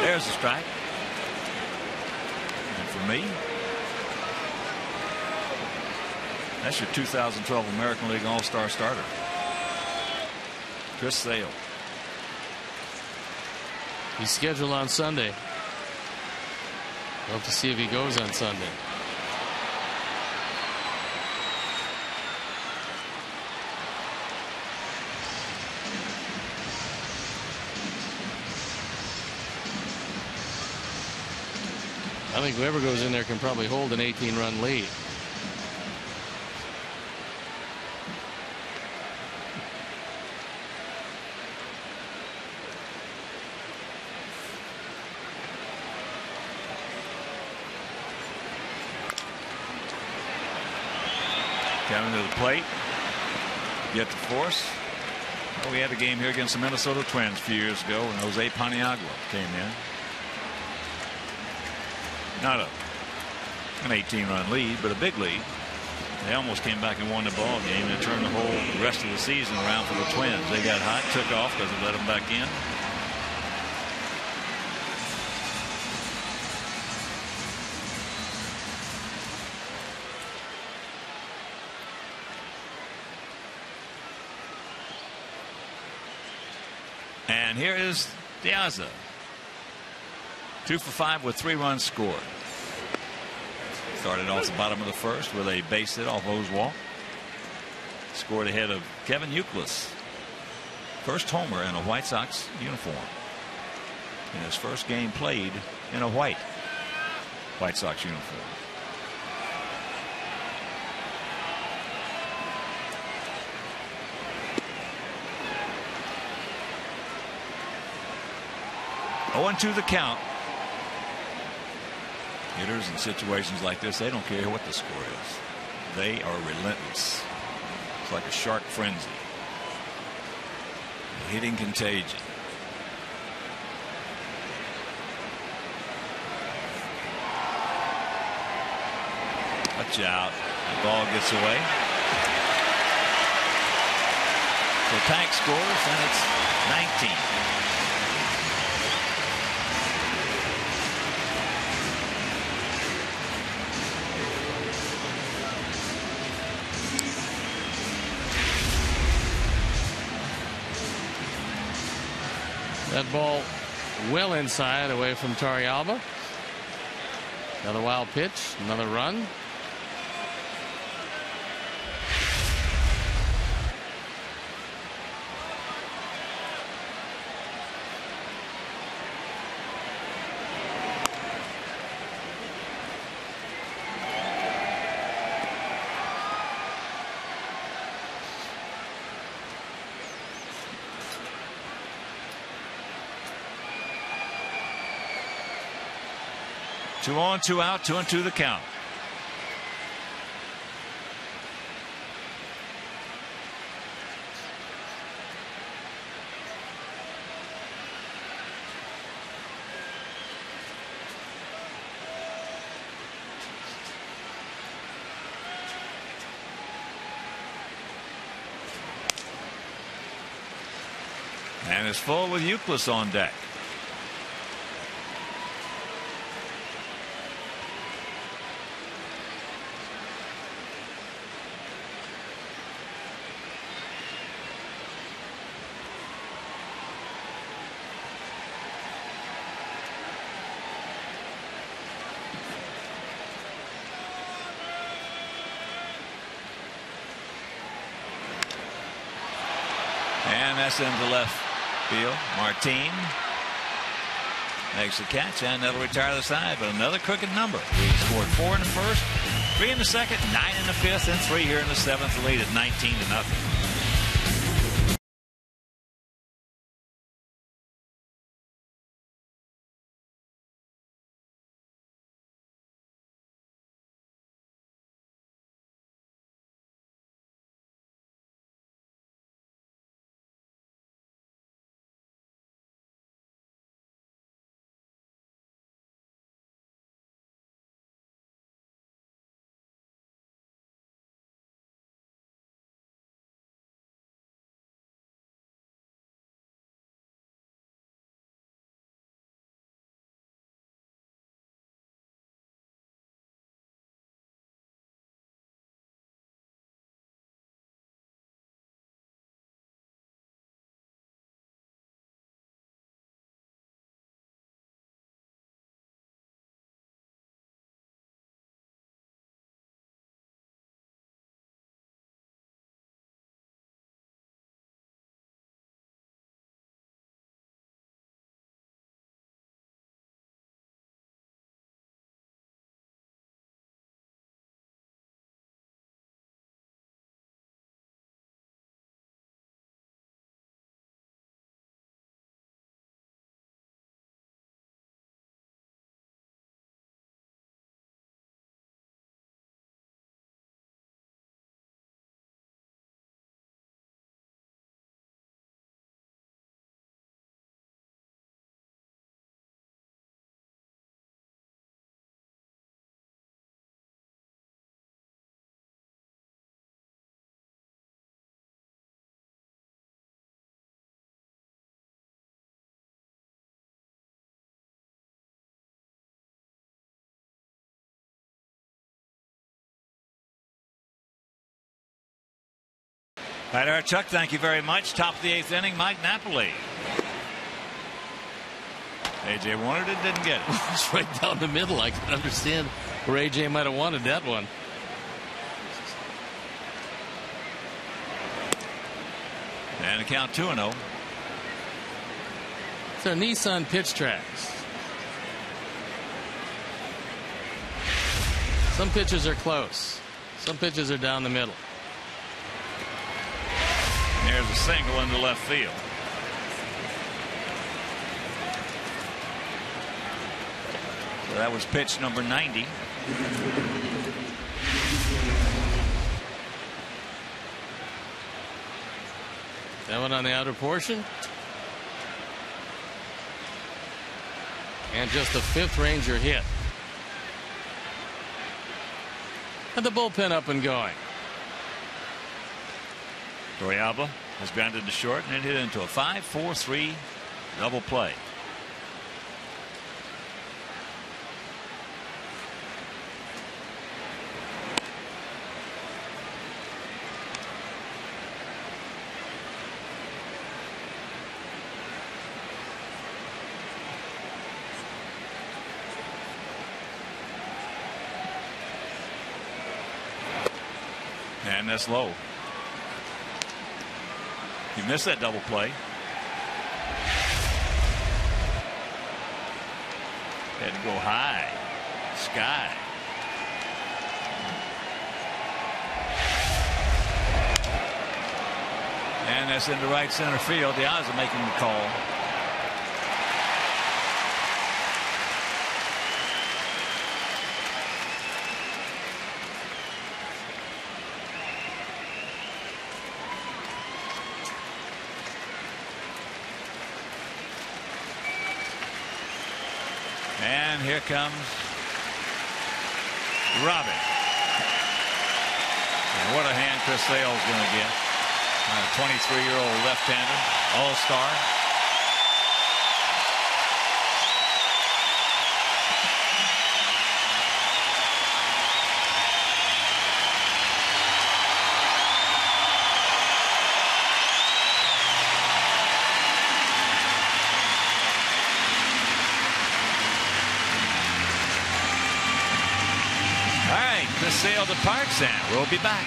There's the strike. And for me, that's your 2012 American League All-Star starter, Chris Sale. He's scheduled on Sunday. Hope to see if he goes on Sunday. I think whoever goes in there can probably hold an 18-run lead. Coming to the plate, get the force. Well, we had a game here against the Minnesota Twins a few years ago when Jose Paniagua came in. Not an 18-run lead, but a big lead. They almost came back and won the ball game and turned the whole rest of the season around for the Twins. They got hot, took off because they let them back in. And here is De Aza. 2 for 5 with 3 runs scored. Started off the bottom of the 1st with a base hit off Oswalt. scored ahead of Kevin Youkilis. First homer in a White Sox uniform in his first game played in a White Sox uniform. Oh, and 2 the count. Hitters in situations like this, they don't care what the score is. They are relentless. It's like a shark frenzy. A hitting contagion. Touch out. The ball gets away. So Tank scores, and it's 19. That ball well inside, away from Torrealba. Another wild pitch, another run. Two on, 2 out, 2-2 the count. And it's full with Youkilis on deck. And that's into left field. Martin makes the catch, and that'll retire the side. But another crooked number. He scored 4 in the first, 3 in the second, 9 in the fifth, and 3 here in the seventh. The lead at 19-0. Right, our Chuck, thank you very much. Top of the 8th inning, Mike Napoli. AJ wanted it, didn't get it. It's right down the middle. I can understand where AJ might have wanted that one. And the count 2-0. So Nissan pitch tracks. Some pitches are close. Some pitches are down the middle. There's a single into left field. So that was pitch number 90. That one on the outer portion. And just the 5th Ranger hit. And the bullpen up and going. Torrealba has grounded to short and hit into a 5-4-3 double play. And that's low. You missed that double play. Had to go high. Sky. And that's into right center field. The odds of making the call. And here comes Robin. And what a hand Chris Sale's going to get. A 23-year-old left-hander, all-star. Chris Sale departs, and we'll be back.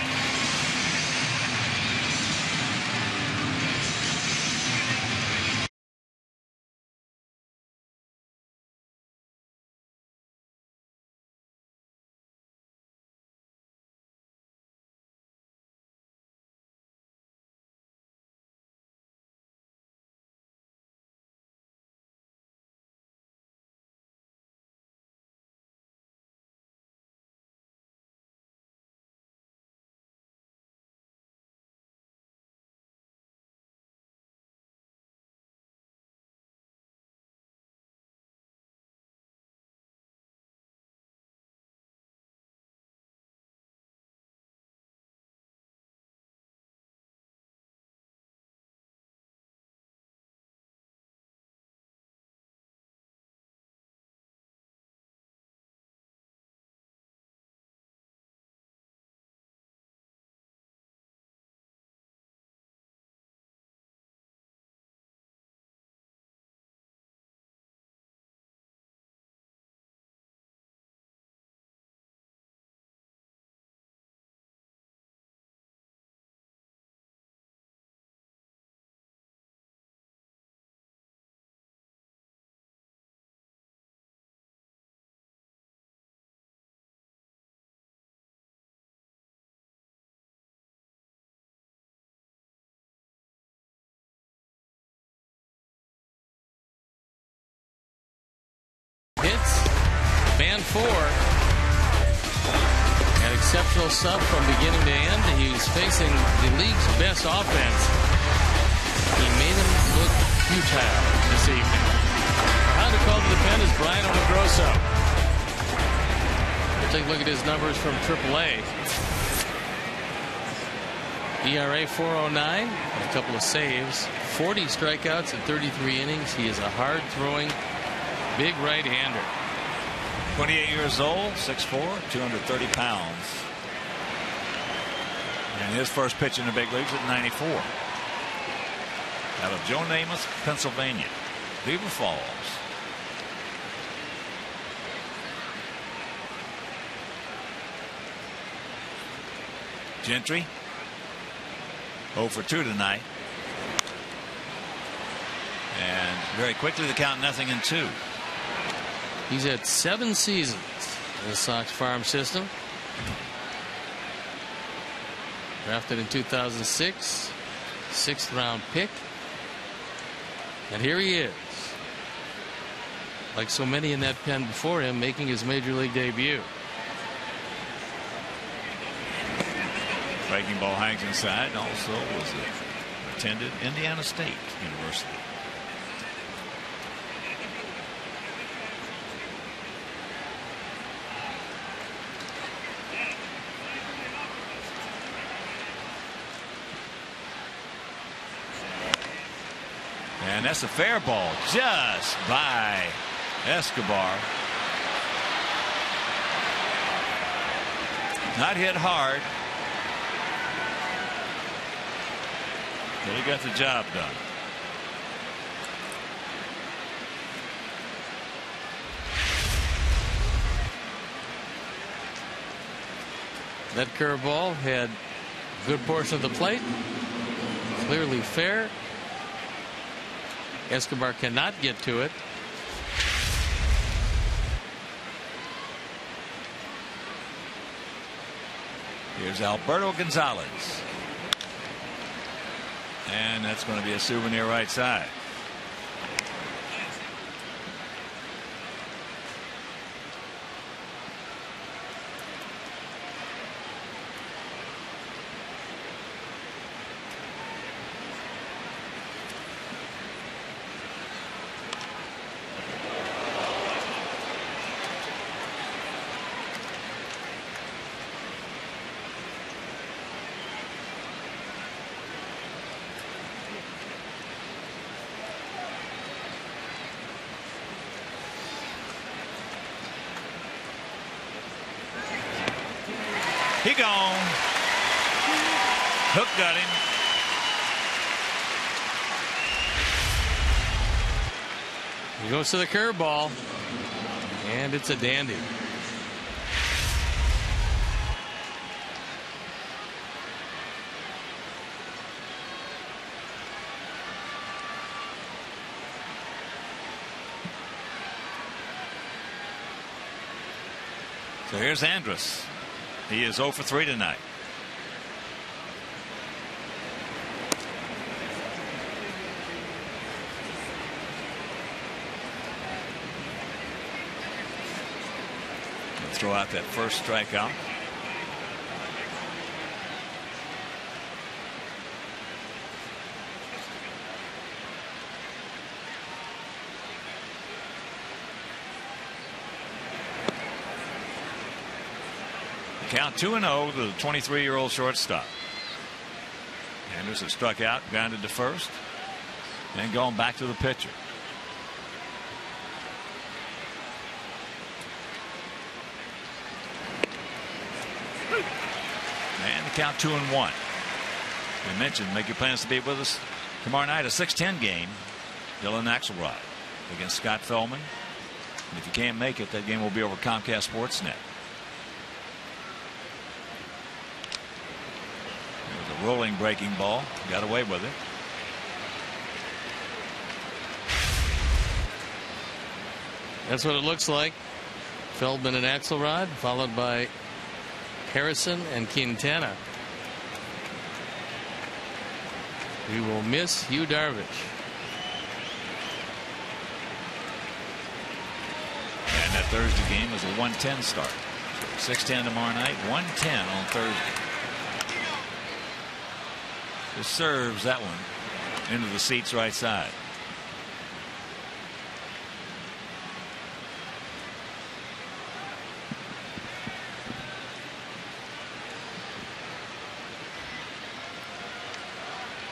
Man 4 had exceptional stuff from beginning to end. He's facing the league's best offense. He made him look futile this evening. Our Honda call to the pen is Brian Omogrosso. We'll take a look at his numbers from AAA. ERA 4.09, a couple of saves, 40 strikeouts in 33 innings. He is a hard-throwing, big right-hander. 28 years old, 6'4", 230 pounds. And his first pitch in the big leagues at 94. Out of Joe Namath, Pennsylvania. Beaver Falls. Gentry 0 for 2 tonight. And very quickly the count 0-2. He's had 7 seasons in the Sox farm system. Drafted in 2006, 6th round pick. And here he is, like so many in that pen before him, making his major league debut. Breaking ball hangs inside. Also attended Indiana State University. And that's a fair ball just by Escobar. Not hit hard, but he got the job done. That curveball had a good portion of the plate. Clearly fair. Escobar cannot get to it. Here's Alberto Gonzalez. And that's going to be a souvenir right side. He gone. Hook got him. He goes to the curveball, and it's a dandy. So here's Andrus. He is 0 for 3 tonight. He'll throw out that first strikeout. Count 2-0 to the 23-year-old shortstop. Andrus has struck out, grounded to first, and going back to the pitcher. And the count 2-1. We mentioned make your plans to be with us tomorrow night, a 6:10 game. Dylan Axelrod against Scott Feldman. And if you can't make it, that game will be over Comcast Sportsnet. Rolling breaking ball, got away with it. That's what it looks like. Feldman and Axelrod, followed by Harrison and Quintana. We will miss Hugh Darvish. And that Thursday game is a 1:10 start. 6:10 tomorrow night, 1:10 on Thursday. Just serves that one into the seats right side.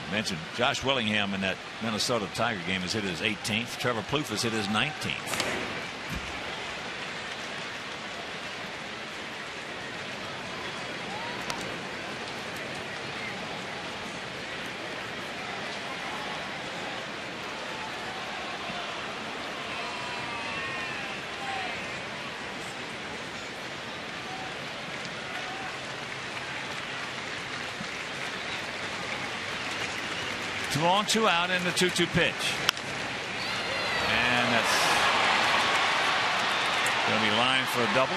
I mentioned Josh Willingham in that Minnesota Tiger game has hit his 18th. Trevor Plouffe has hit his 19th. Two on, two out, and the 2-2 pitch. Going to be lined for a double.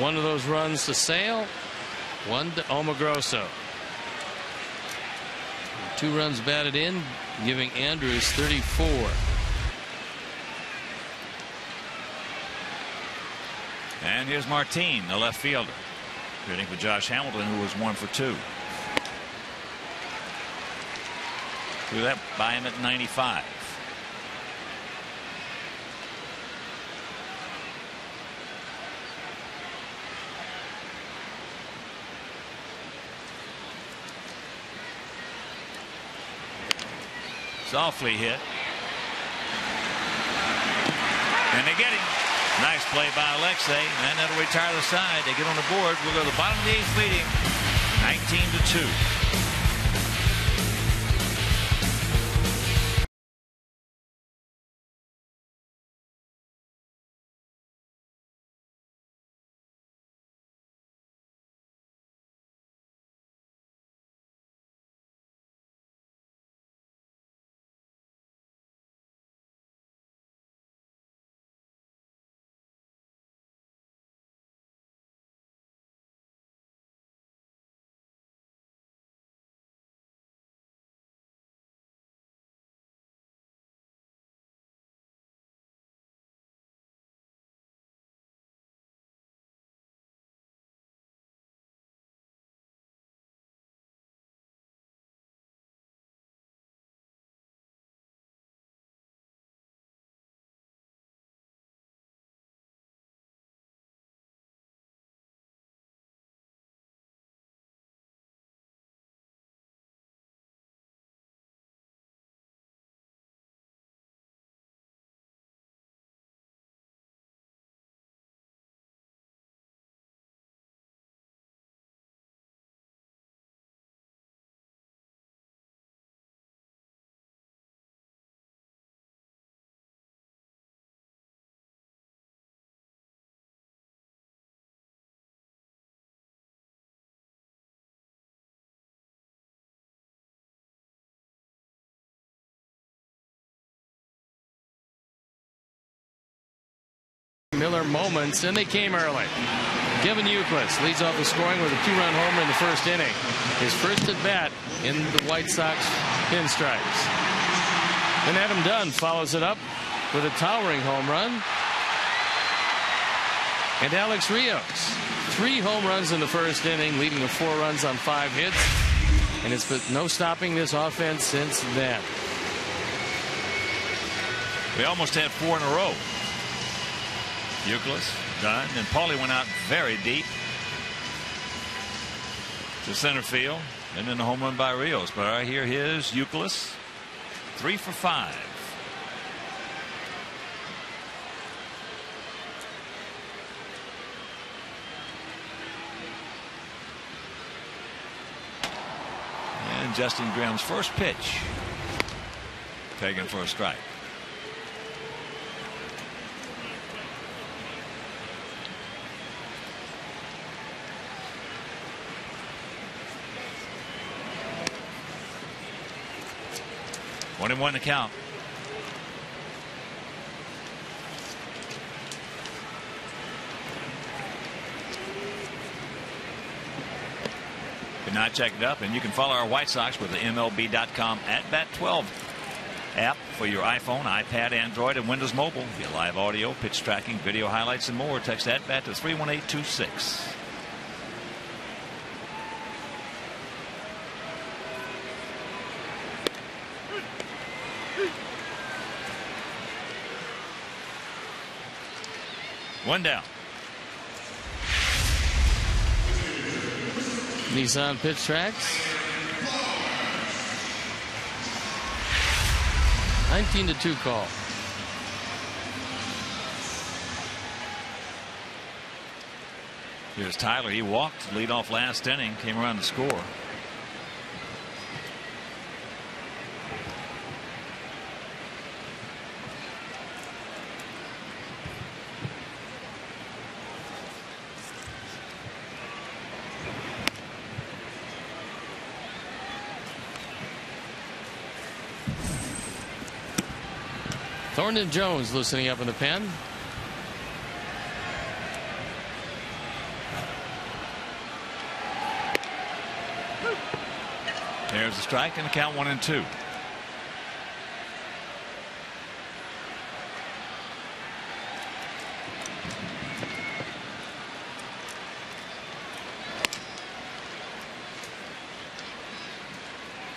One of those runs to Sale, one to Omagrosso. 2 runs batted in, giving Andrews 34. And here's Martin, the left fielder, hitting for Josh Hamilton, who was 1 for 2. Threw that by him at 95. Softly hit. And they get him. Nice play by Alexei. And that'll retire the side. They get on the board. We'll go to the bottom of the 8th leading 19-2. Miller moments, and they came early. Kevin Euclid leads off the scoring with a 2-run homer in the first inning. His first at bat in the White Sox pinstripes. And Adam Dunn follows it up with a towering home run. And Alex Rios, 3 home runs in the first inning, leading to 4 runs on 5 hits. And it's been no stopping this offense since then. We almost had 4 in a row. Euclid, Dunn, and Paulie went out very deep to center field, and then the home run by Rios. But I hear his Euclid, 3 for 5. And Justin Grimm's first pitch taken for a strike. One and one to count. Good night, check it up, and you can follow our White Sox with the MLB.com @Bat12 app for your iPhone, iPad, Android, and Windows Mobile. Get live audio, pitch tracking, video highlights, and more. Text @Bat to 31826. One down. Nissan pitch tracks. 19-2 call. Here's Tyler. He walked lead off last inning, came around to score. Thornton Jones loosening up in the pen. There's the strike and the count 1-2.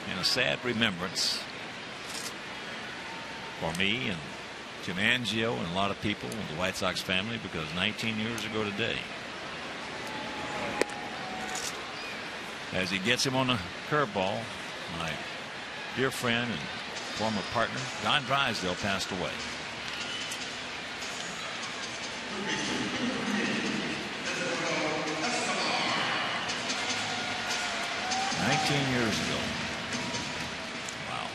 And a sad remembrance for me and Jim Angio and a lot of people in the White Sox family, because 19 years ago today, as he gets him on the curveball, my dear friend and former partner Don Drysdale passed away. "19 years ago." Wow.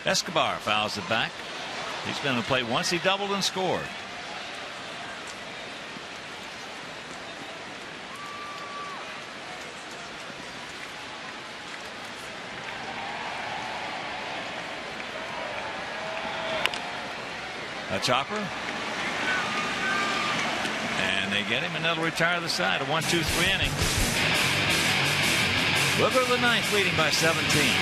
Escobar fouls it back. He's been to the plate once. He doubled and scored. A chopper, and they get him, and that'll retire the side. A 1-2-3 inning. We'll go to the ninth, leading by 17.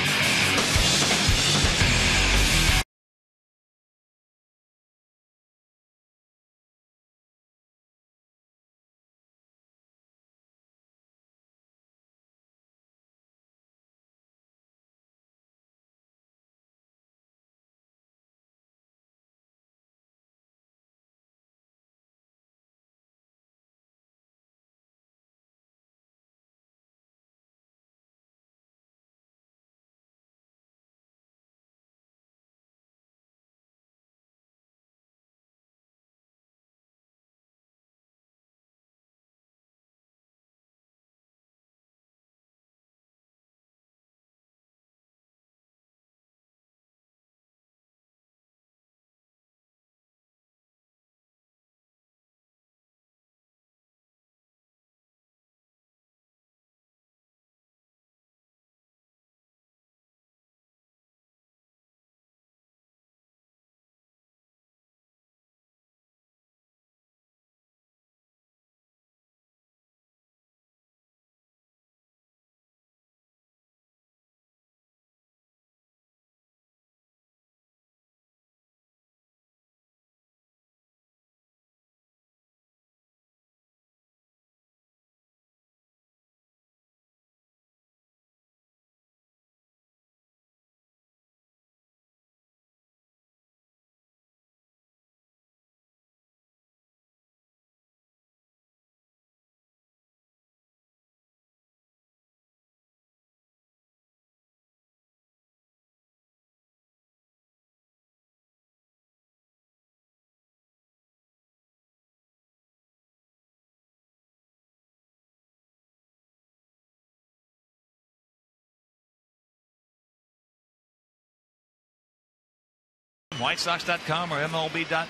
WhiteSox.com or MLB.com/vote.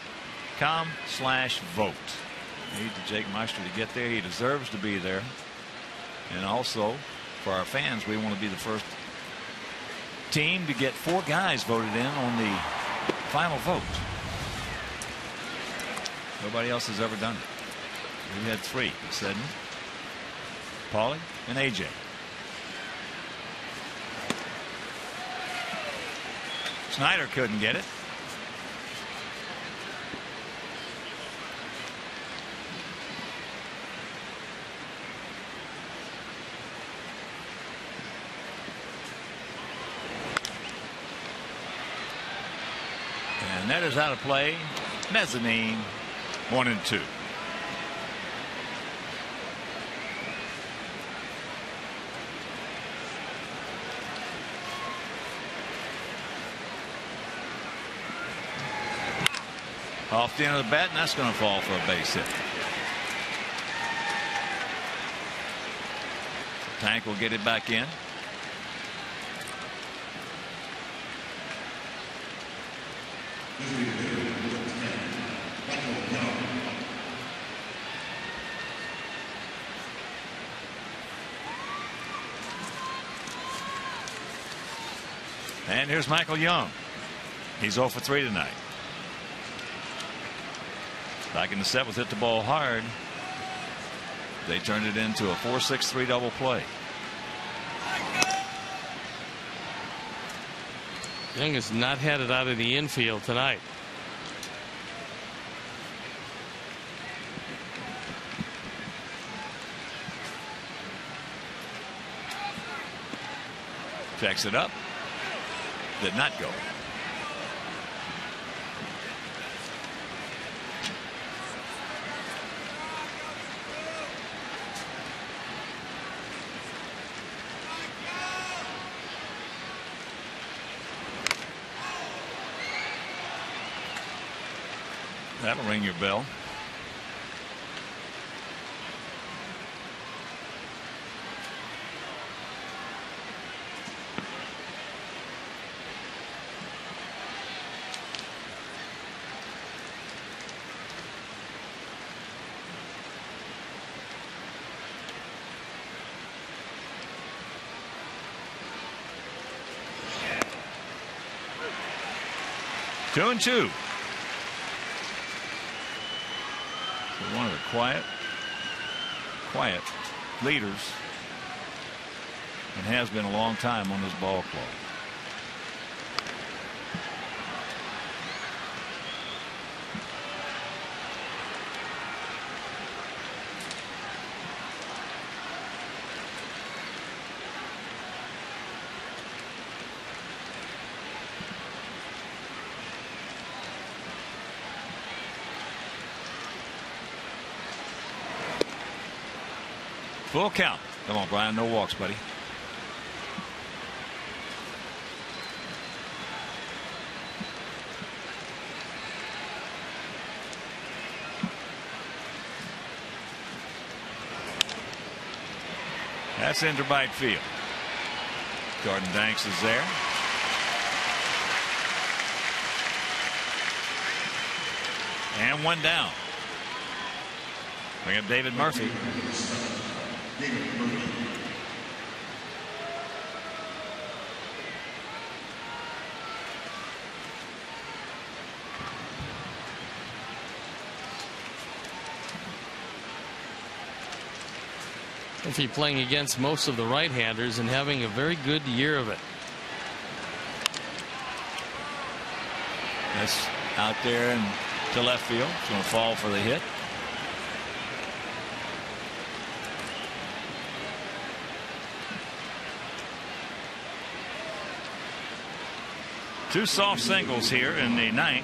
Need to Jake Meister to get there. He deserves to be there. And also, for our fans, we want to be the first team to get 4 guys voted in on the final vote. Nobody else has ever done it. We had 3: Seddon, Paulie, and AJ. Snyder couldn't get it. And that is out of play. Mezzanine, 1-2. Off the end of the bat, and that's going to fall for a base hit. Tank will get it back in. And here's Michael Young. He's 0 for 3 tonight. Back in the 7th, hit the ball hard. They turned it into a 4-6-3 double play. Young has not had it out of the infield tonight. Checks it up. Did not go. That'll ring your bell. Two and two. So one of the quiet leaders, and has been a long time on this ball club. Full count. Come on, Brian. No walks, buddy. That's into right field. Jordan Danks is there. And one down. Bring up David Murphy. If he's playing against most of the right-handers and having a very good year of it. That's out there and to left field. It's going to fall for the hit. Two soft singles here in the 9th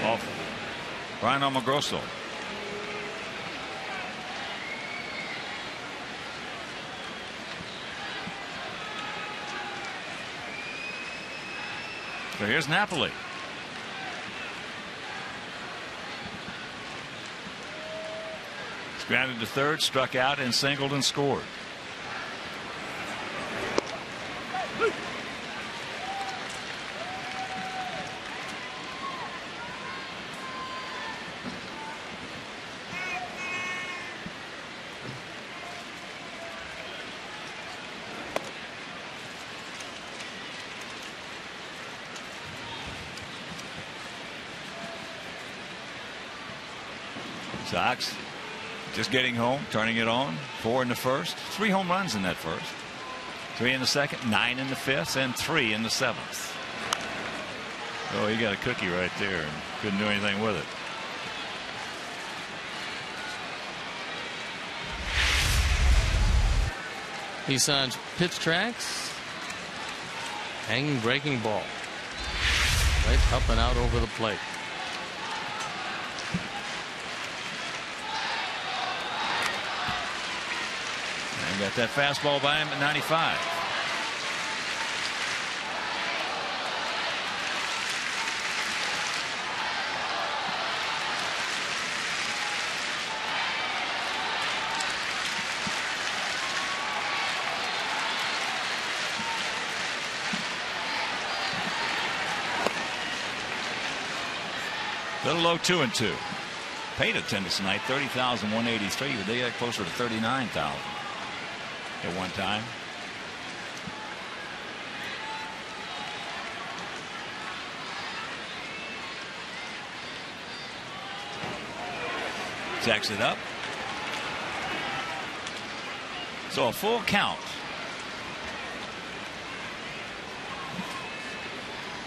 off Brian Almagroso. So here's Napoli. He's grounded to third, struck out, and singled and scored. Sox just getting home, turning it on. 4 in the first, 3 home runs in that first, 3 in the second, 9 in the fifth, and 3 in the 7th. Oh, he got a cookie right there and couldn't do anything with it. Nissan's pitch tracks. Hanging breaking ball. Right up and out over the plate. Got that fastball by him at 95. Little low 2-2. Paid attendance tonight 30,183. But they got closer to 39,000. At one time. Jacks it up. So a full count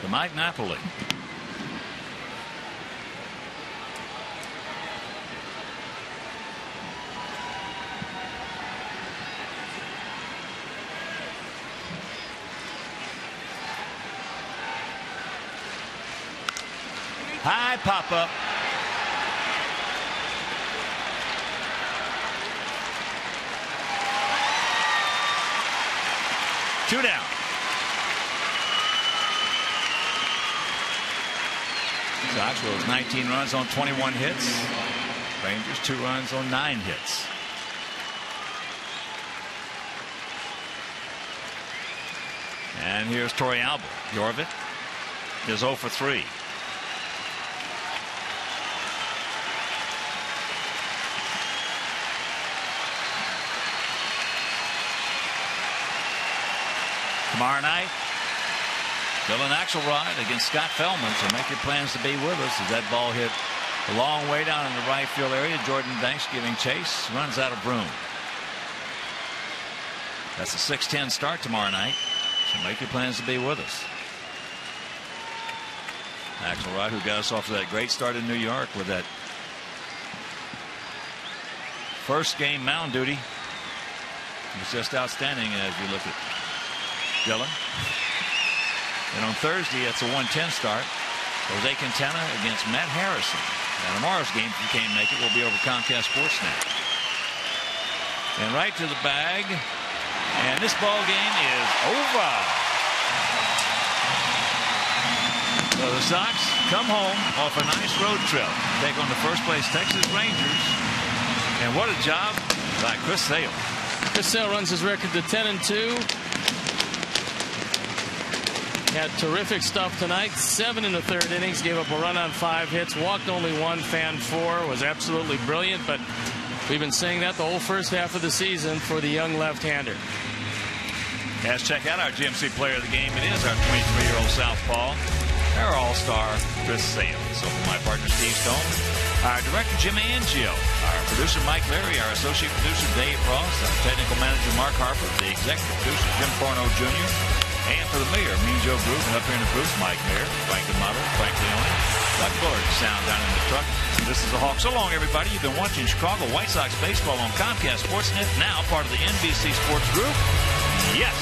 to Mike Napoli. High pop up. Two down. Sox with 19 runs on 21 hits. Rangers 2 runs on 9 hits. And here's Torrey Albert. Jorvik is 0 for 3. Tomorrow night, Dylan Axelrod against Scott Feldman. So make your plans to be with us as that ball hit a long way down in the right field area. Jordan Banks giving chase, runs out of room. That's a 6:10 start tomorrow night. So make your plans to be with us. Axelrod, who got us off to that great start in New York with that first game mound duty, was just outstanding as you look at Dylan. And on Thursday, it's a 1:10 start. Jose Quintana against Matt Harrison. Now tomorrow's game, if you can't make it, will be over Comcast Sportsnet. And right to the bag. And this ball game is over. So the Sox come home off a nice road trip. Take on the first place Texas Rangers. And what a job by Chris Sale. Chris Sale runs his record to 10-2. Had terrific stuff tonight. 7 in the 3rd innings. Gave up a run on 5 hits. Walked only 1. Fanned 4. Was absolutely brilliant. But we've been saying that the whole first half of the season for the young left-hander. Let's check out our GMC player of the game. It is our 23-year-old southpaw, our all-star Chris Sale. So for my partner Steve Stone, our director Jim Angio, our producer Mike Leary, our associate producer Dave Ross, our technical manager Mark Harper, the executive producer Jim Forno Jr., and for the mayor, Mean Joe Group, and up here in the booth, Mike Mayer, Frank the Model, Frank Leone, Doug Bullard, sound down in the truck. This is the Hawk. So long, everybody. You've been watching Chicago White Sox baseball on Comcast Sportsnet, now part of the NBC Sports Group. Yes.